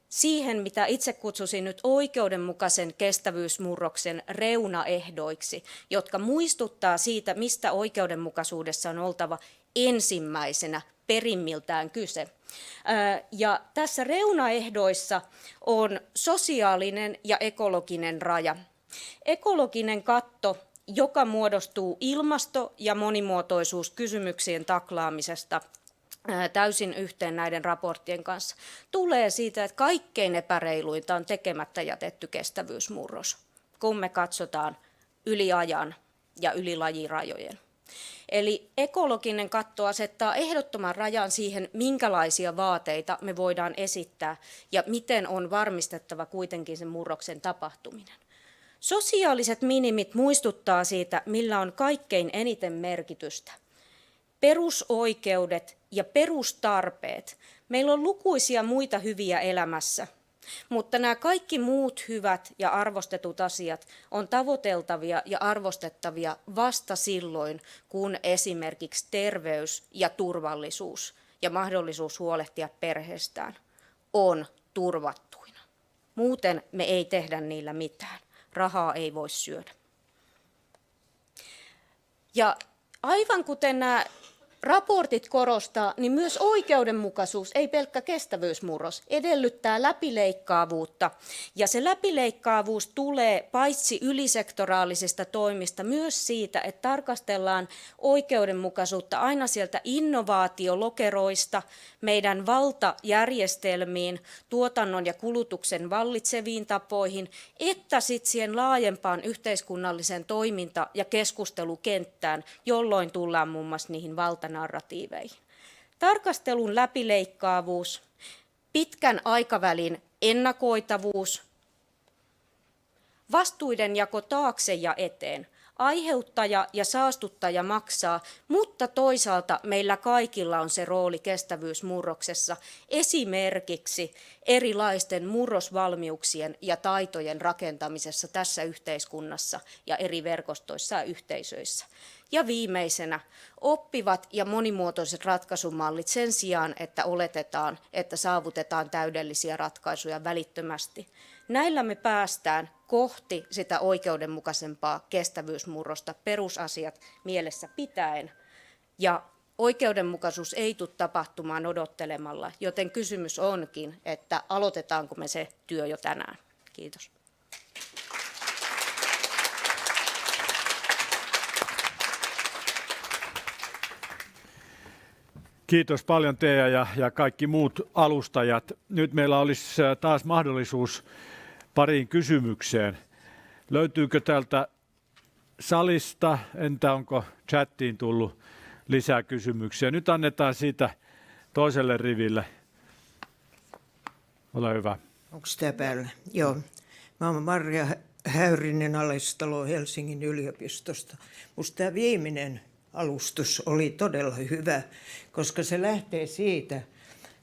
Speaker 10: siihen, mitä itse kutsusin nyt oikeudenmukaisen kestävyysmurroksen reunaehdoiksi, jotka muistuttaa siitä, mistä oikeudenmukaisuudessa on oltava ensimmäisenä perimmiltään kyse. Ja tässä reunaehdoissa on sosiaalinen ja ekologinen raja. Ekologinen katto, joka muodostuu ilmasto- ja monimuotoisuuskysymyksien taklaamisesta täysin yhteen näiden raporttien kanssa, tulee siitä, että kaikkein epäreiluinta on tekemättä jätetty kestävyysmurros, kun me katsotaan yli ajan ja yli lajirajojen. Eli ekologinen katto asettaa ehdottoman rajan siihen, minkälaisia vaateita me voidaan esittää ja miten on varmistettava kuitenkin sen murroksen tapahtuminen. Sosiaaliset minimit muistuttaa siitä, millä on kaikkein eniten merkitystä. Perusoikeudet ja perustarpeet. Meillä on lukuisia muita hyviä elämässä, mutta nämä kaikki muut hyvät ja arvostetut asiat on tavoiteltavia ja arvostettavia vasta silloin, kun esimerkiksi terveys ja turvallisuus ja mahdollisuus huolehtia perheestään on turvattuina. Muuten me ei tehdä niillä mitään. rahaa ei voi syödä. Ja aivan kuten nämä raportit korostaa, niin myös oikeudenmukaisuus, ei pelkkä kestävyysmurros, edellyttää läpileikkaavuutta. Ja se läpileikkaavuus tulee paitsi ylisektoraalisista toimista, myös siitä, että tarkastellaan oikeudenmukaisuutta aina sieltä innovaatiolokeroista meidän valtajärjestelmiin, tuotannon ja kulutuksen vallitseviin tapoihin, että sitten siihen laajempaan yhteiskunnalliseen toiminta- ja keskustelukenttään, jolloin tullaan muun muassa niihin valtanarratiiveihin. Tarkastelun läpileikkaavuus, pitkän aikavälin ennakoitavuus, vastuiden jako taakse ja eteen. Aiheuttaja ja saastuttaja maksaa, mutta toisaalta meillä kaikilla on se rooli kestävyysmurroksessa, esimerkiksi erilaisten murrosvalmiuksien ja taitojen rakentamisessa tässä yhteiskunnassa ja eri verkostoissa ja yhteisöissä. Ja viimeisenä oppivat ja monimuotoiset ratkaisumallit sen sijaan, että oletetaan, että saavutetaan täydellisiä ratkaisuja välittömästi. Näillä me päästään kohti sitä oikeudenmukaisempaa kestävyysmurrosta perusasiat mielessä pitäen. Ja oikeudenmukaisuus ei tule tapahtumaan odottelemalla, joten kysymys onkin, että aloitetaanko me se työ jo tänään. Kiitos.
Speaker 1: Kiitos paljon Teija ja kaikki muut alustajat. Nyt meillä olisi taas mahdollisuus pariin kysymykseen. Löytyykö täältä salista, entä onko chattiin tullut lisää kysymyksiä? Nyt annetaan siitä toiselle riville. Ole hyvä.
Speaker 11: Onko tämä päällä? Joo. Mä oon Marja Häyrinen Alestalo Helsingin yliopistosta. Musta tämä viimeinen alustus oli todella hyvä, koska se lähtee siitä,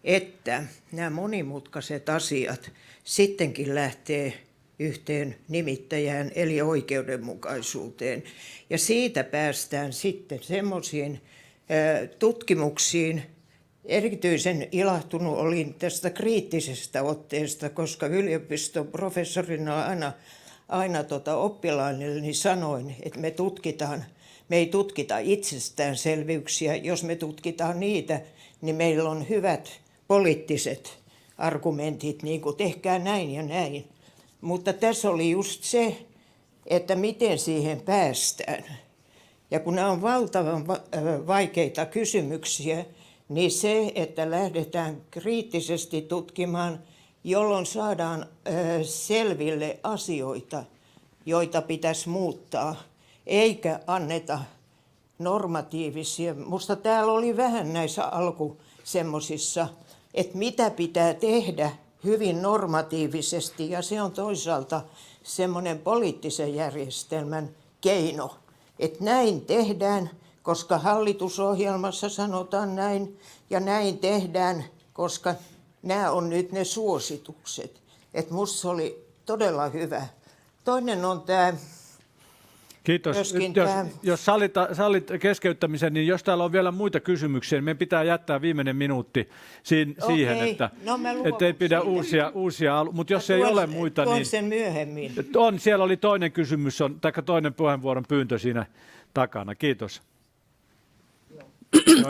Speaker 11: että nämä monimutkaiset asiat sittenkin lähtee yhteen nimittäjään eli oikeudenmukaisuuteen. Ja siitä päästään sitten semmoisiin tutkimuksiin. Erityisen ilahtunut olin tästä kriittisestä otteesta, koska yliopiston professorina aina oppilailleni sanoin, että me ei tutkita itsestäänselvyyksiä. Jos me tutkitaan niitä, niin meillä on hyvät poliittiset argumentit, niin kuin tehkää näin ja näin. Mutta tässä oli just se, että miten siihen päästään. Ja kun nämä on valtavan vaikeita kysymyksiä, niin se, että lähdetään kriittisesti tutkimaan, jolloin saadaan selville asioita, joita pitäisi muuttaa, eikä anneta normatiivisia. Musta täällä oli vähän näissä semmosissa, että mitä pitää tehdä hyvin normatiivisesti, ja se on toisaalta semmoinen poliittisen järjestelmän keino, että näin tehdään, koska hallitusohjelmassa sanotaan näin, ja näin tehdään, koska nämä on nyt ne suositukset. Että musta se oli todella hyvä. Toinen on tämä.
Speaker 1: Kiitos. Jos sallit keskeyttämisen, niin jos täällä on vielä muita kysymyksiä, niin meidän pitää jättää viimeinen minuutti siihen, että ei pidä uusia mutta jos ei ole muita, niin
Speaker 11: sen myöhemmin.
Speaker 1: Siellä oli toinen kysymys, toinen puheenvuoron pyyntö siinä takana. Kiitos.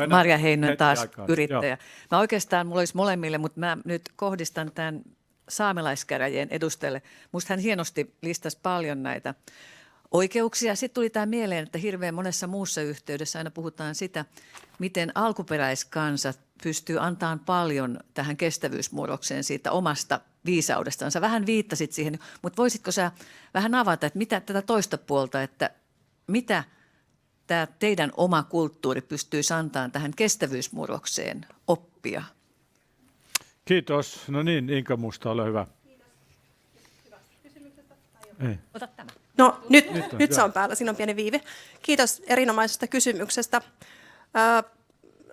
Speaker 5: Marja Heinonen taas yrittäjä. Mä oikeastaan, mulla olisi molemmille, mutta mä nyt kohdistan tämän saamelaiskäräjien edustajalle. Musta hän hienosti listasi paljon näitä oikeuksia. Sitten tuli tämä mieleen, että hirveän monessa muussa yhteydessä aina puhutaan sitä, miten alkuperäiskansat pystyy antamaan paljon tähän kestävyysmurrokseen siitä omasta viisaudestaan. Sä vähän viittasit siihen, mutta voisitko sä vähän avata, että mitä tätä toista puolta, että mitä tämä teidän oma kulttuuri pystyy antamaan tähän kestävyysmurrokseen oppia?
Speaker 1: Kiitos. No niin, Inka Musta, ole hyvä. Ei.
Speaker 5: Ota tämä.
Speaker 9: No nyt se on päällä, siinä on pieni viive. Kiitos erinomaisesta kysymyksestä.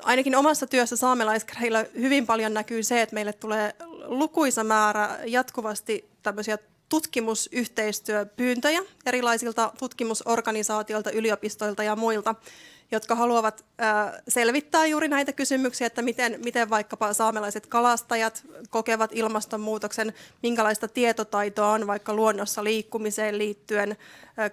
Speaker 9: Ainakin omassa työssä saamelaiskäräjillä hyvin paljon näkyy se, että meille tulee lukuisa määrä jatkuvasti tämmöisiä tutkimusyhteistyöpyyntöjä erilaisilta tutkimusorganisaatioilta, yliopistoilta ja muilta. jotka haluavat selvittää juuri näitä kysymyksiä, että miten vaikkapa saamelaiset kalastajat kokevat ilmastonmuutoksen, minkälaista tietotaitoa on vaikka luonnossa liikkumiseen liittyen,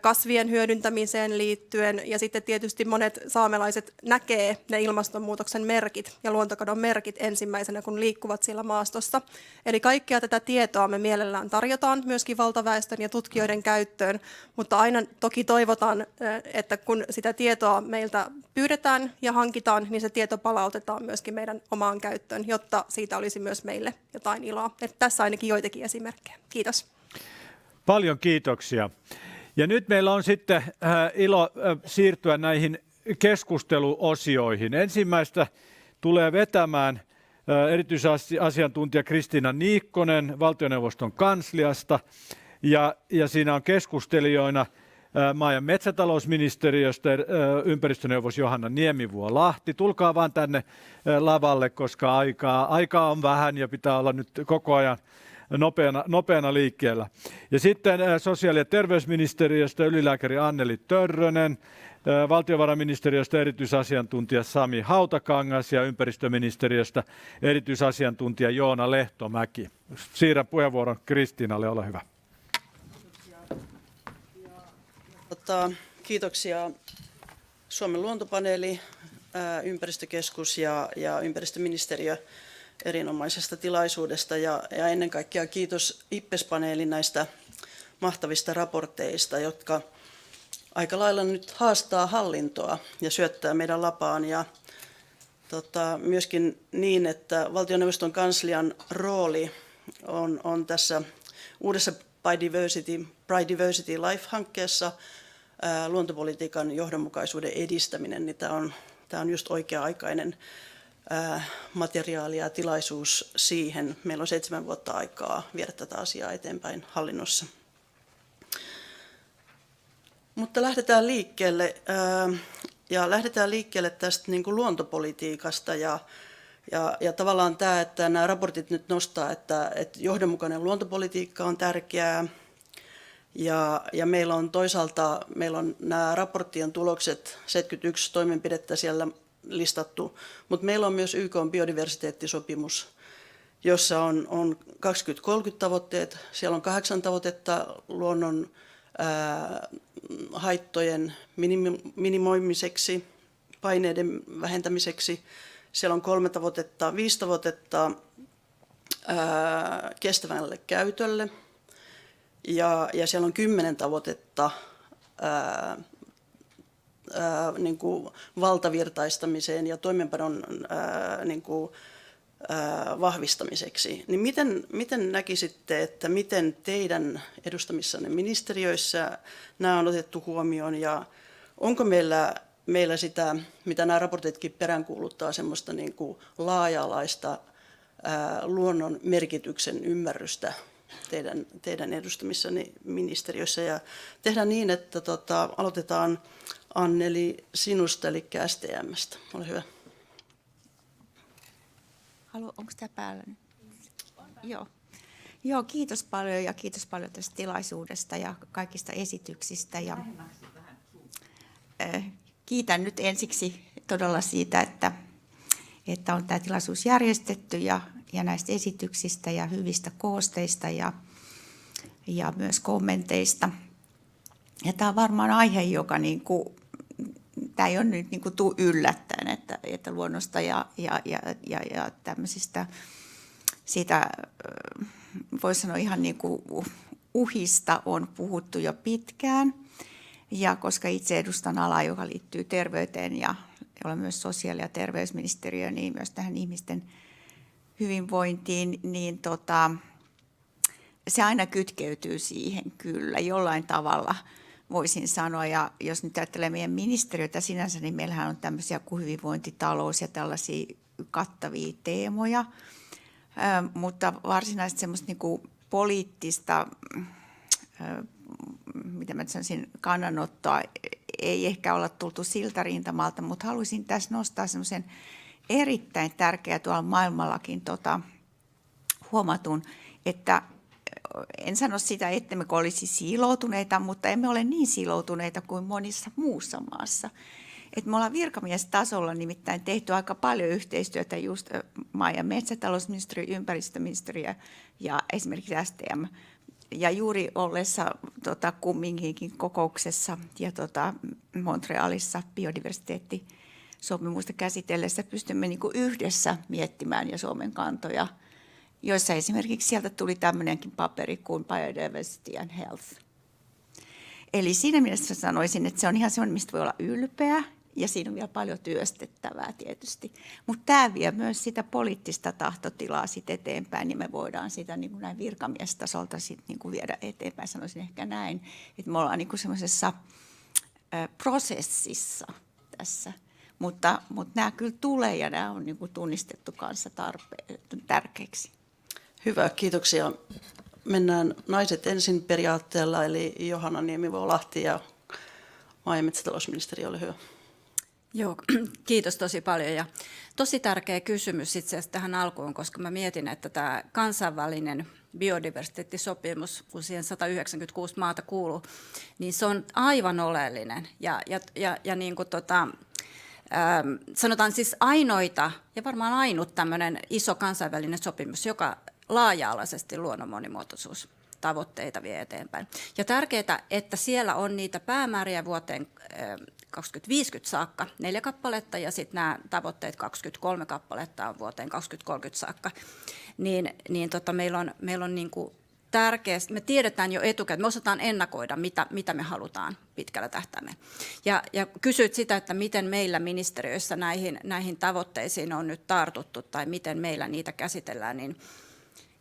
Speaker 9: kasvien hyödyntämiseen liittyen, ja sitten tietysti monet saamelaiset näkee ne ilmastonmuutoksen merkit ja luontokadon merkit ensimmäisenä, kun liikkuvat siellä maastossa. Eli kaikkea tätä tietoa me mielellään tarjotaan myöskin valtaväestön ja tutkijoiden käyttöön, mutta aina toki toivotaan, että kun sitä tietoa meiltä pyydetään ja hankitaan, niin se tieto palautetaan myöskin meidän omaan käyttöön, jotta siitä olisi myös meille jotain iloa. Että tässä ainakin joitakin esimerkkejä. Kiitos.
Speaker 1: Paljon kiitoksia. Ja nyt meillä on sitten ilo siirtyä näihin keskusteluosioihin. Ensimmäistä tulee vetämään erityisasiantuntija Kristiina Niikkonen valtioneuvoston kansliasta. Ja siinä on keskustelijoina maa- ja metsätalousministeriöstä ympäristöneuvos Johanna Niemivuo-Lahti. Tulkaa vaan tänne lavalle, koska aikaa on vähän ja pitää olla nyt koko ajan nopeana liikkeellä. Ja sitten sosiaali- ja terveysministeriöstä ylilääkäri Anneli Törrönen, valtiovarainministeriöstä erityisasiantuntija Sami Hautakangas ja ympäristöministeriöstä erityisasiantuntija Joona Lehtomäki. Siirrän puheenvuoron Kristiinalle, ole hyvä.
Speaker 12: Kiitoksia Suomen luontopaneeli, ympäristökeskus ja ympäristöministeriö erinomaisesta tilaisuudesta ja ennen kaikkea kiitos IPPES-paneelin näistä mahtavista raporteista, jotka aika lailla nyt haastaa hallintoa ja syöttää meidän lapaan. Ja myöskin niin, että valtioneuvoston kanslian rooli on tässä uudessa Biodiversity Life-hankkeessa luontopolitiikan johdonmukaisuuden edistäminen, niin tämä on just oikea-aikainen materiaali ja tilaisuus siihen. Meillä on 7 vuotta aikaa viedä tätä asiaa eteenpäin hallinnossa. Mutta lähdetään liikkeelle tästä niin kuin luontopolitiikasta ja tavallaan tämä, että nämä raportit nyt nostaa, että johdonmukainen luontopolitiikka on tärkeää ja meillä on toisaalta nämä raporttien tulokset, 71 toimenpidettä siellä listattu, mutta meillä on myös YK:n biodiversiteettisopimus, jossa on 2030 tavoitteet. Siellä on 8 tavoitetta luonnon haittojen minimoimiseksi, paineiden vähentämiseksi. Siellä on 5 tavoitetta kestävälle käytölle ja siellä on 10 tavoitetta niin kuin valtavirtaistamiseen ja toimeenpanon niin kuin, vahvistamiseksi. Niin miten näkisitte, että miten teidän edustamissanne ministeriöissä nämä on otettu huomioon ja onko meillä sitä, mitä nämä raportitkin peräänkuuluttaa, semmoista niin kuin laaja-alaista luonnon merkityksen ymmärrystä teidän edustamissanne ministeriössä. Ja tehdään niin, että aloitetaan Anneli sinusta, eli STM:stä. Ole hyvä.
Speaker 13: Onko tämä päällä nyt? Joo, kiitos paljon ja kiitos paljon tästä tilaisuudesta ja kaikista esityksistä. Ja, kiitän nyt ensiksi todella siitä, että on tämä tilaisuus järjestetty ja näistä esityksistä ja hyvistä koosteista ja myös kommenteista. Ja tämä on varmaan aihe, joka tämä ei ole nyt tuu yllättäen, että luonnosta ja tämmöisistä siitä voisi sanoa ihan uhista on puhuttu jo pitkään. Ja koska itse edustan alaa, joka liittyy terveyteen ja olen myös sosiaali- ja terveysministeriö, niin myös tähän ihmisten hyvinvointiin, niin se aina kytkeytyy siihen kyllä jollain tavalla, voisin sanoa. Ja jos nyt ajattelee meidän ministeriötä sinänsä, niin meillähän on tämmöisiä kuin hyvinvointitalous ja tällaisia kattavia teemoja, mutta varsinaisesti semmoista poliittista, mitä mä sanoisin, kannanottoa ei ehkä olla tultu siltä rintamalta, mutta haluaisin tässä nostaa semmoisen erittäin tärkeä tuolla maailmallakin huomatun, että en sano sitä, ettemme olisi siiloutuneita, mutta emme ole niin siiloutuneita kuin monissa muussa maassa. että me ollaan virkamiestasolla nimittäin tehty aika paljon yhteistyötä just maa- ja metsätalousministeriö, ympäristöministeriö ja esimerkiksi STM. Ja juuri ollessa kumminkin kokouksessa ja Montrealissa biodiversiteettisopimusta käsitellessä pystymme niin kuin yhdessä miettimään ja Suomen kantoja, joissa esimerkiksi sieltä tuli tämmöinenkin paperi kuin Biodiversity and Health. Eli siinä mielessä sanoisin, että se on ihan semmoinen, mistä voi olla ylpeä ja siinä on vielä paljon työstettävää tietysti. Mutta tämä vie myös sitä poliittista tahtotilaa sit eteenpäin, niin me voidaan sitä niin kuin näin virkamiestasolta sit niin kuin viedä eteenpäin. Sanoisin ehkä näin, että me ollaan niin kuin semmoisessa prosessissa tässä. Mutta nämä kyllä tulee ja nämä on niin kuin tunnistettu kanssa tärkeiksi.
Speaker 12: Hyvä, kiitoksia. Mennään naiset ensin periaatteella, eli Johanna Niemivuo-Lahti ja maa- ja metsätalousministeri, ole hyvä.
Speaker 14: Joo, kiitos tosi paljon ja tosi tärkeä kysymys itse asiassa tähän alkuun, koska mä mietin, että tämä kansainvälinen biodiversiteettisopimus, kun siihen 196 maata kuuluu, niin se on aivan oleellinen ja niin kuin sanotaan siis ainoita ja varmaan ainut tämmöinen iso kansainvälinen sopimus, joka laaja-alaisesti luonnon monimuotoisuustavoitteita vie eteenpäin. Ja tärkeää, että siellä on niitä päämääriä vuoteen 2050 saakka 4 kappaletta ja sitten nämä tavoitteet 23 kappaletta on vuoteen 2030 saakka. Meillä on niin kuin tärkeää, me tiedetään jo etukäteen, me osataan ennakoida, mitä me halutaan pitkällä tähtäimellä. Ja kysyit sitä, että miten meillä ministeriöissä näihin tavoitteisiin on nyt tartuttu tai miten meillä niitä käsitellään, niin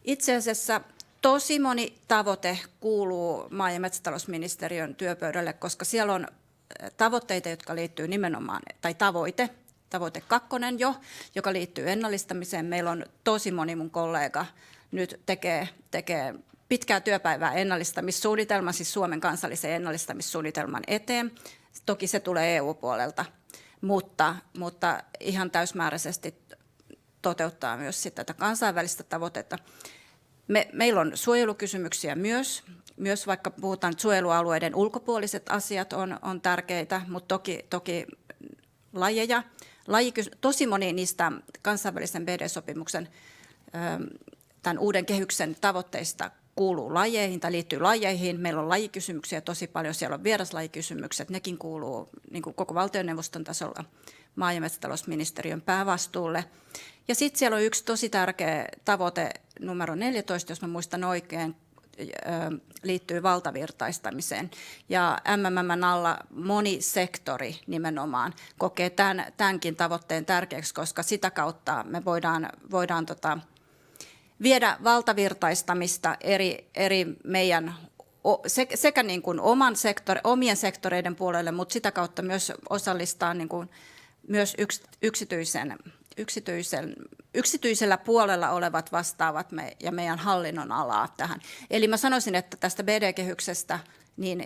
Speaker 14: itse asiassa tosi moni tavoite kuuluu maa- ja metsätalousministeriön työpöydälle, koska siellä on tavoitteita, jotka liittyy nimenomaan, tai tavoite 2 jo, joka liittyy ennallistamiseen. Meillä on tosi moni mun kollega nyt tekee pitkää työpäivää ennallistamissuunnitelman, siis Suomen kansallisen ennallistamissuunnitelman eteen. Toki se tulee EU-puolelta, mutta ihan täysmääräisesti toteuttaa myös tätä kansainvälistä tavoitetta. Meillä on suojelukysymyksiä myös vaikka puhutaan, että suojelualueiden ulkopuoliset asiat on tärkeitä, mutta toki lajeja. Tosi moni niistä kansainvälisen BD-sopimuksen tämän uuden kehyksen tavoitteista kuuluu lajeihin tai liittyy lajeihin. Meillä on lajikysymyksiä tosi paljon, siellä on vieraslajikysymykset, nekin kuuluu niin kuin koko valtioneuvoston tasolla maa- ja metsätalousministeriön päävastuulle. Ja sitten siellä on yksi tosi tärkeä tavoite, numero 14, jos mä muistan oikein, liittyy valtavirtaistamiseen. Ja MMM:n alla moni sektori nimenomaan kokee tämänkin tavoitteen tärkeäksi, koska sitä kautta me voidaan viedä valtavirtaistamista eri meidän sekä niin kuin omien sektoreiden puolelle, mutta sitä kautta myös osallistaa niin kuin myös yksityisellä puolella olevat vastaavat ja meidän hallinnon alaa tähän. Eli mä sanoisin, että tästä BD-kehyksestä niin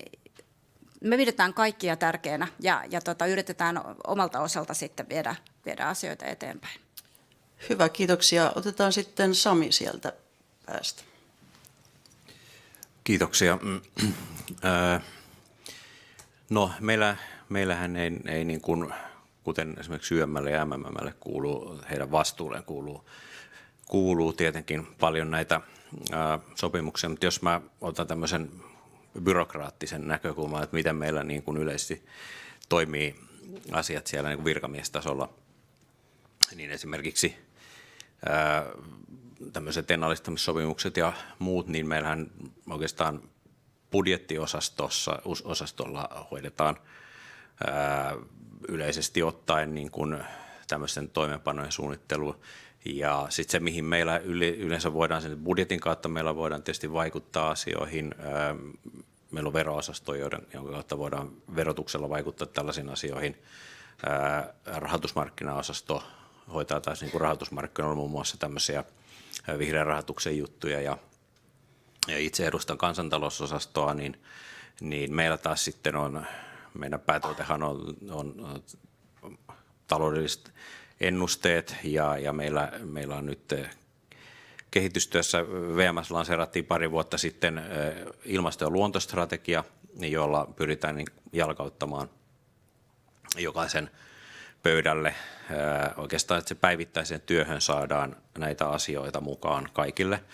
Speaker 14: me pidetään kaikkia tärkeänä ja yritetään omalta osalta sitten viedä asioita eteenpäin.
Speaker 12: Hyvä, kiitoksia. Otetaan sitten Sami sieltä päästä.
Speaker 15: Kiitoksia. No, meillähän ei niin kuin, kuten esimerkiksi YM:lle ja MMM:lle kuuluu, heidän vastuulleen kuuluu tietenkin paljon näitä sopimuksia, mutta jos mä otan tämmöisen byrokraattisen näkökulman, että miten meillä niin kuin yleisesti toimii asiat siellä niin kuin virkamiestasolla, niin esimerkiksi tämmöiset ennallistamissopimukset ja muut, niin meillähän oikeastaan budjettiosastolla hoidetaan yleisesti ottaen niin kuin tämmöisten toimeenpanojen suunnittelu. Ja sitten se, mihin meillä yleensä voidaan sen budjetin kautta, meillä voidaan tietysti vaikuttaa asioihin. Meillä on vero-osasto, jonka kautta voidaan verotuksella vaikuttaa tällaisiin asioihin. Rahoitusmarkkinaosasto hoitaa taas niin kuin rahoitusmarkkinoilla muun muassa tämmöisiä vihreän rahoituksen juttuja. Ja itse edustan kansantalousosastoa, niin meillä taas sitten on, meidän päätuotehan on taloudelliset ennusteet ja meillä on nyt kehitystyössä VMS lanseerattiin pari vuotta sitten ilmasto- ja luontostrategia, jolla pyritään jalkauttamaan jokaisen pöydälle. Oikeastaan, että se päivittäiseen työhön saadaan näitä asioita mukaan kaikille.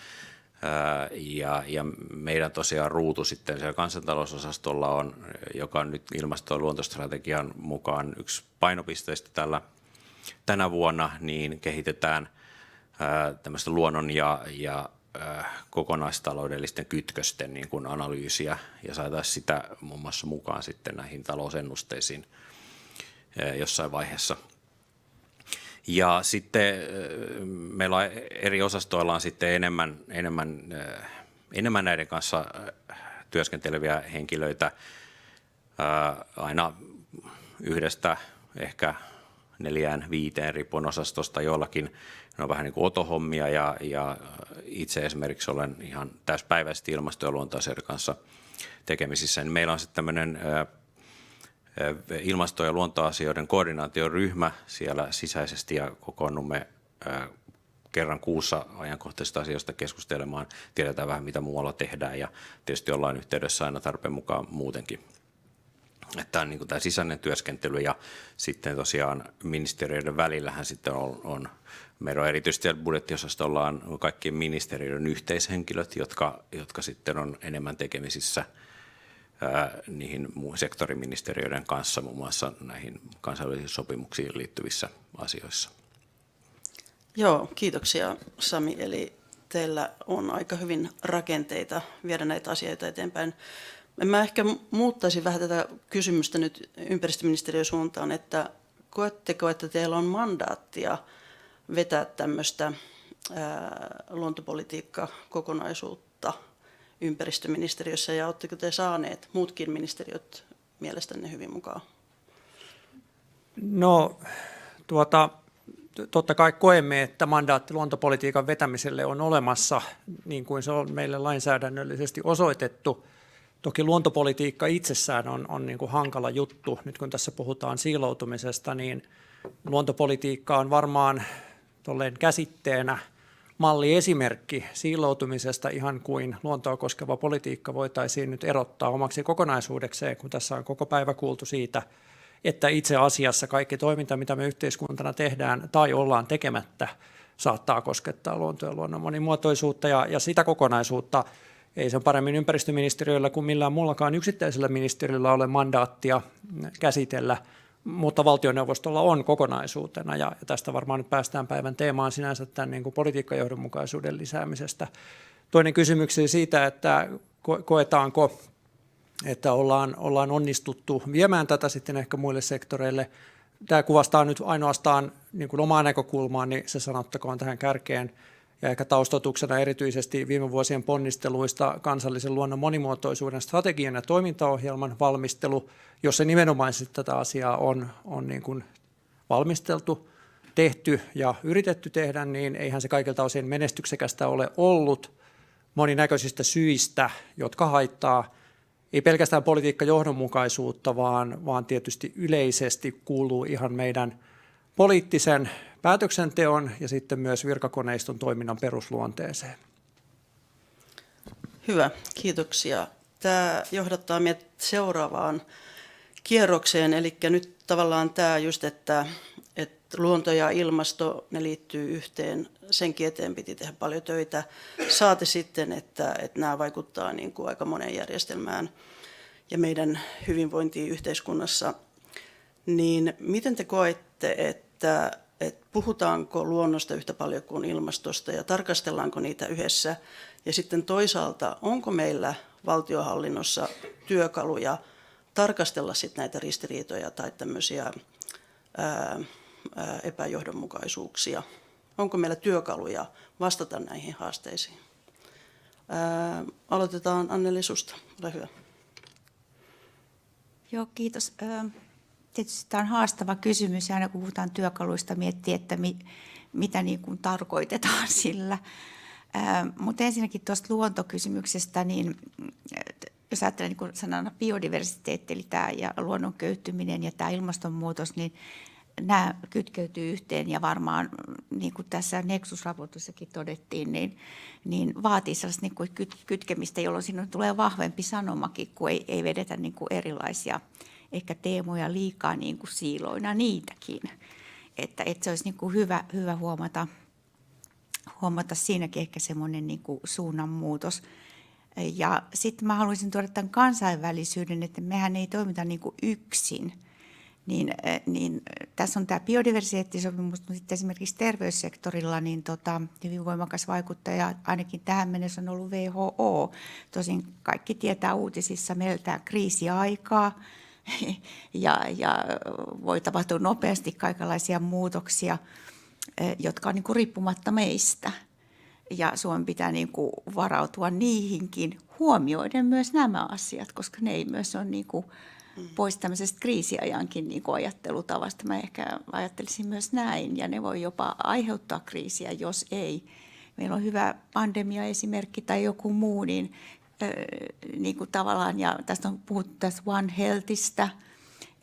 Speaker 15: Ja meidän tosiaan ruutu sitten siellä kansantalousosastolla on, joka on nyt ilmasto- ja luontostrategian mukaan yksi painopisteistä tänä vuonna, niin kehitetään tämmöistä luonnon ja kokonaistaloudellisten kytkösten niin kuin analyysiä ja saataisiin sitä muun muassa mukaan sitten näihin talousennusteisiin jossain vaiheessa. Ja sitten meillä on eri osastoilla on sitten enemmän näiden kanssa työskenteleviä henkilöitä, aina 1 ehkä 4-5 riippuen osastosta, jollakin ne on vähän niin kuin otohommia ja itse esimerkiksi olen ihan täyspäiväisesti ilmasto- ja luontoasioiden kanssa tekemisissä. Niin meillä on sitten tämmöinen ilmasto- ja luontoasioiden koordinaatioryhmä siellä sisäisesti ja kokoonnumme kerran kuussa ajankohtaisista asioista keskustelemaan. Tiedetään vähän, mitä muualla tehdään ja tietysti ollaan yhteydessä aina tarpeen mukaan muutenkin. Tämä on niin kuin tämä sisäinen työskentely ja sitten tosiaan ministeriöiden välillähän sitten on meillä on erityisesti budjettiosastolla on kaikkien ministeriöiden yhteishenkilöt, jotka sitten on enemmän tekemisissä niihin sektoriministeriöiden kanssa, muun muassa näihin kansainvälisiin sopimuksiin liittyvissä asioissa.
Speaker 12: Joo, kiitoksia Sami. Eli teillä on aika hyvin rakenteita viedä näitä asioita eteenpäin. Mä ehkä muuttaisin vähän tätä kysymystä nyt ympäristöministeriön suuntaan, että koetteko, että teillä on mandaattia vetää tämmöistä luontopolitiikka-kokonaisuutta ympäristöministeriössä ja oletteko te saaneet muutkin ministeriöt mielestänne hyvin mukaan?
Speaker 16: No, totta kai koemme, että mandaatti luontopolitiikan vetämiselle on olemassa, niin kuin se on meille lainsäädännöllisesti osoitettu. Toki luontopolitiikka itsessään on niin kuin hankala juttu. Nyt kun tässä puhutaan siiloutumisesta, niin luontopolitiikka on varmaan tolleen käsitteenä malliesimerkki siiloutumisesta, ihan kuin luontoa koskeva politiikka voitaisiin nyt erottaa omaksi kokonaisuudekseen, kun tässä on koko päivä kuultu siitä, että itse asiassa kaikki toiminta, mitä me yhteiskuntana tehdään tai ollaan tekemättä, saattaa koskettaa luontoa ja luonnon monimuotoisuutta ja sitä kokonaisuutta. Ei sen paremmin ympäristöministeriöllä kuin millään muullakaan yksittäisellä ministeriöllä ole mandaattia käsitellä, mutta valtioneuvostolla on kokonaisuutena ja tästä varmaan nyt päästään päivän teemaan sinänsä tämän niin kuin politiikkajohdonmukaisuuden lisäämisestä. Toinen kysymys siitä, että koetaanko, että ollaan onnistuttu viemään tätä sitten ehkä muille sektoreille. Tämä kuvastaa nyt ainoastaan niin kuin omaa näkökulmaa, niin se sanottakoon tähän kärkeen. Ja ehkä taustoituksena erityisesti viime vuosien ponnisteluista kansallisen luonnon monimuotoisuuden strategian ja toimintaohjelman valmistelu, jossa nimenomaisesti tätä asiaa on niin kuin valmisteltu, tehty ja yritetty tehdä, niin eihän se kaikilta osin menestyksekästä ole ollut moninäköisistä syistä, jotka haittaa ei pelkästään politiikkajohdonmukaisuutta, vaan tietysti yleisesti kuuluu ihan meidän poliittisen päätöksenteon ja sitten myös virkakoneiston toiminnan perusluonteeseen.
Speaker 12: Hyvä, kiitoksia. Tämä johdattaa meidät seuraavaan kierrokseen, eli nyt tavallaan tämä just, että luonto ja ilmasto, ne liittyy yhteen, senkin eteen piti tehdä paljon töitä. Saati sitten, että nämä vaikuttaa niin kuin aika moneen järjestelmään ja meidän hyvinvointiin yhteiskunnassa. Niin miten te koette, että puhutaanko luonnosta yhtä paljon kuin ilmastosta ja tarkastellaanko niitä yhdessä? Ja sitten toisaalta, onko meillä valtionhallinnossa työkaluja tarkastella sitten näitä ristiriitoja tai tämmöisiä epäjohdonmukaisuuksia? Onko meillä työkaluja vastata näihin haasteisiin? Aloitetaan Anneli susta. Ole hyvä.
Speaker 13: Joo, kiitos. Tietysti tämä on haastava kysymys ja aina kun puhutaan työkaluista miettii, että mitä niin kuin tarkoitetaan sillä. Mutta ensinnäkin tuosta luontokysymyksestä, niin jos ajattelee niin kuin sanana biodiversiteetti, eli tämä ja luonnon köyhtyminen ja tämä ilmastonmuutos, niin nämä kytkeytyy yhteen ja varmaan, niin kuin tässä Nexus-raportissakin todettiin, niin vaatii sellaista niin kuin kytkemistä, jolloin siinä tulee vahvempi sanomakin, kun ei vedetä niin kuin ehkä teemoja liikaa niin kuin siiloina niitäkin. Että se olisi niin kuin hyvä huomata siinäkin ehkä semmoinen niin kuin suunnanmuutos. Ja sitten mä haluaisin tuoda tämän kansainvälisyyden, että mehän ei toimita niin kuin yksin. Niin tässä on tämä biodiversiteettisopimus, mutta sitten esimerkiksi terveyssektorilla niin hyvin voimakas vaikuttaja ainakin tähän mennessä on ollut WHO. Tosin kaikki tietää uutisissa, meillä tämä kriisiaikaa ja voi tapahtua nopeasti kaikenlaisia muutoksia, jotka on niin kuin riippumatta meistä. Ja Suomen pitää niin kuin varautua niihinkin, huomioiden myös nämä asiat, koska ne ei myös ole niin kuin pois tämmöisestä kriisiajankin niin kuin ajattelutavasta. Mä ehkä ajattelisin myös näin, ja ne voi jopa aiheuttaa kriisiä, jos ei. Meillä on hyvä pandemia-esimerkki tai joku muu, niin kuin tavallaan, ja tästä on puhuttu tästä One Healthista.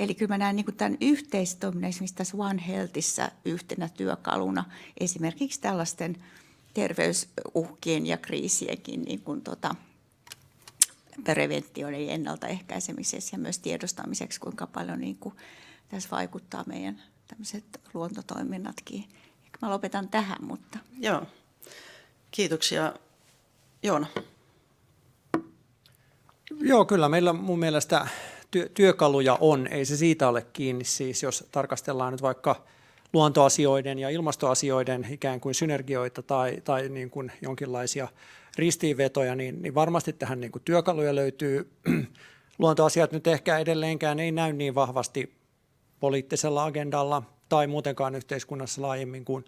Speaker 13: Eli kyllä mä näen niin kuin tämän yhteistoiminnan esimerkiksi tässä One Healthissa yhtenä työkaluna esimerkiksi tällaisten terveysuhkien ja kriisienkin niin kuin prevention ja ennaltaehkäisemisessä ja myös tiedostamiseksi, kuinka paljon niin kuin tässä vaikuttaa meidän tämmöiset luontotoiminnatkin. Ehkä mä lopetan tähän, mutta...
Speaker 12: Joo, kiitoksia. Joona.
Speaker 16: Joo, kyllä meillä mun mielestä työkaluja on, ei se siitä ole kiinni. Siis jos tarkastellaan nyt vaikka luontoasioiden ja ilmastoasioiden ikään kuin synergioita tai niin kuin jonkinlaisia ristiinvetoja, niin varmasti tähän niin kuin työkaluja löytyy. Luontoasiat nyt ehkä edelleenkään ei näy niin vahvasti poliittisella agendalla tai muutenkaan yhteiskunnassa laajemmin kuin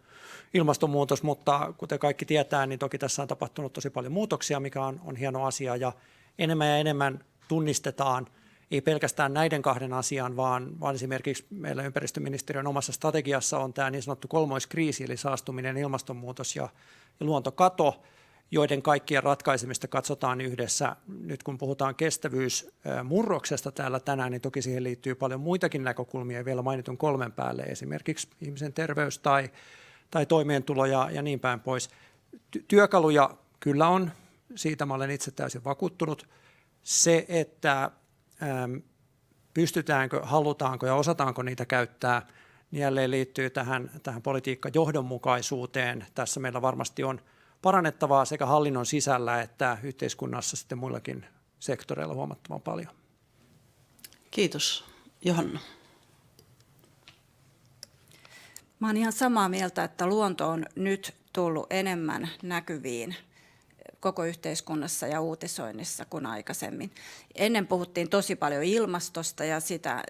Speaker 16: ilmastonmuutos, mutta kuten kaikki tietää, niin toki tässä on tapahtunut tosi paljon muutoksia, mikä on hieno asia, ja enemmän tunnistetaan ei pelkästään näiden kahden asian, vaan esimerkiksi meillä ympäristöministeriön omassa strategiassa on tämä niin sanottu kolmoiskriisi, eli saastuminen, ilmastonmuutos ja luontokato, joiden kaikkien ratkaisemista katsotaan yhdessä. Nyt kun puhutaan kestävyysmurroksesta täällä tänään, niin toki siihen liittyy paljon muitakin näkökulmia vielä mainitun 3 päälle, esimerkiksi ihmisen terveys tai toimeentulo ja niin päin pois. Työkaluja kyllä on, siitä mä olen itse täysin vakuuttunut. Se, että pystytäänkö, halutaanko ja osataanko niitä käyttää, niin jälleen liittyy tähän politiikkajohdonmukaisuuteen. Tässä meillä varmasti on parannettavaa sekä hallinnon sisällä että yhteiskunnassa sitten muillakin sektoreilla huomattavan paljon.
Speaker 12: Kiitos. Johanna.
Speaker 14: Mä oon ihan samaa mieltä, että luonto on nyt tullut enemmän näkyviin koko yhteiskunnassa ja uutisoinnissa kuin aikaisemmin. Ennen puhuttiin tosi paljon ilmastosta ja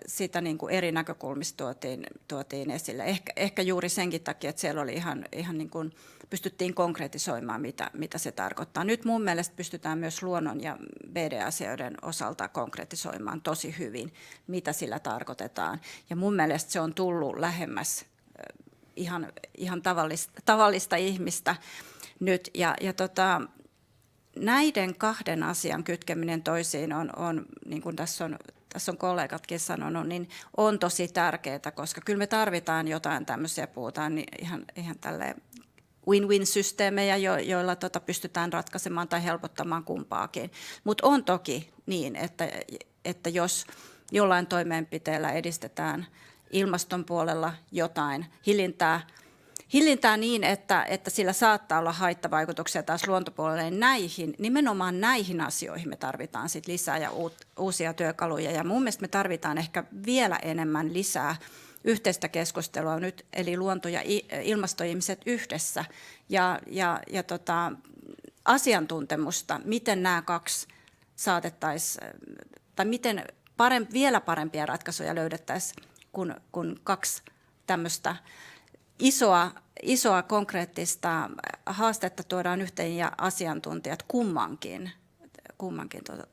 Speaker 14: sitä niin kuin eri näkökulmista tuotiin esille. Ehkä juuri senkin takia, että siellä oli ihan niin kuin pystyttiin konkretisoimaan, mitä se tarkoittaa. Nyt mun mielestä pystytään myös luonnon ja BD-asioiden osalta konkretisoimaan tosi hyvin, mitä sillä tarkoitetaan. Ja mun mielestä se on tullut lähemmäs ihan tavallista ihmistä nyt. Näiden kahden asian kytkeminen toisiin on niin kuin tässä on kollegatkin sanonut, niin on tosi tärkeää, koska kyllä me tarvitaan jotain tämmöisiä, puhutaan niin ihan tälleen win-win-systeemejä, joilla pystytään ratkaisemaan tai helpottamaan kumpaakin. Mutta on toki niin, että jos jollain toimenpiteellä edistetään ilmaston puolella jotain hillintää niin, että sillä saattaa olla haittavaikutuksia taas luontopuolelle, nimenomaan näihin asioihin me tarvitaan sit lisää ja uusia työkaluja. Ja mun mielestä me tarvitaan ehkä vielä enemmän lisää yhteistä keskustelua nyt, eli luonto- ja ilmastoihmiset yhdessä ja asiantuntemusta, miten nämä kaksi saatettaisiin, tai miten vielä parempia ratkaisuja löydettäisiin, kun kaksi tämmöistä isoa konkreettista haastetta tuodaan yhteen ja asiantuntijat kummankin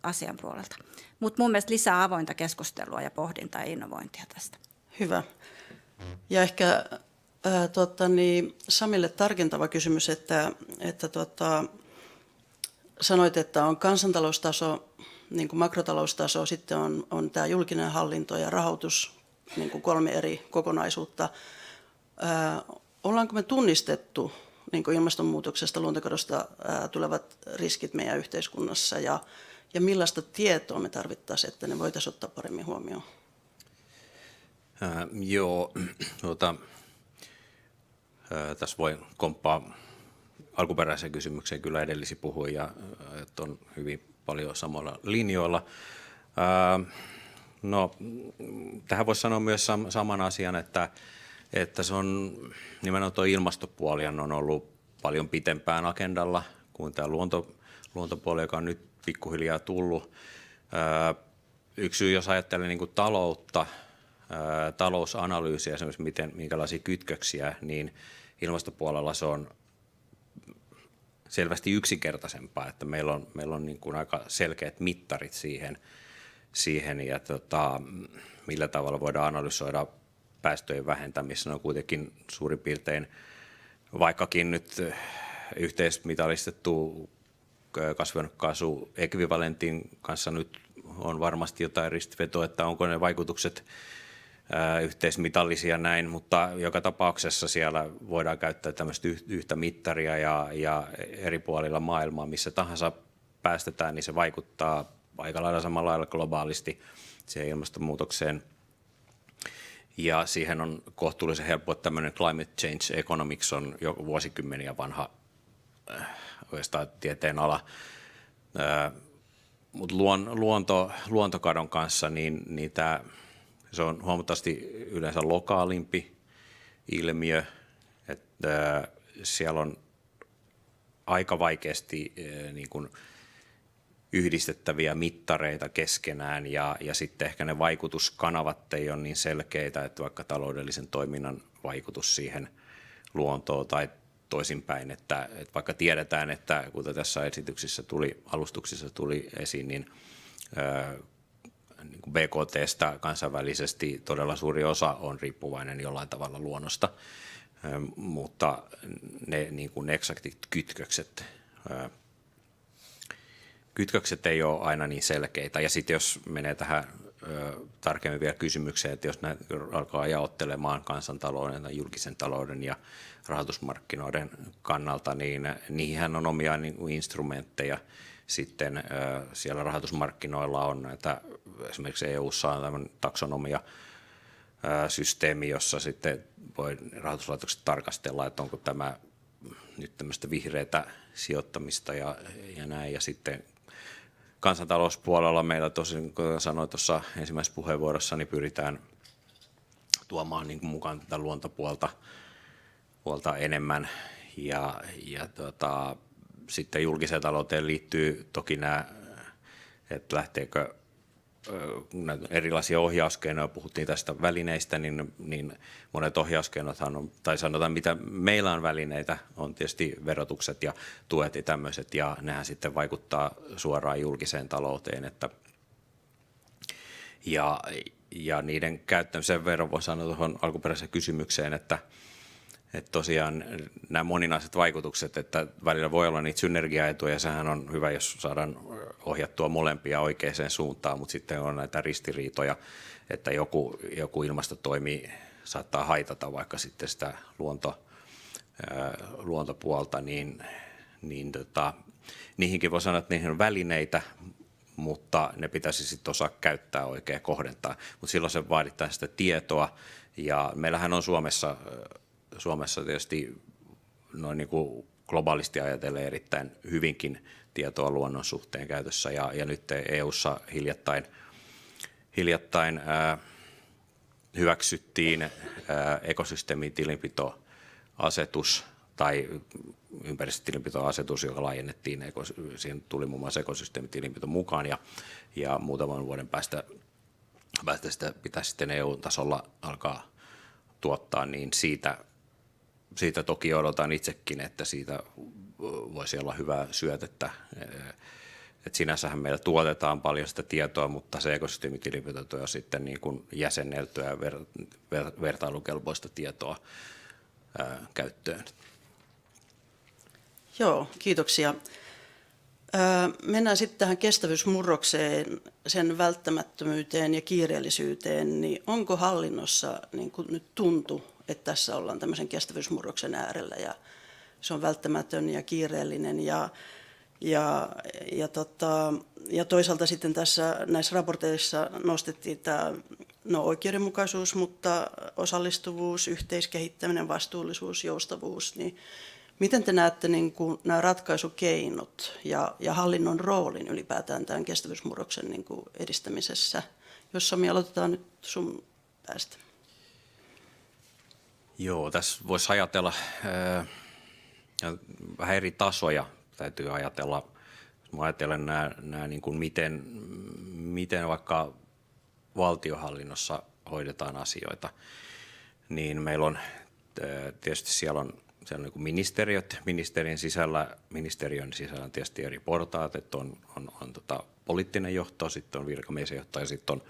Speaker 14: asian puolelta. Mutta mun mielestä lisää avointa keskustelua ja pohdintaa ja innovointia tästä.
Speaker 12: Hyvä. Ja ehkä Samille tarkentava kysymys, että sanoit, että on kansantaloustaso, niin kuin makrotaloustaso, sitten on tämä julkinen hallinto ja rahoitus, niin kuin 3 eri kokonaisuutta. Ollaanko me tunnistettu niin kuin ilmastonmuutoksesta, luontokadosta tulevat riskit meidän yhteiskunnassa ja millaista tietoa me tarvittaisiin, että ne voitaisiin ottaa paremmin huomioon?
Speaker 15: Joo, tässä voi komppaa alkuperäiseen kysymykseen kyllä edellisi puhuja, että on hyvin paljon samoilla linjoilla. No, tähän voisi sanoa myös saman asian, että se on nimenomaan tuo ilmastopuoli on ollut paljon pitempään agendalla kuin tämä luontopuoli, joka on nyt pikkuhiljaa tullut. Yksi syy, jos ajattelee niin kuin taloutta, talousanalyysiä, esimerkiksi minkälaisia kytköksiä, niin ilmastopuolella se on selvästi yksinkertaisempaa, että meillä on niin kuin aika selkeät mittarit siihen ja millä tavalla voidaan analysoida päästöjen vähentämistä. Ne on kuitenkin suurin piirtein, vaikkakin nyt yhteismitallistettu kasvihuonekaasuekvivalentin kanssa nyt on varmasti jotain ristivetoa, että onko ne vaikutukset yhteismitallisia näin, mutta joka tapauksessa siellä voidaan käyttää tämmöistä yhtä mittaria ja eri puolilla maailmaa, missä tahansa päästetään, niin se vaikuttaa aika lailla samalla lailla globaalisti siihen ilmastonmuutokseen. Ja siihen on kohtuullisen helppo, että tämmöinen climate change economics on jo vuosikymmeniä vanha oikeastaan tieteen ala. Mutta luontokadon kanssa niin se on huomattavasti yleensä lokaalimpi ilmiö, että siellä on aika vaikeasti niin kuin yhdistettäviä mittareita keskenään ja sitten ehkä ne vaikutuskanavat ei ole niin selkeitä, että vaikka taloudellisen toiminnan vaikutus siihen luontoon tai toisinpäin, että vaikka tiedetään, että kuten tässä alustuksissa tuli esiin, niin BKT:stä kansainvälisesti todella suuri osa on riippuvainen jollain tavalla luonnosta, mutta ne niin kuin eksaktit kytkökset ei ole aina niin selkeitä. Ja sitten jos menee tähän tarkemmin vielä kysymykseen, että jos näitä alkaa jaottelemaan kansantalouden tai julkisen talouden ja rahoitusmarkkinoiden kannalta, niin niihinhän on omia niin kuin instrumentteja. Sitten siellä rahoitusmarkkinoilla on näitä, esimerkiksi EU:ssa on tämmöinen taksonomia-systeemi, jossa sitten voi rahoituslaitokset tarkastella, että onko tämä nyt tämmöistä vihreätä sijoittamista ja näin. Ja sitten kansantalouspuolella meillä tosiaan, kuten sanoin tuossa ensimmäisessä puheenvuorossa, niin pyritään tuomaan niin kuin mukaan tätä luontopuolta enemmän. Ja sitten julkiseen talouteen liittyy toki nämä, että lähteekö erilaisia ohjauskeinoja, puhuttiin tästä välineistä, niin monet ohjauskeinothan on, tai sanotaan mitä meillä on välineitä, on tietysti verotukset ja tuet ja tämmöiset, ja nehän sitten vaikuttaa suoraan julkiseen talouteen, ja niiden käyttämisen verran voi sanoa tuohon alkuperäiseen kysymykseen, että tosiaan nämä moninaiset vaikutukset, että välillä voi olla niitä synergiaetuja, ja sehän on hyvä, jos saadaan ohjattua molempia oikeaan suuntaan, mutta sitten on näitä ristiriitoja, että joku ilmastotoimi saattaa haitata vaikka sitten sitä luontopuolta, niin niihinkin voi sanoa, että niihin on välineitä, mutta ne pitäisi sitten osaa käyttää oikein kohdentaa, mutta silloin se vaaditaan sitä tietoa, ja meillähän on Suomessa tietysti noin niin kuin globaalisti ajatellen erittäin hyvinkin tietoa luonnon suhteen käytössä, ja nyt EU:ssa hiljattain hyväksyttiin ekosysteemitilinpitoasetus tai ympäristötilinpitoasetus, joka laajennettiin, siihen tuli muun muassa ekosysteemitilinpito mukaan, ja muutaman vuoden päästä sitä pitäisi sitten EU-tasolla alkaa tuottaa, niin siitä toki odotan itsekin, että siitä voisi olla hyvää syötettä. Et sinänsähän meillä tuotetaan paljon sitä tietoa, mutta se ekosysteemitilinpito on sitten niin kuin jäsenneltyä ja vertailukelpoista tietoa käyttöön.
Speaker 12: Joo, kiitoksia. Mennään sitten tähän kestävyysmurrokseen, sen välttämättömyyteen ja kiireellisyyteen. Niin onko hallinnossa niin kuin nyt tuntuu, että tässä ollaan tämmöisen kestävyysmurroksen äärellä ja se on välttämätön ja kiireellinen ja toisaalta sitten näissä raporteissa nostettiin tämä oikeudenmukaisuus, mutta osallistuvuus, yhteiskehittäminen, vastuullisuus, joustavuus, niin miten te näette niin kuin nämä ratkaisukeinot ja hallinnon roolin ylipäätään tämän kestävyysmurroksen niin kuin edistämisessä? Jos Sami, aloitetaan nyt sun päästä.
Speaker 15: Joo, tässä voisi ajatella vähän eri tasoja. Täytyy ajatella, mä ajattelen nämä niin kuin miten vaikka valtiohallinnossa hoidetaan asioita, niin meillä on tietysti siellä on niin kuin ministeriöt, ministeriön sisällä on tietysti eri portaat, että on poliittinen johto, sitten on virkamiesjohto ja sitten on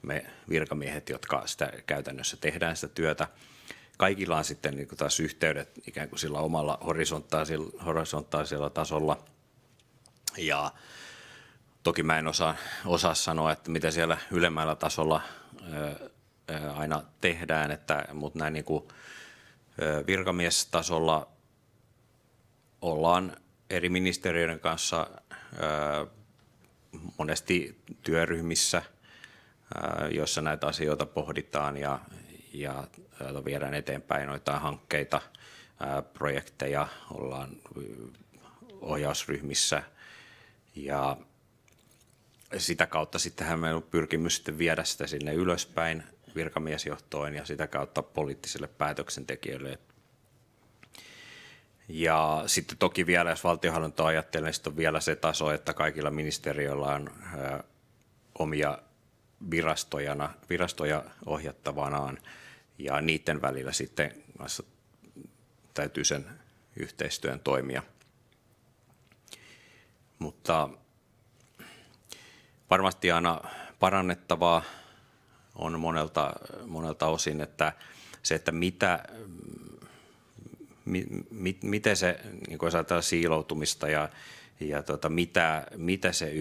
Speaker 15: me virkamiehet, jotka sitä käytännössä tehdään sitä työtä. Kaikilla on sitten niin kuin taas yhteydet ikään kuin sillä omalla horisontaalisella tasolla. Ja toki mä en osaa sanoa, että mitä siellä ylemmällä tasolla aina tehdään, mutta näin niin kuin virkamiestasolla ollaan eri ministeriöiden kanssa monesti työryhmissä, joissa näitä asioita pohditaan ja viedään eteenpäin noita hankkeita, projekteja, ollaan ohjausryhmissä ja sitä kautta sittenhän meillä on pyrkimys sitten viedä sitä sinne ylöspäin virkamiesjohtoon ja sitä kautta poliittisille päätöksentekijöille. Ja sitten toki vielä, jos valtionhallintoa ajattelee, niin sitten on vielä se taso, että kaikilla ministeriöillä on omia virastoja ohjattavanaan ja niiden välillä sitten täytyy sen yhteistyön toimia. Mutta varmasti aina parannettavaa on monelta osin, että se, että miten se, niin kuin jos ajatellaan siiloutumista ja mitä se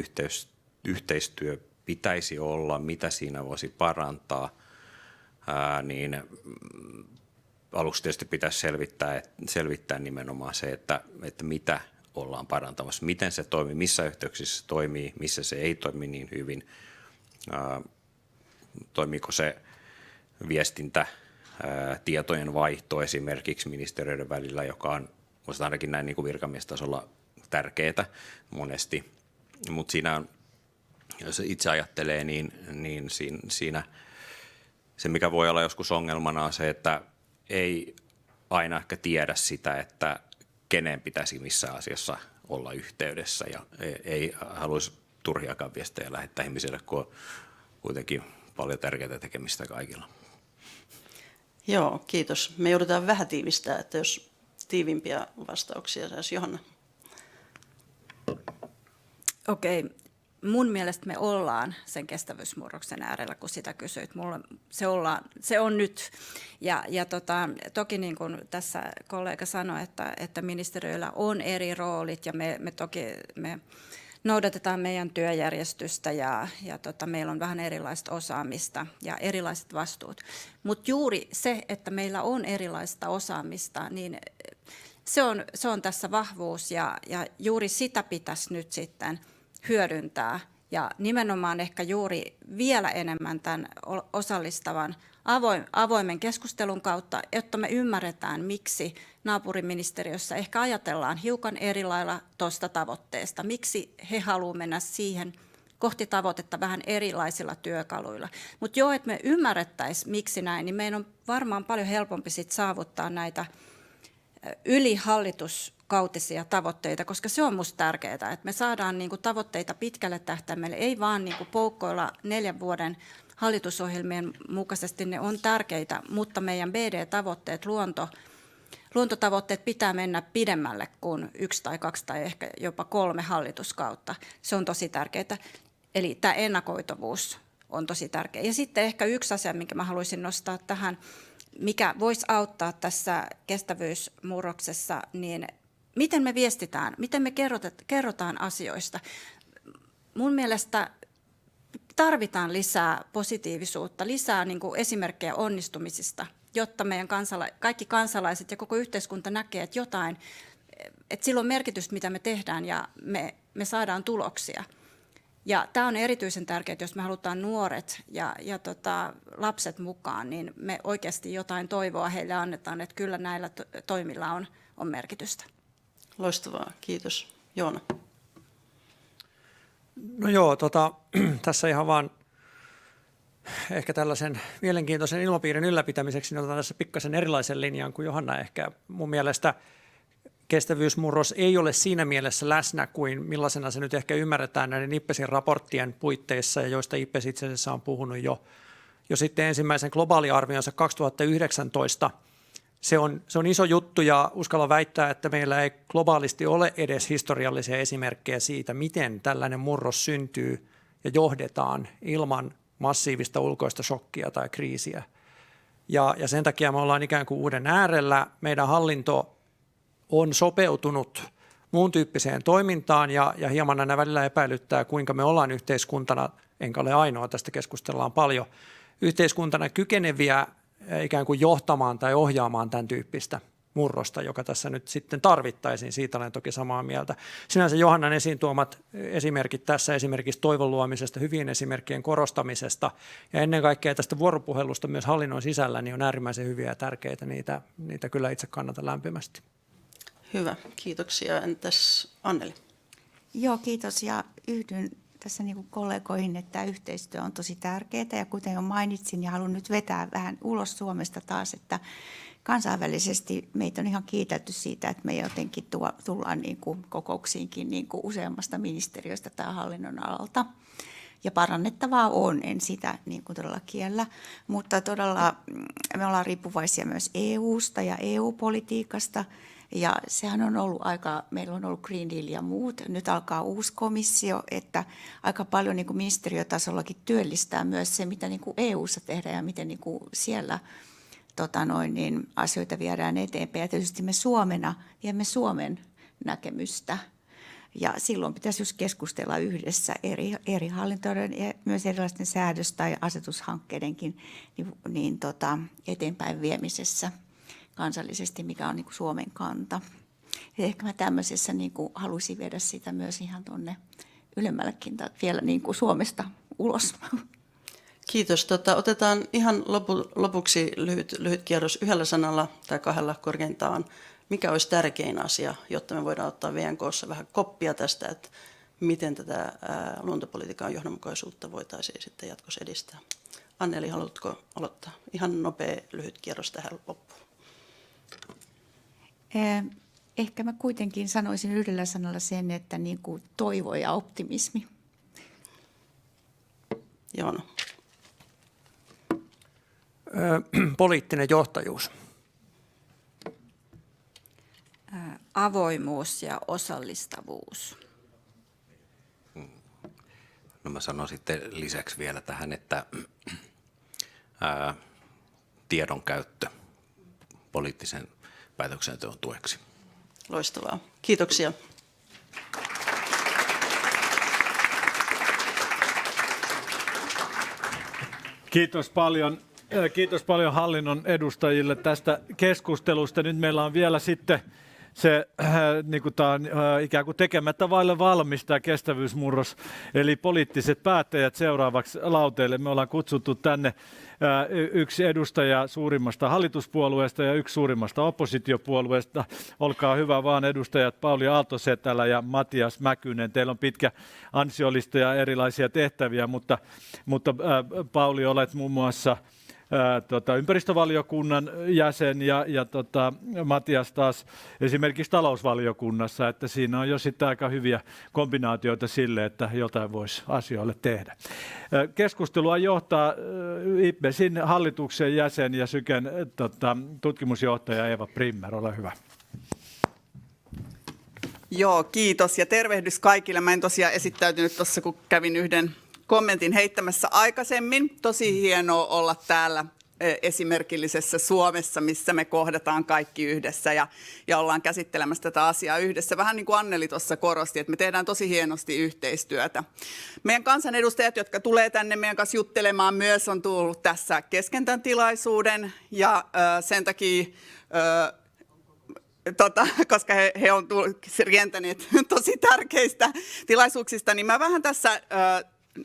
Speaker 15: yhteistyö pitäisi olla, mitä siinä voisi parantaa, niin aluksi tietysti pitäisi selvittää nimenomaan se, että mitä ollaan parantamassa, miten se toimii, missä yhteyksissä se toimii, missä se ei toimi niin hyvin, toimiiko se viestintä, tietojen vaihto esimerkiksi ministeriöiden välillä, joka on ainakin näin niin kuin virkamiestasolla tärkeää monesti, mutta siinä on, jos itse ajattelee, niin siinä se, mikä voi olla joskus ongelmana, on se, että ei aina ehkä tiedä sitä, että kenen pitäisi missä asiassa olla yhteydessä ja ei haluaisi turhiakaan viestejä lähettää ihmisille, kun on kuitenkin paljon tärkeää tekemistä kaikilla.
Speaker 12: Joo, kiitos. Me joudutaan vähän tiivistää, että jos tiivimpiä vastauksia saisi Johanna.
Speaker 14: Okei. Mun mielestä me ollaan sen kestävyysmurroksen äärellä, kun sitä kysyit. Se on nyt. Ja toki niin kuin tässä kollega sanoi, että ministeriöillä on eri roolit ja me noudatetaan meidän työjärjestystä ja meillä on vähän erilaista osaamista ja erilaiset vastuut. Mutta juuri se, että meillä on erilaista osaamista, niin se on tässä vahvuus ja juuri sitä pitäisi nyt sitten hyödyntää ja nimenomaan ehkä juuri vielä enemmän tämän osallistavan avoimen keskustelun kautta, jotta me ymmärretään, miksi naapuriministeriössä ehkä ajatellaan hiukan eri lailla tuosta tavoitteesta, miksi he haluavat mennä siihen kohti tavoitetta vähän erilaisilla työkaluilla. Mutta joo, että me ymmärrettäisiin, miksi näin, niin meidän on varmaan paljon helpompi sit saavuttaa näitä ylihalituskautisia tavoitteita, koska se on musta tärkeää, että me saadaan niinku tavoitteita pitkälle tähtäimelle, ei vaan niinku poukkoilla 4 vuoden hallitusohjelmien mukaisesti, ne on tärkeitä, mutta meidän BD-tavoitteet, luontotavoitteet pitää mennä pidemmälle kuin 1 tai 2 tai ehkä jopa 3 hallituskautta. Se on tosi tärkeää, eli tämä ennakoitavuus on tosi tärkeä. Ja sitten ehkä yksi asia, minkä mä haluaisin nostaa tähän, mikä voisi auttaa tässä kestävyysmurroksessa, niin miten me viestitään, miten me kerrotaan asioista. Mun mielestä tarvitaan lisää positiivisuutta, lisää niin kuin esimerkkejä onnistumisista, jotta meidän kaikki kansalaiset ja koko yhteiskunta näkee, että jotain, että sillä on merkitystä, mitä me tehdään ja me saadaan tuloksia. Ja tämä on erityisen tärkeää, jos me halutaan nuoret ja lapset mukaan, niin me oikeasti jotain toivoa heille annetaan, että kyllä näillä toimilla on merkitystä.
Speaker 12: Loistavaa, kiitos. Joona.
Speaker 16: No joo, tässä ihan vaan ehkä tällaisen mielenkiintoisen ilmapiirin ylläpitämiseksi niin otan tässä pikkasen erilaisen linjan kuin Johanna ehkä. Mun mielestä kestävyysmurros ei ole siinä mielessä läsnä kuin millaisena se nyt ehkä ymmärretään näiden IPBESin raporttien puitteissa, ja joista IPBES itse asiassa on puhunut jo sitten ensimmäisen globaaliarvionsa 2019. Se on iso juttu, ja uskalla väittää, että meillä ei globaalisti ole edes historiallisia esimerkkejä siitä, miten tällainen murros syntyy ja johdetaan ilman massiivista ulkoista shokkia tai kriisiä. Ja sen takia me ollaan ikään kuin uuden äärellä. Meidän hallinto on sopeutunut muun tyyppiseen toimintaan ja hieman aina välillä epäilyttää, kuinka me ollaan yhteiskuntana, enkä ole ainoa, tästä keskustellaan paljon, yhteiskuntana kykeneviä ikään kuin johtamaan tai ohjaamaan tämän tyyppistä murrosta, joka tässä nyt sitten tarvittaisiin. Siitä olen toki samaa mieltä. Sinänsä Johannan esiin tuomat esimerkit tässä, esimerkiksi toivon luomisesta, hyvien esimerkkien korostamisesta ja ennen kaikkea tästä vuoropuhelusta myös hallinnon sisällä, niin on äärimmäisen hyviä ja tärkeitä. Niitä kyllä itse kannatan lämpimästi.
Speaker 12: Hyvä, kiitoksia. Entäs Anneli?
Speaker 13: Joo, kiitos ja yhdyn tässä niin kuin kollegoihin, että tämä yhteistyö on tosi tärkeää ja kuten jo mainitsin ja haluan nyt vetää vähän ulos Suomesta taas, että kansainvälisesti meitä on ihan kiitetty siitä, että me jotenkin tullaan niin kuin kokouksiinkin niin kuin useammasta ministeriöstä tai hallinnon alalta. Ja parannettavaa on, en sitä niin kuin todella kiellä, mutta todella me ollaan riippuvaisia myös EUsta ja EU-politiikasta. Ja sehän on ollut meillä on ollut Green Deal ja muut. Nyt alkaa uusi komissio, että aika paljon niin kuin ministeriötasollakin työllistää myös se, mitä niin kuin EUssa tehdään ja miten niin kuin siellä asioita viedään eteenpäin. Ja tietysti me Suomena viemme Suomen näkemystä. Ja silloin pitäisi just keskustella yhdessä eri hallintoiden ja myös erilaisten säädös- tai asetushankkeidenkin eteenpäin viemisessä kansallisesti, mikä on niin kuin Suomen kanta. Ja ehkä mä tämmöisessä niin kuin haluaisin viedä sitä myös ihan tuonne ylemmällekin tai vielä niin kuin Suomesta ulos.
Speaker 12: Kiitos. Otetaan ihan lopuksi lyhyt kierros yhdellä sanalla tai kahdella korkeintaan. Mikä olisi tärkein asia, jotta me voidaan ottaa VNK:ssa vähän koppia tästä, että miten tätä luontopolitiikan johdonmukaisuutta voitaisiin sitten jatkossa edistää? Anneli, haluatko aloittaa? Ihan nopea lyhyt kierros tähän loppuun.
Speaker 13: Ehkä mä kuitenkin sanoisin yhdellä sanalla sen, että niin kuin toivo ja optimismi.
Speaker 12: Joona.
Speaker 16: Poliittinen johtajuus.
Speaker 14: Avoimuus ja osallistavuus.
Speaker 15: No mä sanon sitten lisäksi vielä tähän, että tiedon käyttö poliittisen päätöksenteon tueksi.
Speaker 12: Loistavaa. Kiitoksia.
Speaker 1: Kiitos paljon hallinnon edustajille tästä keskustelusta. Nyt meillä on vielä sitten se niin kuin tämä on ikään kuin tekemättä vaille valmista kestävyysmurros, eli poliittiset päättäjät seuraavaksi lauteille. Me ollaan kutsuttu tänne yksi edustaja suurimmasta hallituspuolueesta ja yksi suurimmasta oppositiopuolueesta. Olkaa hyvä vaan edustajat Pauli Aalto-Setälä ja Matias Mäkynen. Teillä on pitkä ansiolista ja erilaisia tehtäviä, mutta Pauli, olet muun muassa ympäristövaliokunnan jäsen ja Matias taas esimerkiksi talousvaliokunnassa, että siinä on jo sitten aika hyviä kombinaatioita sille, että jotain voisi asioille tehdä. Keskustelua johtaa IPBESin hallituksen jäsen ja Syken tutkimusjohtaja Eeva Brimmer, ole hyvä.
Speaker 7: Joo, kiitos ja tervehdys kaikille. Mä en tosiaan esittäytynyt tuossa, kun kävin yhden kommentin heittämässä aikaisemmin. Tosi hienoa olla täällä esimerkillisessä Suomessa, missä me kohdataan kaikki yhdessä ja ollaan käsittelemässä tätä asiaa yhdessä. Vähän niin kuin Anneli tuossa korosti, että me tehdään tosi hienosti yhteistyötä. Meidän kansanedustajat, jotka tulee tänne meidän kanssa juttelemaan myös, on tullut tässä kesken tämän tilaisuuden ja sen takia koska he on rientäneet tosi tärkeistä tilaisuuksista, niin mä vähän tässä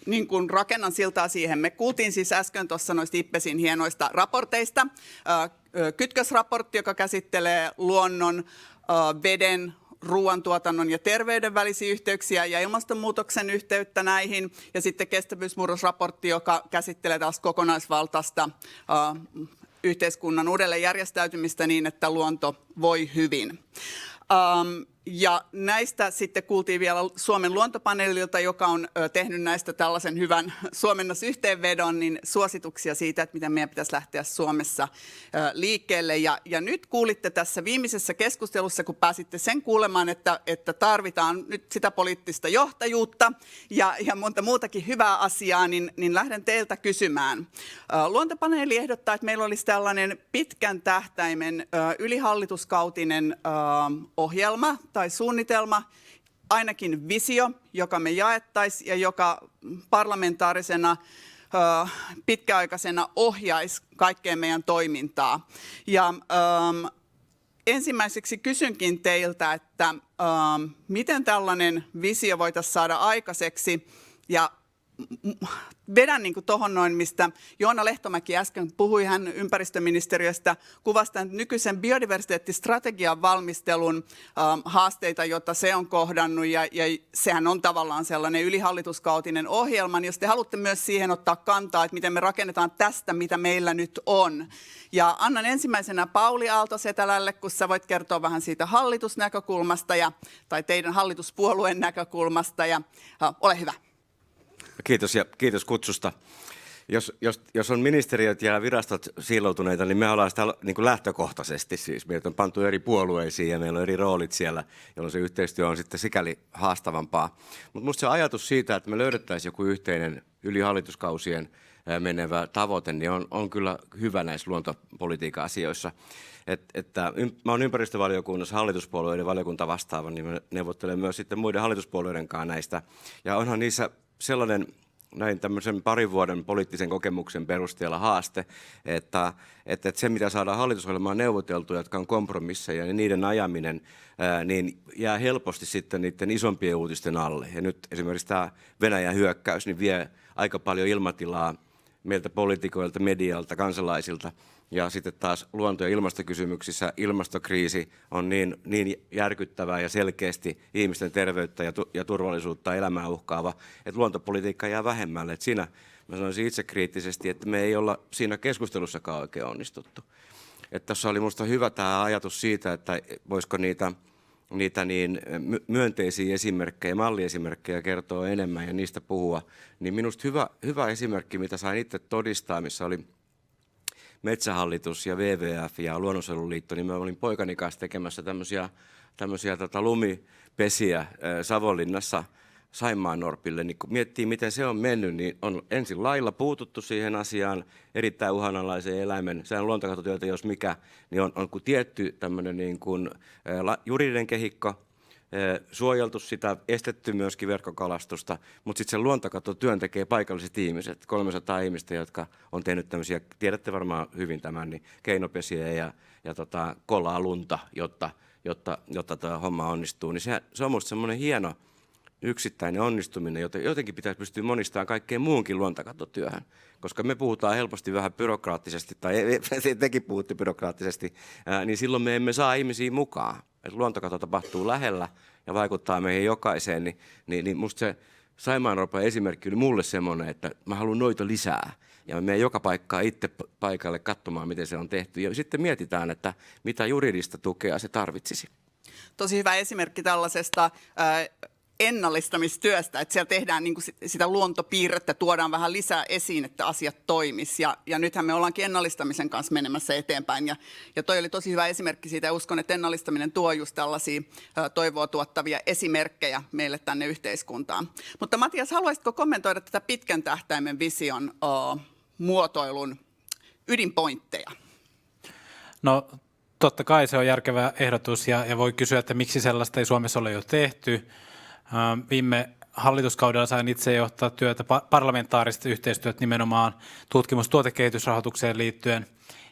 Speaker 7: niin kuin rakennan siltaa siihen. Me kuultiin siis äsken tuossa noista IPBESin hienoista raporteista. Kytkösraportti, joka käsittelee luonnon, veden, ruoantuotannon ja terveyden välisiä yhteyksiä ja ilmastonmuutoksen yhteyttä näihin. Ja sitten kestävyysmurrosraportti, joka käsittelee taas kokonaisvaltaista yhteiskunnan uudelleenjärjestäytymistä niin, että luonto voi hyvin. Ja näistä sitten kuultiin vielä Suomen luontopaneelilta, joka on tehnyt näistä tällaisen hyvän suomennosyhteenvedon, niin suosituksia siitä, että miten meidän pitäisi lähteä Suomessa liikkeelle. Ja nyt kuulitte tässä viimeisessä keskustelussa, kun pääsitte sen kuulemaan, että tarvitaan nyt sitä poliittista johtajuutta ja monta muutakin hyvää asiaa, niin lähden teiltä kysymään. Luontopaneeli ehdottaa, että meillä olisi tällainen pitkän tähtäimen ylihallituskautinen ohjelma tai suunnitelma, ainakin visio, joka me jaettaisiin ja joka parlamentaarisena pitkäaikaisena ohjaisi kaikkea meidän toimintaa. Ja ensimmäiseksi kysynkin teiltä, että miten tällainen visio voitaisiin saada aikaiseksi ja vedän niin kuin tuohon noin, mistä Joona Lehtomäki äsken puhui, hän ympäristöministeriöstä kuvasta nykyisen biodiversiteettistrategian valmistelun haasteita, joita se on kohdannut, ja sehän on tavallaan sellainen ylihallituskautinen ohjelma, niin jos te haluatte myös siihen ottaa kantaa, että miten me rakennetaan tästä, mitä meillä nyt on. Ja annan ensimmäisenä Pauli Aalto-Setälälle, kun sä voit kertoa vähän siitä hallitusnäkökulmasta tai teidän hallituspuolueen näkökulmasta, ja ole hyvä.
Speaker 17: Kiitos ja kiitos kutsusta. Jos on ministeriöt ja virastot siiloutuneita, niin me ollaan sitä niin kuin lähtökohtaisesti. Siis meitä on pantu eri puolueisiin ja meillä on eri roolit siellä, jolloin se yhteistyö on sitten sikäli haastavampaa. Mutta minusta se ajatus siitä, että me löydettäisiin joku yhteinen yli hallituskausien menevä tavoite, niin on kyllä hyvä näissä luontopolitiikan asioissa. Mä olen ympäristövaliokunnassa hallituspuolueiden valiokunta vastaava, niin mä neuvottelen myös sitten muiden hallituspuolueiden kanssa näistä. Ja onhan niissä sellainen näin tämmöisen parin vuoden poliittisen kokemuksen perusteella haaste, että se mitä saadaan hallitusohjelmaan neuvoteltua, jotka on kompromisseja ja niiden ajaminen, niin jää helposti sitten niiden isompien uutisten alle. Ja nyt esimerkiksi tämä Venäjän hyökkäys niin vie aika paljon ilmatilaa meiltä poliitikoilta, medialta, kansalaisilta. Ja sitten taas luonto- ja ilmastokysymyksissä ilmastokriisi on niin järkyttävää ja selkeästi ihmisten terveyttä ja turvallisuutta elämää uhkaava, että luontopolitiikka jää vähemmälle. Et siinä mä sanoisin itse kriittisesti, että me ei olla siinä keskustelussakaan oikein onnistuttu. Tuossa oli minusta hyvä tämä ajatus siitä, että voisiko niitä niin myönteisiä esimerkkejä, malliesimerkkejä kertoa enemmän ja niistä puhua. Niin minusta hyvä esimerkki, mitä sain itse todistaa, missä oli Metsähallitus ja WWF ja Luonnonsuojeluliitto, niin mä olin poikani kanssa tekemässä tämmöisiä lumipesiä Savonlinnassa Saimaannorpille. Niin kun miettii, miten se on mennyt, niin on ensin lailla puututtu siihen asiaan, erittäin uhanalaisen eläimen, sehän luontokatotyötä jos mikä, niin on kuin tietty tämmöinen niin kuin juridinen kehikko, suojeltu sitä, estetty myöskin verkkokalastusta, mutta sitten sen luontokatotyön tekee paikalliset ihmiset, 300 ihmistä, jotka on tehnyt tämmöisiä, tiedätte varmaan hyvin tämän, niin keinopesiä ja kolaa lunta, jotta tämä homma onnistuu. Niin se on minusta semmoinen hieno yksittäinen onnistuminen, jota jotenkin pitäisi pystyä monistamaan kaikkeen muunkin luontokatotyöhön, koska me puhutaan helposti vähän byrokraattisesti, tai tekin puhutte byrokraattisesti, niin silloin me emme saa ihmisiä mukaan. Että luontokato tapahtuu lähellä ja vaikuttaa meihin jokaiseen, niin musta se Saimaannorpan esimerkki oli mulle semmoinen, että mä haluan noita lisää. Ja mä menen joka paikkaan itse paikalle katsomaan, miten se on tehty. Ja sitten mietitään, että mitä juridista tukea se tarvitsisi. Tosi hyvä esimerkki tällaisesta ennallistamistyöstä, että siellä tehdään niin kuin sitä luontopiirrettä, tuodaan vähän lisää esiin, että asiat toimis. Ja nythän me ollaankin ennallistamisen kanssa menemässä eteenpäin. Ja toi oli tosi hyvä esimerkki siitä, ja uskon, että ennallistaminen tuo just tällaisia toivoa tuottavia esimerkkejä meille tänne yhteiskuntaan. Mutta Matias, haluaisitko kommentoida tätä pitkän tähtäimen vision muotoilun ydinpointteja?
Speaker 18: No totta kai se on järkevä ehdotus, ja voi kysyä, että miksi sellaista ei Suomessa ole jo tehty. Viime hallituskaudella sain itse johtaa työtä, parlamentaarista yhteistyötä nimenomaan tutkimus- ja tuotekehitysrahoitukseen liittyen.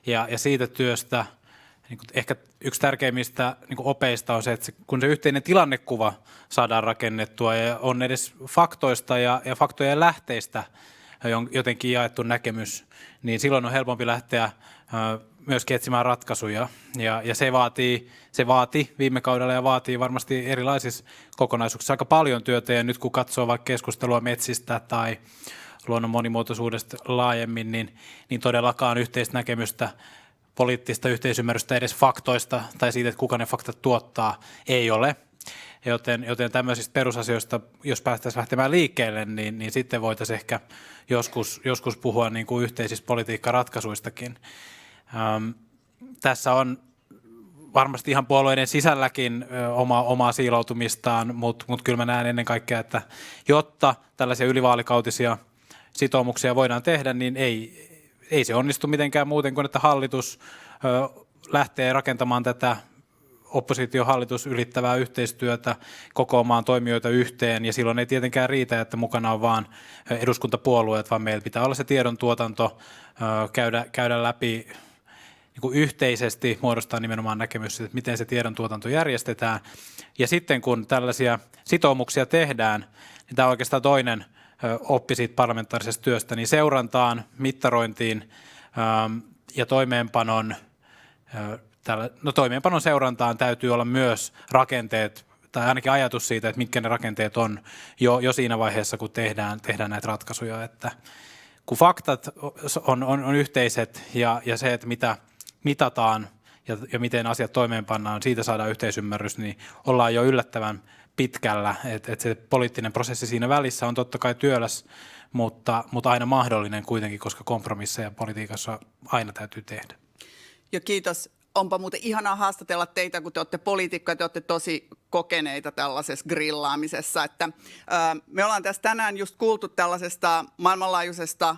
Speaker 18: Ja siitä työstä niin kuin ehkä yksi tärkeimmistä niin kuin opeista on se, että kun se yhteinen tilannekuva saadaan rakennettua ja on edes faktoista ja faktojen lähteistä jotenkin jaettu näkemys, niin silloin on helpompi lähteä myöskin etsimään ratkaisuja. Ja se vaati viime kaudella ja vaatii varmasti erilaisissa kokonaisuuksissa aika paljon työtä. Ja nyt kun katsoo vaikka keskustelua metsistä tai luonnon monimuotoisuudesta laajemmin, niin todellakaan yhteistä näkemystä, poliittista yhteisymmärrystä edes faktoista tai siitä, että kuka ne faktat tuottaa, ei ole. Joten tämmöisistä perusasioista, jos päästäisiin lähtemään liikkeelle, niin sitten voitaisiin ehkä joskus puhua niin kuin yhteisistä politiikkaratkaisuistakin. Tässä on varmasti ihan puolueiden sisälläkin omaa siiloutumistaan, mutta kyllä mä näen ennen kaikkea, että jotta tällaisia ylivaalikautisia sitoumuksia voidaan tehdä, niin ei se onnistu mitenkään muuten kuin, että hallitus lähtee rakentamaan tätä oppositio-hallitus ylittävää yhteistyötä, kokoamaan toimijoita yhteen, ja silloin ei tietenkään riitä, että mukana on vaan eduskuntapuolueet, vaan meillä pitää olla se tiedontuotanto, käydä läpi niin kuin yhteisesti, muodostaa nimenomaan näkemys, että miten se tiedontuotanto järjestetään. Ja sitten kun tällaisia sitoumuksia tehdään, niin tämä on oikeastaan toinen oppi siitä parlamentaarisesta työstä, niin seurantaan, mittarointiin ja toimeenpanon seurantaan täytyy olla myös rakenteet, tai ainakin ajatus siitä, että mitkä ne rakenteet on jo siinä vaiheessa, kun tehdään näitä ratkaisuja. Että kun faktat on yhteiset ja se, että mitä mitataan ja miten asiat toimeenpannaan, siitä saadaan yhteisymmärrys, niin ollaan jo yllättävän pitkällä. Että se poliittinen prosessi siinä välissä on totta kai työläs, mutta aina mahdollinen kuitenkin, koska kompromisseja politiikassa aina täytyy tehdä.
Speaker 7: Ja kiitos. Onpa muuten ihanaa haastatella teitä, kun te olette poliitikkoja, te olette tosi kokeneita tällaisessa grillaamisessa. Että, me ollaan tässä tänään just kuultu tällaisesta maailmanlaajuisesta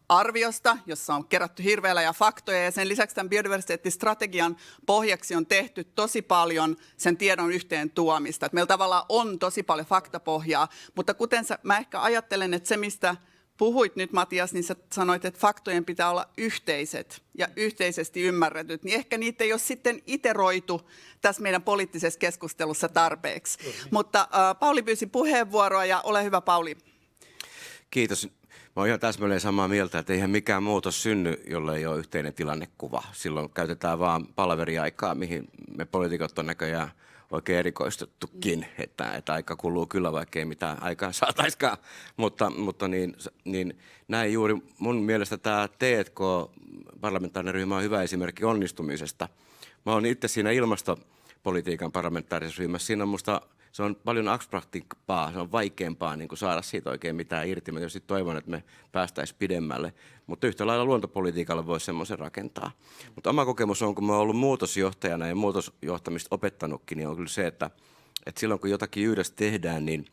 Speaker 7: arviosta, jossa on kerätty hirveellä ja faktoja, ja sen lisäksi tämän biodiversiteettistrategian pohjaksi on tehty tosi paljon sen tiedon yhteen tuomista. Että meillä tavallaan on tosi paljon faktapohjaa, mutta kuten mä ehkä ajattelen, että se mistä puhuit nyt, Matias, niin sä sanoit, että faktojen pitää olla yhteiset ja yhteisesti ymmärretyt, niin ehkä niitä ei ole sitten iteroitu tässä meidän poliittisessa keskustelussa tarpeeksi. Mutta Pauli pyysi puheenvuoroa ja ole hyvä, Pauli.
Speaker 17: Kiitos. Mä oon ihan täsmälleen samaa mieltä, että eihän mikään muutos synny, jolle ei ole yhteinen tilannekuva. Silloin käytetään vaan palaveriaikaa, mihin me poliitikot on näköjään oikein erikoistuttukin, että aika kuluu kyllä, vaikka ei mitään aikaa saataiskaan. Mutta näin juuri mun mielestä tämä T&K-parlamentaarinen ryhmä on hyvä esimerkki onnistumisesta. Mä oon itse siinä ilmastopolitiikan parlamentaarisessa ryhmässä. Siinä on musta se on paljon abstraktimpaa, se on vaikeampaa niin kuin saada siitä oikein mitään irti. Mä tietysti toivon, että me päästäisiin pidemmälle, mutta yhtä lailla luontopolitiikalla voisi semmoisen rakentaa. Mutta oma kokemus on, kun mä oon ollut muutosjohtajana ja muutosjohtamista opettanutkin, niin on kyllä se, että silloin kun jotakin yhdessä tehdään, niin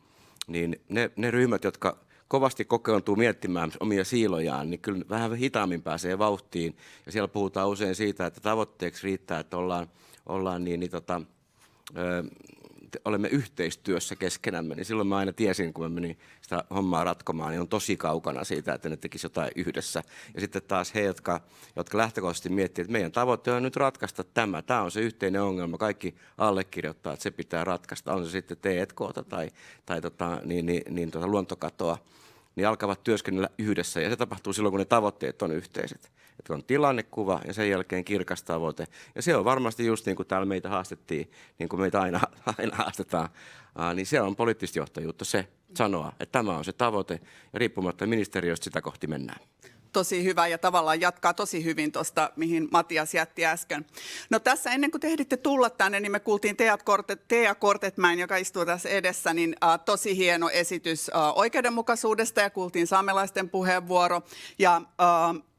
Speaker 17: ne ryhmät, jotka kovasti kokoontuu miettimään omia siilojaan, niin kyllä vähän hitaammin pääsee vauhtiin. Ja siellä puhutaan usein siitä, että tavoitteeksi riittää, että olemme yhteistyössä keskenämme, niin silloin mä aina tiesin, kun mä menin sitä hommaa ratkomaan, niin on tosi kaukana siitä, että ne tekisi jotain yhdessä. Ja sitten taas he, jotka lähtökohtaisesti miettivät, että meidän tavoite on nyt ratkaista tämä on se yhteinen ongelma, kaikki allekirjoittaa, että se pitää ratkaista, on se sitten T&K:ta tai luontokatoa, niin alkavat työskennellä yhdessä, ja se tapahtuu silloin, kun ne tavoitteet on yhteiset. Että on tilannekuva ja sen jälkeen kirkas tavoite. Ja se on varmasti just niin kuin täällä meitä haastettiin, niin kuin meitä aina haastetaan, niin se on poliittista johtajuutta se sanoa, että tämä on se tavoite ja riippumatta ministeriöstä sitä kohti mennään.
Speaker 7: Tosi hyvä ja tavallaan jatkaa tosi hyvin tuosta, mihin Matias jätti äsken. No tässä ennen kuin te ehditte tulla tänne, niin me kuultiin Tea Kortetmäen, joka istuu tässä edessä, niin tosi hieno esitys oikeudenmukaisuudesta ja kuultiin saamelaisten puheenvuoro. Ja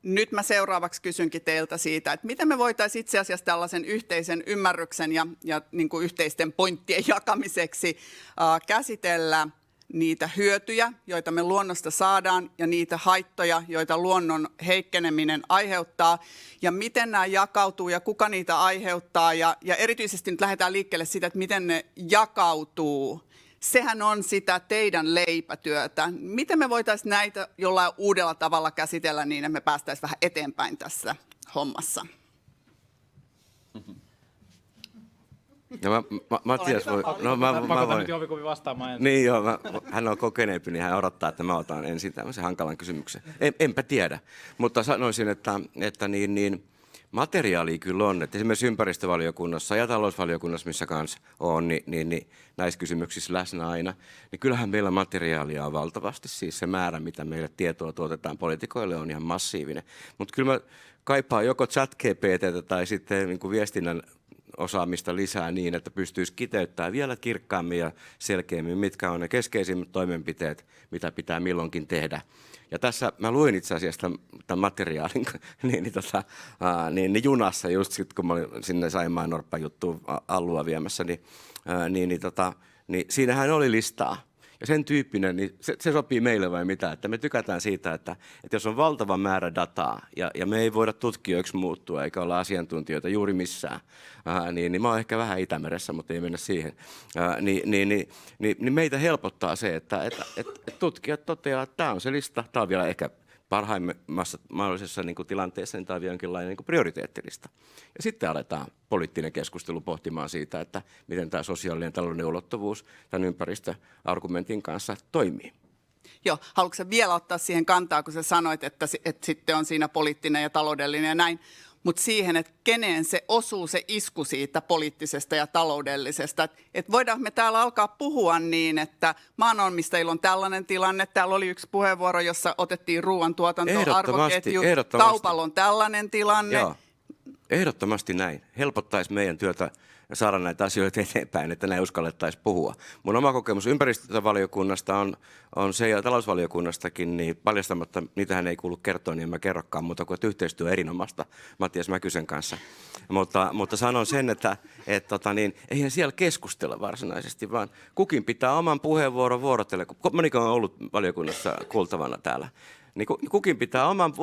Speaker 7: nyt mä seuraavaksi kysynkin teiltä siitä, että miten me voitaisiin itse asiassa tällaisen yhteisen ymmärryksen ja niin kuin yhteisten pointtien jakamiseksi käsitellä niitä hyötyjä, joita me luonnosta saadaan, ja niitä haittoja, joita luonnon heikkeneminen aiheuttaa, ja miten nämä jakautuu ja kuka niitä aiheuttaa, ja erityisesti nyt lähdetään liikkeelle siitä, että miten ne jakautuu. Sehän on sitä teidän leipätyötä. Miten me voitaisiin näitä jollain uudella tavalla käsitellä niin, että me päästäisiin vähän eteenpäin tässä hommassa?
Speaker 17: Ja Matias voi... No, mä voin.
Speaker 18: Nyt jompikumpi vastaamaan ensin.
Speaker 17: Niin joo, hän on kokeneempi, niin hän odottaa, että mä otan ensin tämmöisen hankalan kysymyksen. Enpä tiedä, mutta sanoisin, että materiaalia kyllä on. Että esimerkiksi ympäristövaliokunnassa ja talousvaliokunnassa, missä kanssa on, niin näissä kysymyksissä läsnä aina, niin kyllähän meillä materiaalia on valtavasti. Siis se määrä, mitä meille tietoa tuotetaan poliitikoille, on ihan massiivinen. Mutta kyllä mä kaipaan joko ChatGPT:tä tai sitten niin kuin viestinnän osaamista lisää niin, että pystyisi kiteyttämään vielä kirkkaammin ja selkeämmin, mitkä on ne keskeisimmät toimenpiteet, mitä pitää milloinkin tehdä. Ja tässä mä luin itse asiassa tämän materiaalin niin junassa, just sit, kun mä olin sinne Saimaan Norppa-juttuun Allua viemässä, niin siinähän oli listaa. Ja sen tyyppinen, niin se sopii meille vai mitä, että me tykätään siitä, että jos on valtava määrä dataa ja me ei voida tutkijoiksi muuttua eikä olla asiantuntijoita juuri missään, niin mä oon ehkä vähän Itämeressä, mutta ei mennä siihen, niin meitä helpottaa se, että tutkijat toteaa, että tämä on se lista, tämä on vielä ehkä parhaimmassa mahdollisessa niin kuin tilanteessa, niin tämä on vielä jonkinlainen niin kuin prioriteettilista. Ja sitten aletaan poliittinen keskustelu pohtimaan siitä, että miten tämä sosiaalinen ja taloudellinen ulottuvuus tämän ympäristöargumentin kanssa toimii.
Speaker 7: Joo, haluatko sä vielä ottaa siihen kantaa, kun sä sanoit, että sitten on siinä poliittinen ja taloudellinen ja näin, mutta siihen, että keneen se osuu se isku siitä poliittisesta ja taloudellisesta. Että voidaan me täällä alkaa puhua niin, että maanomistajilla on tällainen tilanne. Täällä oli yksi puheenvuoro, jossa otettiin ruoantuotantoon arvoketju. Kaupalla on tällainen tilanne.
Speaker 17: Joo, ehdottomasti näin. Helpottaisi meidän työtä saada näitä asioita eteenpäin, että näin uskallettaisiin puhua. Mun oma kokemus ympäristövaliokunnasta on se ja talousvaliokunnastakin, niin paljastamatta, niitähän ei kuulu kertoa, niin en mä kerrokaan, mutta kun yhteistyö on erinomaista Matias Mäkysen kanssa. Mutta sanon sen, että eihän siellä keskustella varsinaisesti, vaan kukin pitää oman puheenvuoron vuorotella. Monika on ollut valiokunnassa kuultavana täällä. Niin kukin pitää oman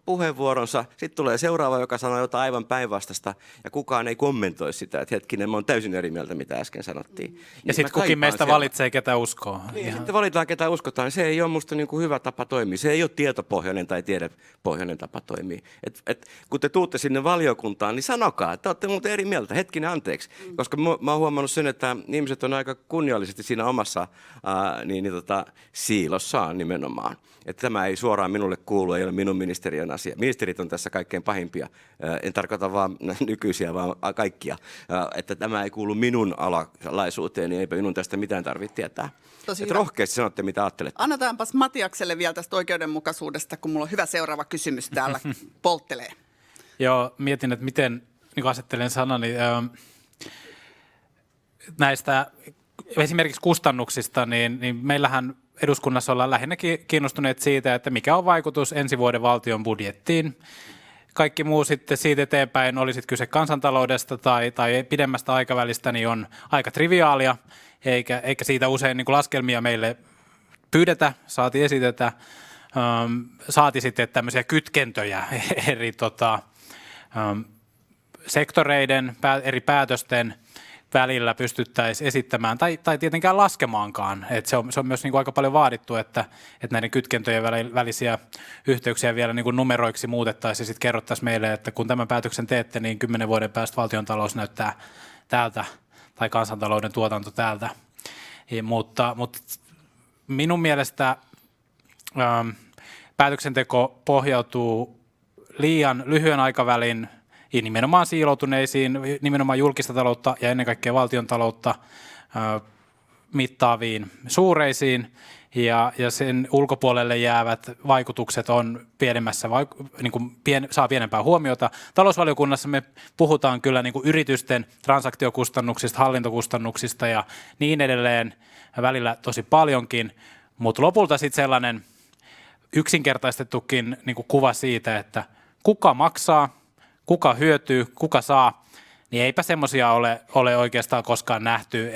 Speaker 17: puheenvuoronsa, sitten tulee seuraava, joka sanoo jotain aivan päinvastaista, ja kukaan ei kommentoi sitä, että hetkinen, mä oon täysin eri mieltä, mitä äsken sanottiin.
Speaker 18: Ja sitten kukin meistä valitsee, ketä uskoo.
Speaker 17: Niin, sitten valitaan, ketä uskotaan. Se ei ole musta niin kuin hyvä tapa toimia. Se ei ole tietopohjainen tai tiedepohjainen tapa toimia. Kun te tuutte sinne valiokuntaan, niin sanokaa, että olette muuten eri mieltä. Hetkinen, anteeksi. Koska mä oon huomannut sen, että ihmiset on aika kunniallisesti siinä omassa siilossaan nimenomaan. Että tämä ei suoraan minulle kuulu, ei ole minun ministeriön asia. Ministerit on tässä kaikkein pahimpia. En tarkoita vaan nykyisiä, vaan kaikkia. Että tämä ei kuulu minun alaisuuteen, niin eipä minun tästä mitään tarvitse tietää. Että rohkeasti sanotte, mitä ajattelette.
Speaker 7: Annetaanpas Matiakselle vielä tästä oikeudenmukaisuudesta, kun mulla on hyvä seuraava kysymys täällä polttelee.
Speaker 18: Joo, mietin, että miten niin asettelen sanani näistä esimerkiksi kustannuksista, niin meillähän eduskunnassa ollaan lähinnä kiinnostuneet siitä, että mikä on vaikutus ensi vuoden valtion budjettiin. Kaikki muu sitten siitä eteenpäin, oli sitten kyse kansantaloudesta tai pidemmästä aikavälistä, niin on aika triviaalia, eikä siitä usein niin kuin laskelmia meille pyydetä, saati esitetä, saati sitten tämmöisiä kytkentöjä eri sektoreiden, eri päätösten välillä pystyttäisiin esittämään tai tietenkään laskemaankaan. Se on myös niin kuin aika paljon vaadittu, että näiden kytkentöjen välisiä yhteyksiä vielä niin kuin numeroiksi muutettaisiin ja sitten kerrottaisiin meille, että kun tämän päätöksen teette, niin 10 vuoden päästä valtiontalous näyttää täältä tai kansantalouden tuotanto täältä. Mutta minun mielestä päätöksenteko pohjautuu liian lyhyen aikavälin nimenomaan siiloutuneisiin, nimenomaan julkista taloutta ja ennen kaikkea valtiontaloutta mittaaviin suureisiin, ja sen ulkopuolelle jäävät vaikutukset on pienemmässä, saa pienempää huomiota. Talousvaliokunnassa me puhutaan kyllä niin kuin yritysten transaktiokustannuksista, hallintokustannuksista ja niin edelleen välillä tosi paljonkin, mutta lopulta sitten sellainen yksinkertaistettukin niin kuin kuva siitä, että kuka maksaa, kuka hyötyy, kuka saa, niin eipä semmoisia ole oikeastaan koskaan nähty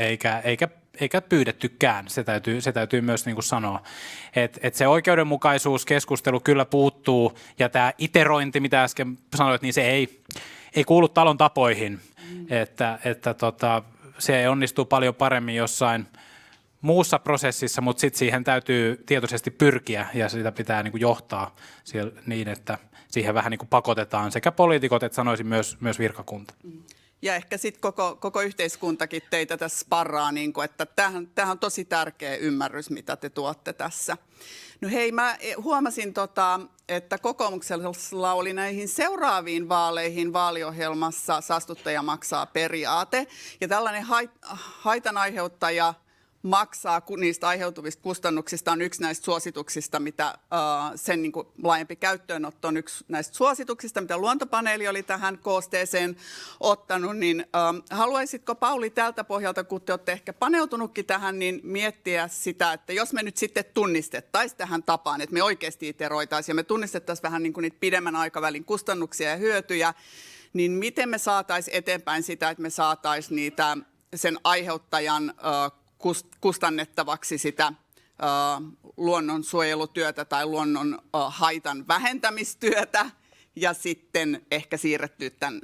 Speaker 18: eikä pyydettykään. Se täytyy myös niin kuin sanoa. Et se oikeudenmukaisuuskeskustelu kyllä puuttuu, ja tämä iterointi, mitä äsken sanoit, niin se ei kuulu talon tapoihin. Se onnistuu paljon paremmin jossain muussa prosessissa, mutta sitten siihen täytyy tietoisesti pyrkiä, ja sitä pitää niin kuin johtaa niin, että siihen vähän niin kuin pakotetaan sekä poliitikot että sanoisin myös virkakunta.
Speaker 7: Ja ehkä sitten koko yhteiskuntakin teitä tässä sparraa, niin kuin, että tämähän on tosi tärkeä ymmärrys, mitä te tuotte tässä. No hei, mä huomasin, että kokoomuksella oli näihin seuraaviin vaaleihin vaaliohjelmassa saastuttaja maksaa -periaate. Ja tällainen haitan aiheuttaja maksaa niistä aiheutuvista kustannuksista on yksi näistä suosituksista, mitä sen niin kuin laajempi käyttöönotto on yksi näistä suosituksista, mitä Luontopaneeli oli tähän koosteeseen ottanut. Niin, haluaisitko, Pauli, tältä pohjalta, kun te olette ehkä paneutunutkin tähän, niin miettiä sitä, että jos me nyt sitten tunnistettaisiin tähän tapaan, että me oikeasti iteroitaisiin ja me tunnistettaisiin vähän niin kuin niitä pidemmän aikavälin kustannuksia ja hyötyjä, niin miten me saataisiin eteenpäin sitä, että me saataisiin niitä sen aiheuttajan kustannettavaksi sitä luonnonsuojelutyötä tai luonnon haitan vähentämistyötä ja sitten ehkä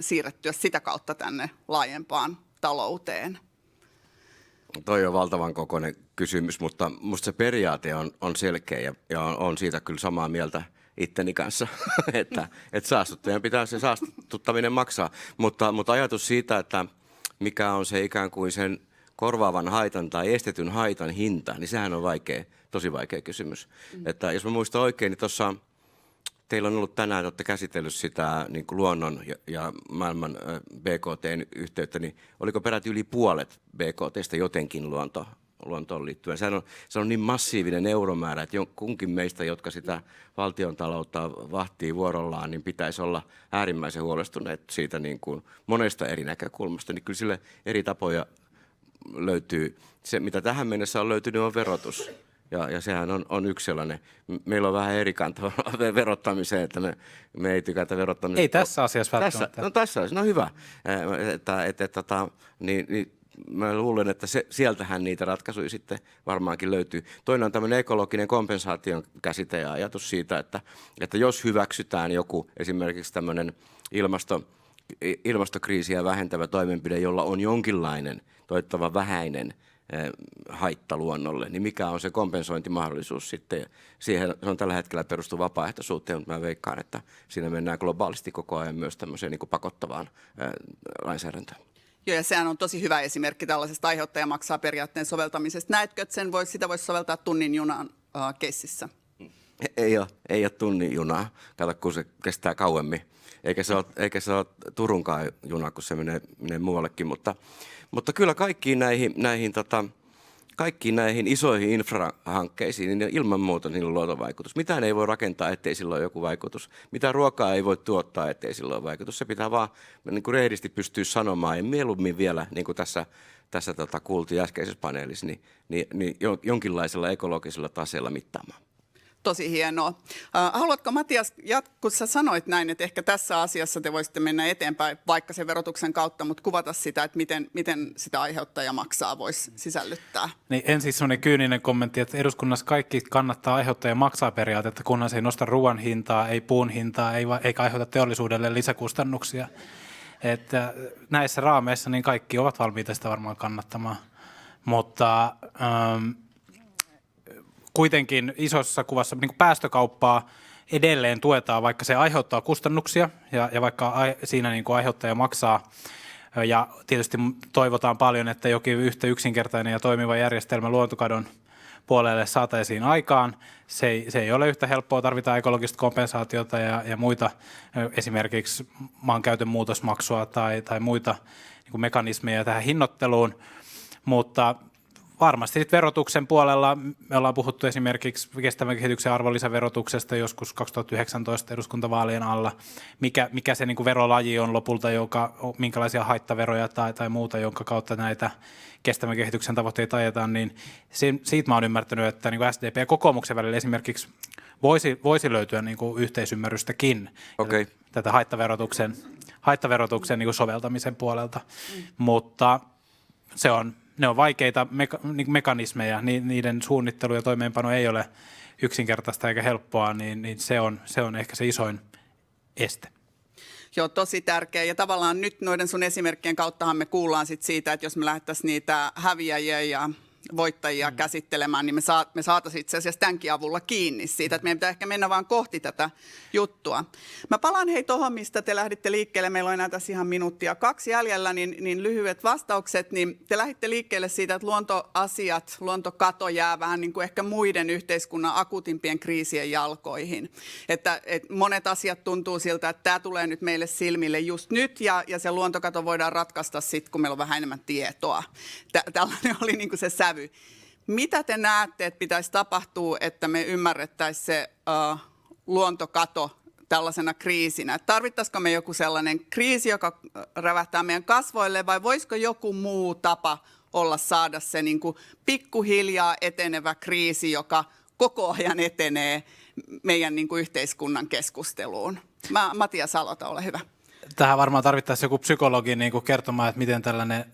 Speaker 7: siirrettyä sitä kautta tänne laajempaan talouteen.
Speaker 17: Toi on valtavan kokoinen kysymys, mutta musta se periaate on selkeä ja on siitä kyllä samaa mieltä itteni kanssa, että saastuttajan pitää se saastuttaminen maksaa. Mutta ajatus siitä, että mikä on se ikään kuin sen korvaavan haitan tai estetyn haitan hinta, niin sehän on tosi vaikea kysymys. Että jos mä muistan oikein, niin tuossa teillä on ollut tänään, olette käsitellyt sitä niin kuin luonnon ja maailman BKT:n yhteyttä, niin oliko peräti yli puolet BKT:stä jotenkin luontoon liittyen? Se on niin massiivinen euromäärä, että kunkin meistä, jotka sitä valtiontaloutta vahtii vuorollaan, niin pitäisi olla äärimmäisen huolestuneet siitä niin kuin monesta eri näkökulmasta. Niin kyllä sille eri tapoja löytyy. Se, mitä tähän mennessä on löytynyt, on verotus. Ja sehän on yksi sellainen. Meillä on vähän eri kanta verottamiseen, että me ei tykätä verottamisesta.
Speaker 18: Ei tässä asiassa välttämättä.
Speaker 17: Tässä hyvä. Niin mä luulen, että sieltähän niitä ratkaisuja sitten varmaankin löytyy. Toinen on tämmöinen ekologinen kompensaation käsite ja ajatus siitä, että jos hyväksytään joku esimerkiksi tämmöinen ilmastokriisiä vähentävä toimenpide, jolla on jonkinlainen toivottava vähäinen haitta luonnolle, niin mikä on se kompensointimahdollisuus sitten? Siihen se on tällä hetkellä perustu vapaaehtoisuuteen, mutta mä veikkaan, että siinä mennään globaalisti koko ajan myös tämmöiseen niin kuin pakottavaan lainsäädäntöön.
Speaker 7: Joo, ja sehän on tosi hyvä esimerkki tällaisesta aiheuttaja maksaa -periaatteen soveltamisesta. Näetkö, että sitä voisi soveltaa tunnin junan keississä?
Speaker 17: Ei ole tunnin junaa. Kato, kun se kestää kauemmin. Eikä se ole Turunkaan juna, kun se menee muuallekin. Mutta kyllä kaikkiin näihin isoihin infrahankkeisiin, niin ilman muuta niillä on luontovaikutus. Mitään ei voi rakentaa, ettei sillä ole joku vaikutus. Mitään ruokaa ei voi tuottaa, ettei sillä ole vaikutus. Se pitää vaan niin kuin rehdisti pystyä sanomaan. Ja mieluummin vielä, niin kuin tässä kuultiin äskeisessä paneelissa, niin jonkinlaisella ekologisella taseella mittaamaan.
Speaker 7: Tosi hienoa. Haluatko, Matias, kun sä sanoit näin, että ehkä tässä asiassa te voisitte mennä eteenpäin vaikka sen verotuksen kautta, mutta kuvata sitä, että miten sitä aiheuttaja maksaa voisi sisällyttää?
Speaker 18: Niin, ensin sellainen kyyninen kommentti, että eduskunnassa kaikki kannattaa aiheuttaja maksaa -periaatetta, kunhan se ei nosta ruoan hintaa, ei puun hintaa, eikä aiheuta teollisuudelle lisäkustannuksia. Että näissä raameissa niin kaikki ovat valmiita sitä varmaan kannattamaan, mutta kuitenkin isossa kuvassa niin kuin päästökauppaa edelleen tuetaan, vaikka se aiheuttaa kustannuksia ja vaikka siinä niin kuin aiheuttaja maksaa. Ja tietysti toivotaan paljon, että jokin yhtä yksinkertainen ja toimiva järjestelmä luontokadon puolelle saataisiin aikaan. Se ei ole yhtä helppoa, tarvitaan ekologista kompensaatiota ja muita, esimerkiksi maankäytön muutosmaksua tai muita niin kuin mekanismeja tähän hinnoitteluun, mutta varmasti verotuksen puolella me ollaan puhuttu esimerkiksi kestävän kehityksen arvonlisäverotuksesta joskus 2019 eduskuntavaalien alla. Mikä se niin kuin verolaji on lopulta, minkälaisia haittaveroja tai muuta, jonka kautta näitä kestävän kehityksen tavoitteita ajetaan, niin siitä mä oon ymmärtänyt, että niin kuin SDP ja kokoomuksen välillä esimerkiksi voisi löytyä niin kuin yhteisymmärrystäkin tätä haittaverotuksen niin kuin soveltamisen puolelta, mutta ne on vaikeita mekanismeja, niiden suunnittelu ja toimeenpano ei ole yksinkertaista eikä helppoa, niin se on ehkä se isoin este.
Speaker 7: Joo, tosi tärkeä. Ja tavallaan nyt noiden sun esimerkkien kauttahan me kuullaan sit siitä, että jos me lähdettäisiin niitä häviäjiä voittajia käsittelemään, niin me saataisiin itse asiassa tämänkin avulla kiinni siitä, että meidän pitää ehkä mennä vaan kohti tätä juttua. Mä palaan tuohon, mistä te lähditte liikkeelle. Meillä on enää tässä ihan minuuttia 2 jäljellä, niin lyhyet vastaukset. Niin te lähditte liikkeelle siitä, että luontoasiat, luontokato jää vähän niin kuin ehkä muiden yhteiskunnan akuutimpien kriisien jalkoihin. Että monet asiat tuntuu siltä, että tämä tulee nyt meille silmille just nyt, ja se luontokato voidaan ratkaista sitten, kun meillä on vähän enemmän tietoa. Tällainen oli niin kuin se sävy. Mitä te näette, että pitäisi tapahtua, että me ymmärrettäisiin se luontokato tällaisena kriisinä? Tarvittaisiko me joku sellainen kriisi, joka rävähtää meidän kasvoille, vai voisiko joku muu tapa olla saada se niin kuin pikkuhiljaa etenevä kriisi, joka koko ajan etenee meidän niin kuin yhteiskunnan keskusteluun? Matias Salota, ole hyvä.
Speaker 18: Tähän varmaan tarvittaisiin joku psykologi niin kuin kertomaan, että miten tällainen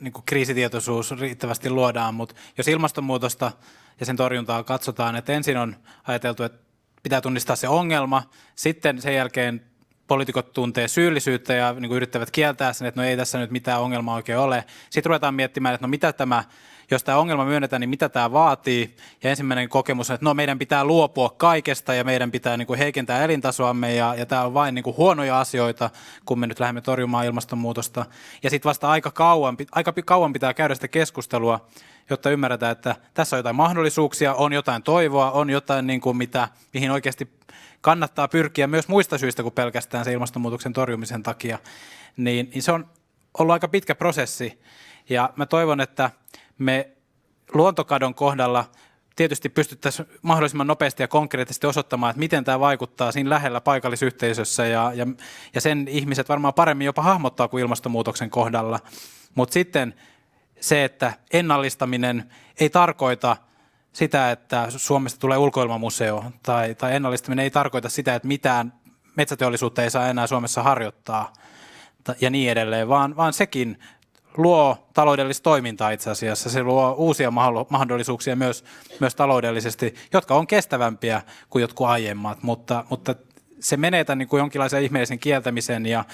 Speaker 18: niin kuin kriisitietoisuus riittävästi luodaan, mutta jos ilmastonmuutosta ja sen torjuntaa katsotaan, että ensin on ajateltu, että pitää tunnistaa se ongelma, sitten sen jälkeen poliitikot tuntee syyllisyyttä ja niin kuin yrittävät kieltää sen, että no ei tässä nyt mitään ongelmaa oikein ole. Sitten ruvetaan miettimään, että no mitä tämä, jos tämä ongelma myönnetään, niin mitä tämä vaatii. Ja ensimmäinen kokemus on, että no meidän pitää luopua kaikesta ja meidän pitää niin kuin heikentää elintasoamme ja tämä on vain niin kuin huonoja asioita, kun me nyt lähdemme torjumaan ilmastonmuutosta. Ja sitten vasta aika kauan pitää käydä sitä keskustelua, jotta ymmärretään, että tässä on jotain mahdollisuuksia, on jotain toivoa, on jotain, niin kuin mihin oikeasti kannattaa pyrkiä myös muista syistä kuin pelkästään se ilmastonmuutoksen torjumisen takia. Niin se on ollut aika pitkä prosessi ja mä toivon, että me luontokadon kohdalla tietysti pystyttäisiin mahdollisimman nopeasti ja konkreettisesti osoittamaan, että miten tämä vaikuttaa siinä lähellä paikallisyhteisössä ja sen ihmiset varmaan paremmin jopa hahmottaa kuin ilmastonmuutoksen kohdalla. Mutta sitten se, että ennallistaminen ei tarkoita sitä, että Suomesta tulee ulkoilmamuseo tai ennallistaminen ei tarkoita sitä, että mitään metsäteollisuutta ei saa enää Suomessa harjoittaa ja niin edelleen, vaan sekin luo taloudellista toimintaa itse asiassa. Se luo uusia mahdollisuuksia myös taloudellisesti, jotka on kestävämpiä kuin jotkut aiemmat, mutta se menee tämän niin kuin jonkinlaisen ihmeellisen kieltämisen ja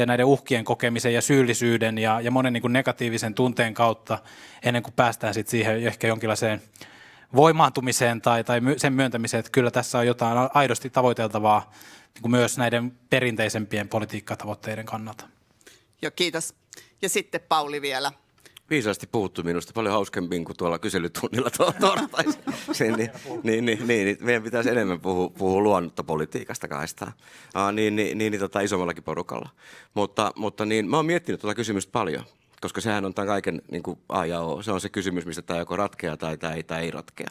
Speaker 18: näiden uhkien kokemisen ja syyllisyyden ja monen niin kuin negatiivisen tunteen kautta ennen kuin päästään sitten siihen ehkä jonkinlaiseen voimaantumiseen tai sen myöntämiseen, että kyllä tässä on jotain aidosti tavoiteltavaa niin kuin myös näiden perinteisempien politiikkatavoitteiden kannalta.
Speaker 7: Joo, kiitos. Ja sitten Pauli vielä.
Speaker 17: Viisaasti puhuttu minusta, paljon hauskemmin kuin tuolla kyselytunnilla torstaisin. niin, meidän pitäisi enemmän puhua luontopolitiikasta kahdestaan, isommallakin porukalla. Mutta mä oon miettinyt tuota kysymystä paljon, koska sehän on tämän kaiken niin kuin A ja O. Se on se kysymys, mistä tämä joko ratkeaa tai tämä ei ratkea.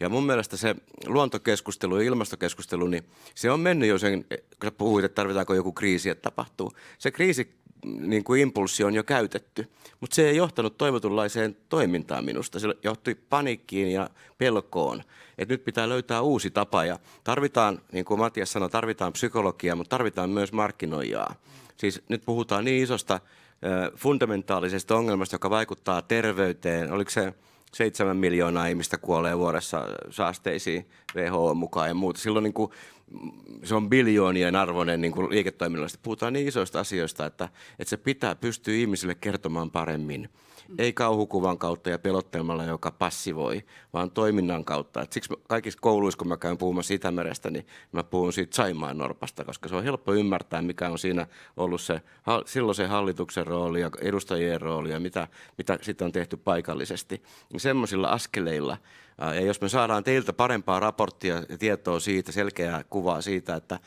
Speaker 17: Ja mun mielestä se luontokeskustelu ja ilmastokeskustelu, niin se on mennyt jo sen, kun sä puhuit, että tarvitaanko joku kriisi, että tapahtuu. Se kriisi niin kuin impulssi on jo käytetty, mutta se ei johtanut toivotunlaiseen toimintaan minusta. Se johtui paniikkiin ja pelkoon, että nyt pitää löytää uusi tapa ja tarvitaan, niin kuin Matias sanoi, tarvitaan psykologiaa, mutta tarvitaan myös markkinoijaa. Siis nyt puhutaan niin isosta fundamentaalisesta ongelmasta, joka vaikuttaa terveyteen. Oliko se 7 miljoonaa ihmistä kuolee vuodessa saasteisiin WHO mukaan ja muuta. Silloin niin kuin, se on biljoonien arvoinen niin kuin liiketoiminnallisesti. Puhutaan niin isoista asioista, että se pitää pystyä ihmisille kertomaan paremmin. Ei kauhukuvan kautta ja pelottelemalla, joka passivoi, vaan toiminnan kautta. Et siksi kaikissa kouluissa, kun mä käyn puhumassa Itämerestä, niin mä puhun siitä Saimaan norpasta, koska se on helppo ymmärtää, mikä on siinä ollut silloin se hallituksen rooli ja edustajien rooli ja mitä sitten on tehty paikallisesti. Semmoisilla askeleilla. Ja jos me saadaan teiltä parempaa raporttia ja tietoa siitä, selkeää kuvaa siitä, että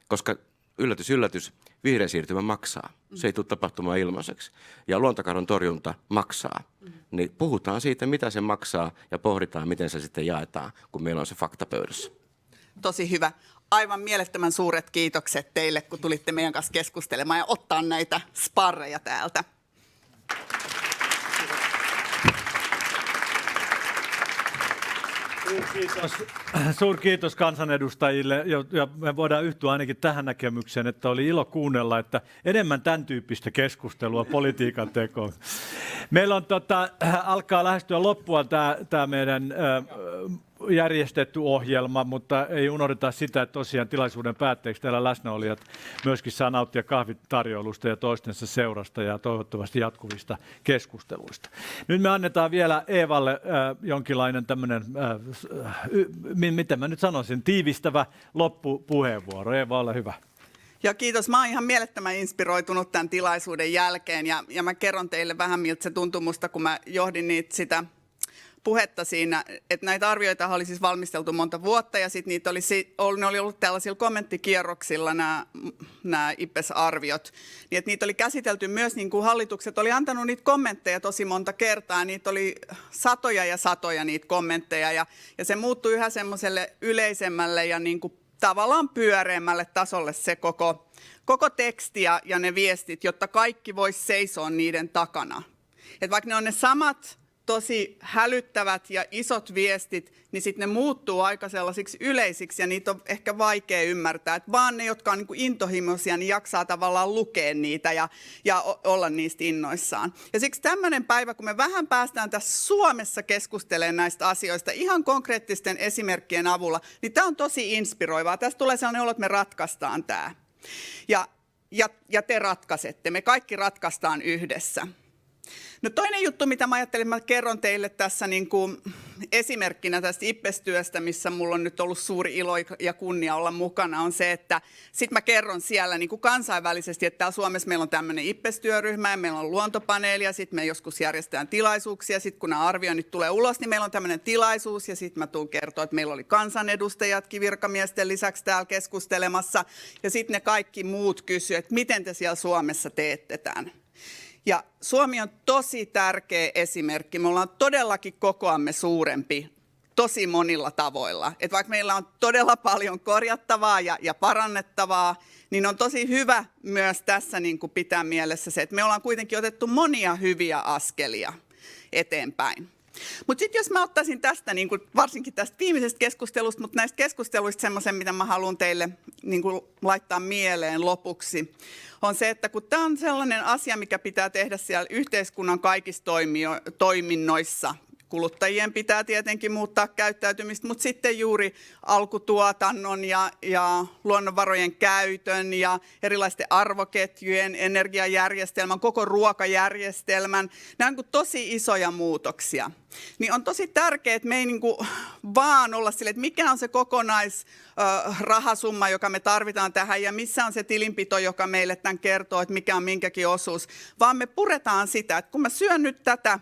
Speaker 17: koska yllätys, vihreä siirtymä maksaa. Se ei tule tapahtumaan ilmaiseksi. Ja luontokadon torjunta maksaa. Niin puhutaan siitä, mitä se maksaa ja pohditaan, miten se sitten jaetaan, kun meillä on se fakta pöydässä.
Speaker 7: Tosi hyvä. Aivan mielettömän suuret kiitokset teille, kun tulitte meidän kanssa keskustelemaan ja ottaa näitä sparreja täältä.
Speaker 1: Suurkiitos kansanedustajille ja me voidaan yhtyä ainakin tähän näkemykseen, että oli ilo kuunnella, että enemmän tämän tyyppistä keskustelua politiikan tekoon. Meillä on alkaa lähestyä loppua tämä meidän järjestetty ohjelma, mutta ei unohdeta sitä, että tosiaan tilaisuuden päätteeksi täällä läsnäolijat myöskin saa nauttia kahvitarjoilusta ja toistensa seurasta ja toivottavasti jatkuvista keskusteluista. Nyt me annetaan vielä Eevalle jonkinlainen tämmöinen, miten mä nyt sanoisin, tiivistävä loppupuheenvuoro. Eeva, ole hyvä.
Speaker 7: Ja kiitos. Mä oon ihan mielettömän inspiroitunut tämän tilaisuuden jälkeen ja mä kerron teille vähän miltä se tuntui musta, kun mä johdin sitä puhetta siinä, että näitä arvioita oli siis valmisteltu monta vuotta ja sitten ne oli ollut tällaisilla kommenttikierroksilla nämä IPBES-arviot, niin että niitä oli käsitelty myös, niin kuin hallitukset oli antanut niitä kommentteja tosi monta kertaa, niitä oli satoja ja satoja niitä kommentteja ja se muuttui yhä semmoiselle yleisemmälle ja niin kuin tavallaan pyöreämmälle tasolle se koko teksti ja ne viestit, jotta kaikki vois seisoa niiden takana. Et vaikka ne on ne samat tosi hälyttävät ja isot viestit, niin sitten ne muuttuu aika sellaisiksi yleisiksi ja niitä on ehkä vaikea ymmärtää. Et vaan ne, jotka on niinku intohimoisia, niin jaksaa tavallaan lukea niitä ja olla niistä innoissaan. Ja siksi tämmöinen päivä, kun me vähän päästään tässä Suomessa keskustelemaan näistä asioista ihan konkreettisten esimerkkien avulla, niin tämä on tosi inspiroivaa. Tästä tulee sellainen olo, että me ratkaistaan tämä. Ja te ratkaisette. Me kaikki ratkaistaan yhdessä. No toinen juttu, mitä mä ajattelin, mä kerron teille tässä niin kuin esimerkkinä tästä IPBES-työstä, missä mulla on nyt ollut suuri ilo ja kunnia olla mukana, on se, että sit mä kerron siellä niin kuin kansainvälisesti, että täällä Suomessa meillä on tämmöinen IPBES-työryhmä ja meillä on luontopaneeli ja sitten me joskus järjestetään tilaisuuksia. Sitten kun nämä arvioinnit tulee ulos, niin meillä on tämmöinen tilaisuus ja sitten mä tuun kertoa, että meillä oli kansanedustajatkin virkamiesten lisäksi täällä keskustelemassa ja sitten ne kaikki muut kysyvät, että miten te siellä Suomessa teette tämän. Ja Suomi on tosi tärkeä esimerkki. Me ollaan todellakin kokoamme suurempi tosi monilla tavoilla. Et vaikka meillä on todella paljon korjattavaa ja parannettavaa, niin on tosi hyvä myös tässä niin kuin pitää mielessä se, että me ollaan kuitenkin otettu monia hyviä askelia eteenpäin. Mutta sitten jos mä ottaisin tästä, niin kuin varsinkin tästä viimeisestä keskustelusta, mutta näistä keskusteluista semmoisen, mitä mä haluan teille niin kuin laittaa mieleen lopuksi, on se, että kun tämä on sellainen asia, mikä pitää tehdä siellä yhteiskunnan kaikissa toiminnoissa, kuluttajien pitää tietenkin muuttaa käyttäytymistä, mutta sitten juuri alkutuotannon ja luonnonvarojen käytön ja erilaisten arvoketjujen, energiajärjestelmän, koko ruokajärjestelmän, nämä on tosi isoja muutoksia. Niin on tosi tärkeää, että me ei niin kuin vaan olla sille, että mikä on se kokonaisrahasumma, joka me tarvitaan tähän ja missä on se tilinpito, joka meille tämän kertoo, että mikä on minkäkin osuus, vaan me puretaan sitä, että kun mä syön nyt tätä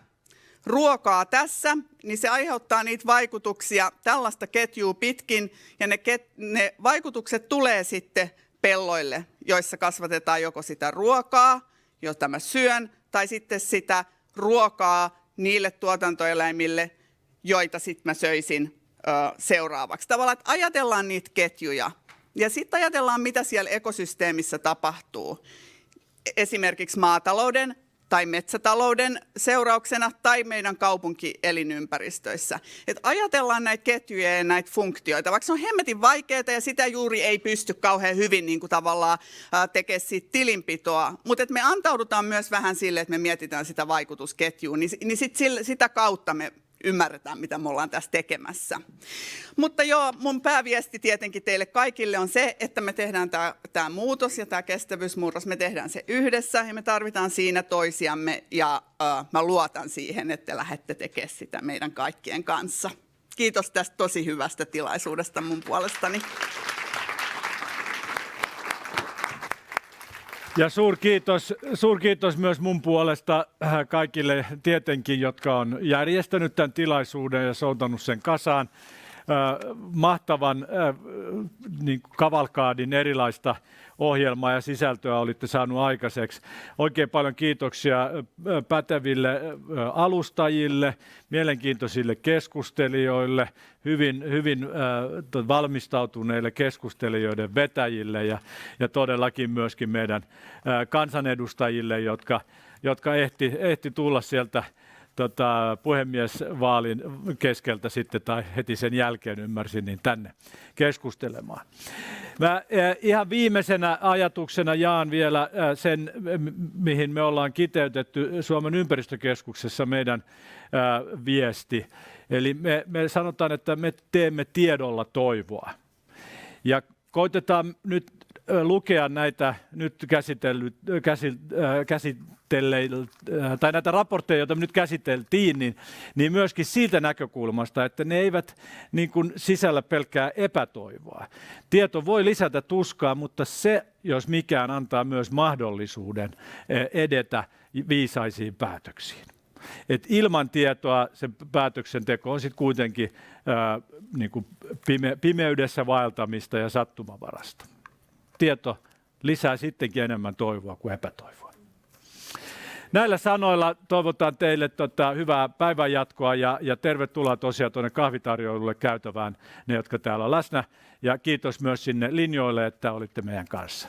Speaker 7: ruokaa tässä, niin se aiheuttaa niitä vaikutuksia tällaista ketjua pitkin ja ne vaikutukset tulee sitten pelloille, joissa kasvatetaan joko sitä ruokaa, jota mä syön, tai sitten sitä ruokaa niille tuotantoeläimille, joita sitten mä söisin seuraavaksi. Tavallaan, että ajatellaan niitä ketjuja ja sitten ajatellaan, mitä siellä ekosysteemissä tapahtuu. Esimerkiksi maatalouden tai metsätalouden seurauksena tai meidän kaupunkielinympäristeissä. Et ajatellaan näitä ketjuja ja näitä funktioita, vaikka se on hemmetin vaikeaa ja sitä juuri ei pysty kauhean hyvin niin kuin tavallaan tekemään siitä tilinpitoa, mutta me antaudutaan myös vähän sille, että me mietitään sitä vaikutusketjua, niin sitä kautta me ymmärretään, mitä me ollaan tässä tekemässä. Mutta joo, mun pääviesti tietenkin teille kaikille on se, että me tehdään tämä muutos ja tämä kestävyysmurros, me tehdään se yhdessä ja me tarvitaan siinä toisiamme ja mä luotan siihen, että lähdette tekemään sitä meidän kaikkien kanssa. Kiitos tästä tosi hyvästä tilaisuudesta mun puolestani.
Speaker 1: Ja suurkiitos myös mun puolesta kaikille tietenkin, jotka on järjestänyt tämän tilaisuuden ja soutanut sen kasaan. Mahtavan niin kavalkaadin erilaista ohjelmaa ja sisältöä olitte saanut aikaiseksi. Oikein paljon kiitoksia päteville alustajille, mielenkiintoisille keskustelijoille, hyvin valmistautuneille keskustelijoiden vetäjille ja todellakin myöskin meidän kansanedustajille, jotka ehti tulla sieltä puhemiesvaalin keskeltä sitten tai heti sen jälkeen ymmärsin, niin tänne keskustelemaan. Mä ihan viimeisenä ajatuksena jaan vielä sen, mihin me ollaan kiteytetty Suomen ympäristökeskuksessa meidän viesti. Eli me sanotaan, että me teemme tiedolla toivoa. Ja koitetaan nyt lukea näitä nyt tai näitä raportteja, joita me nyt käsiteltiin, niin myöskin siitä näkökulmasta, että ne eivät niin kuin sisällä pelkkää epätoivoa. Tieto voi lisätä tuskaa, mutta se, jos mikään, antaa myös mahdollisuuden edetä viisaisiin päätöksiin. Et ilman tietoa se päätöksenteko on sitten kuitenkin niin kuin pimeydessä vaeltamista ja sattumavarasta. Tieto lisää sittenkin enemmän toivoa kuin epätoivoa. Näillä sanoilla toivotan teille hyvää päivänjatkoa ja tervetuloa tosiaan tuonne kahvitarjoilulle käytävään ne, jotka täällä on läsnä. Ja kiitos myös sinne linjoille, että olitte meidän kanssa.